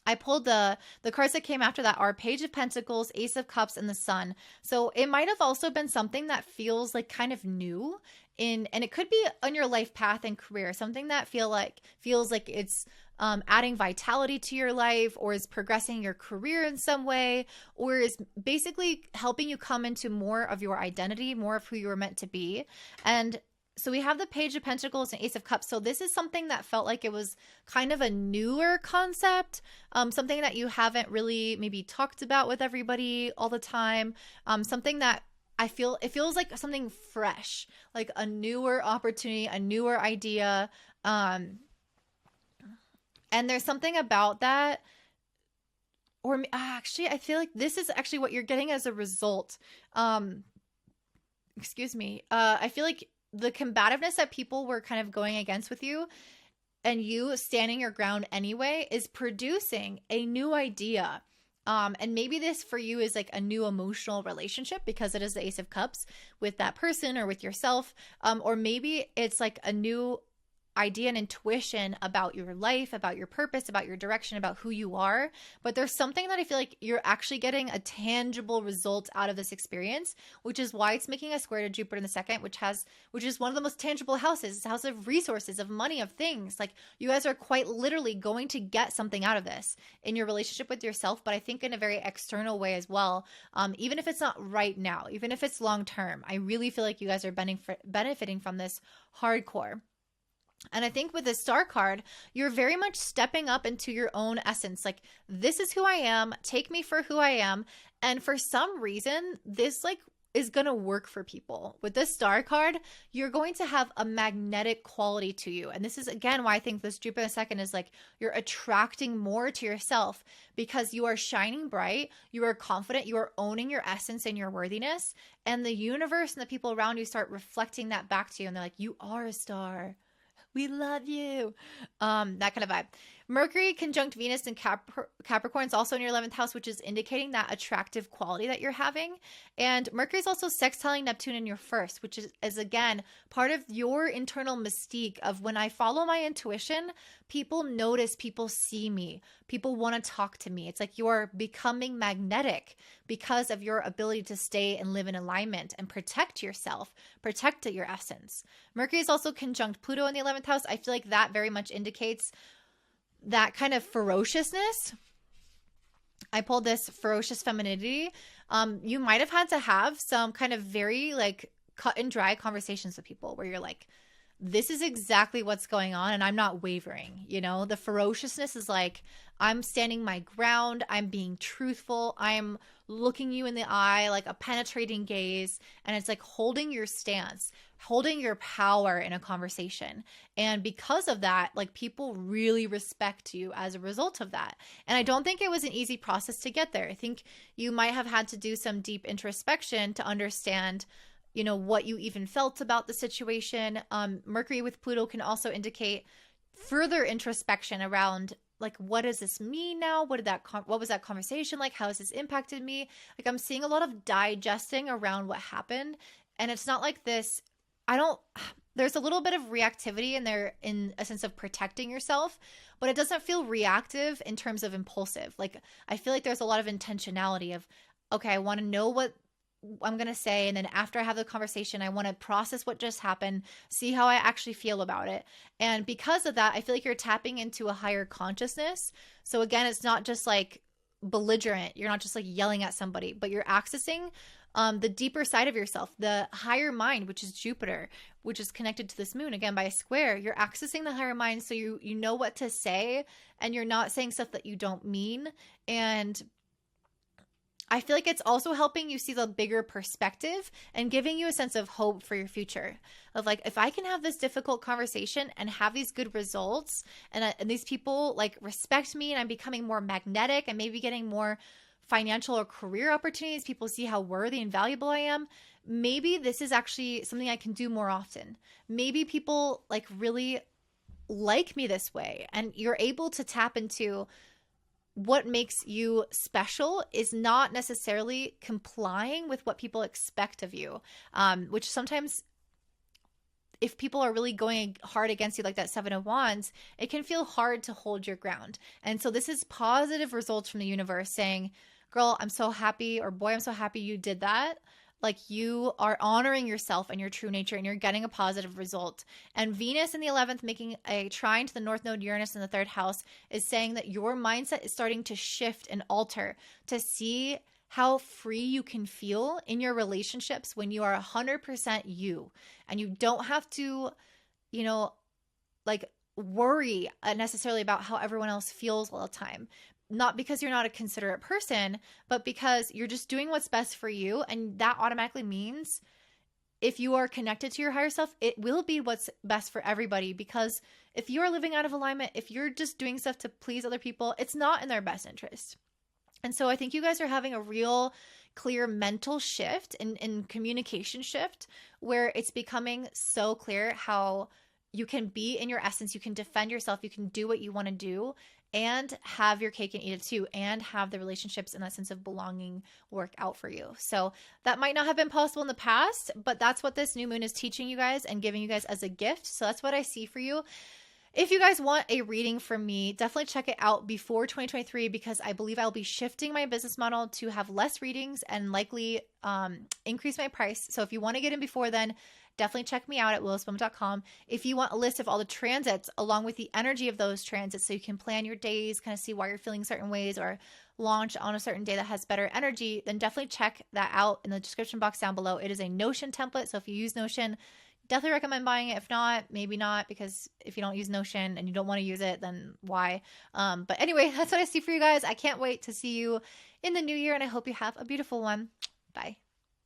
I pulled the cards that came after that are Page of Pentacles, Ace of Cups, and the Sun. So it might have also been something that feels like kind of new and it could be on your life path and career, something that feels like it's adding vitality to your life, or is progressing your career in some way, or is basically helping you come into more of your identity, more of who you were meant to be. And so we have the Page of Pentacles and Ace of Cups. So this is something that felt like it was kind of a newer concept, something that you haven't really maybe talked about with everybody all the time, something that it feels like something fresh, like a newer opportunity, a newer idea. And there's something about that, or actually, I feel like this is actually what you're getting as a result. Excuse me. I feel like the combativeness that people were kind of going against with you and you standing your ground anyway is producing a new idea. And maybe this for you is like a new emotional relationship because it is the Ace of Cups with that person or with yourself. Or maybe it's like a new idea and intuition about your life, about your purpose, about your direction, about who you are. But there's something that I feel like you're actually getting a tangible result out of this experience, which is why it's making a square to Jupiter in the second, which is one of the most tangible houses. It's a house of resources, of money, of things. Like you guys are quite literally going to get something out of this in your relationship with yourself, but I think in a very external way as well. Even if it's not right now, even if it's long term, I really feel like you guys are benefiting from this hardcore. And I think with the Star card, you're very much stepping up into your own essence. Like, this is who I am. Take me for who I am. And for some reason, this like is going to work for people. With this star card, you're going to have a magnetic quality to you. And this is, again, why I think this Jupiter second is like you're attracting more to yourself because you are shining bright, you are confident, you are owning your essence and your worthiness. And the universe and the people around you start reflecting that back to you. And they're like, you are a star. We love you. That kind of vibe. Mercury conjunct Venus and Capricorn is also in your 11th house, which is indicating that attractive quality that you're having. And Mercury is also sextiling Neptune in your first, which is again, part of your internal mystique of when I follow my intuition, people notice, people see me, people want to talk to me. It's like you're becoming magnetic because of your ability to stay and live in alignment and protect yourself, protect your essence. Mercury is also conjunct Pluto in the 11th house. I feel like that very much indicates that kind of ferociousness. I pulled this ferocious femininity. You might have had to have some kind of very like cut and dry conversations with people where you're like, this is exactly what's going on and I'm not wavering. You know, the ferociousness is like, I'm standing my ground. I'm being truthful. I'm looking you in the eye, like a penetrating gaze. And it's like holding your stance, holding your power in a conversation. And because of that, like people really respect you as a result of that. And I don't think it was an easy process to get there. I think you might have had to do some deep introspection to understand, you know, what you even felt about the situation. Mercury with Pluto can also indicate further introspection around like, what does this mean now? What was that conversation like? How has this impacted me? Like I'm seeing a lot of digesting around what happened. And it's not like this, there's a little bit of reactivity in there in a sense of protecting yourself, but it doesn't feel reactive in terms of impulsive. Like I feel like there's a lot of intentionality of, okay, I want to know what I'm going to say. And then after I have the conversation, I want to process what just happened, see how I actually feel about it. And because of that, I feel like you're tapping into a higher consciousness. So again, it's not just like belligerent. You're not just like yelling at somebody, but you're accessing the deeper side of yourself, the higher mind, which is Jupiter, which is connected to this moon again by a square. You're accessing the higher mind. So you know what to say and you're not saying stuff that you don't mean. And I feel like it's also helping you see the bigger perspective and giving you a sense of hope for your future of like, if I can have this difficult conversation and have these good results and these people like respect me and I'm becoming more magnetic and maybe getting more financial or career opportunities, people see how worthy and valuable I am. Maybe this is actually something I can do more often. Maybe people like really like me this way and you're able to tap into what makes you special is not necessarily complying with what people expect of you, which sometimes if people are really going hard against you like that Seven of Wands, it can feel hard to hold your ground. And so this is positive results from the universe saying, girl, I'm so happy, or boy, I'm so happy you did that. Like you are honoring yourself and your true nature and you're getting a positive result. And Venus in the 11th making a trine to the North Node, Uranus in the 3rd house is saying that your mindset is starting to shift and alter to see how free you can feel in your relationships when you are 100% you. And you don't have to, you know, like worry necessarily about how everyone else feels all the time. Not because you're not a considerate person, but because you're just doing what's best for you. And that automatically means if you are connected to your higher self, it will be what's best for everybody. Because if you are living out of alignment, if you're just doing stuff to please other people, it's not in their best interest. And so I think you guys are having a real clear mental shift and communication shift where it's becoming so clear how you can be in your essence, you can defend yourself, you can do what you want to do, and have your cake and eat it too, and have the relationships and that sense of belonging work out for you. So that might not have been possible in the past, but that's what this new moon is teaching you guys and giving you guys as a gift. So that's what I see for you. If you guys want a reading from me, definitely check it out before 2023 because I believe I'll be shifting my business model to have less readings and likely increase my price. So if you want to get in before then, definitely check me out at willisbum.com. If you want a list of all the transits along with the energy of those transits so you can plan your days, kind of see why you're feeling certain ways or launch on a certain day that has better energy, then definitely check that out in the description box down below. It is a Notion template. So if you use Notion, definitely recommend buying it. If not, maybe not, because if you don't use Notion and you don't want to use it, then why? But anyway, that's what I see for you guys. I can't wait to see you in the new year and I hope you have a beautiful one. Bye.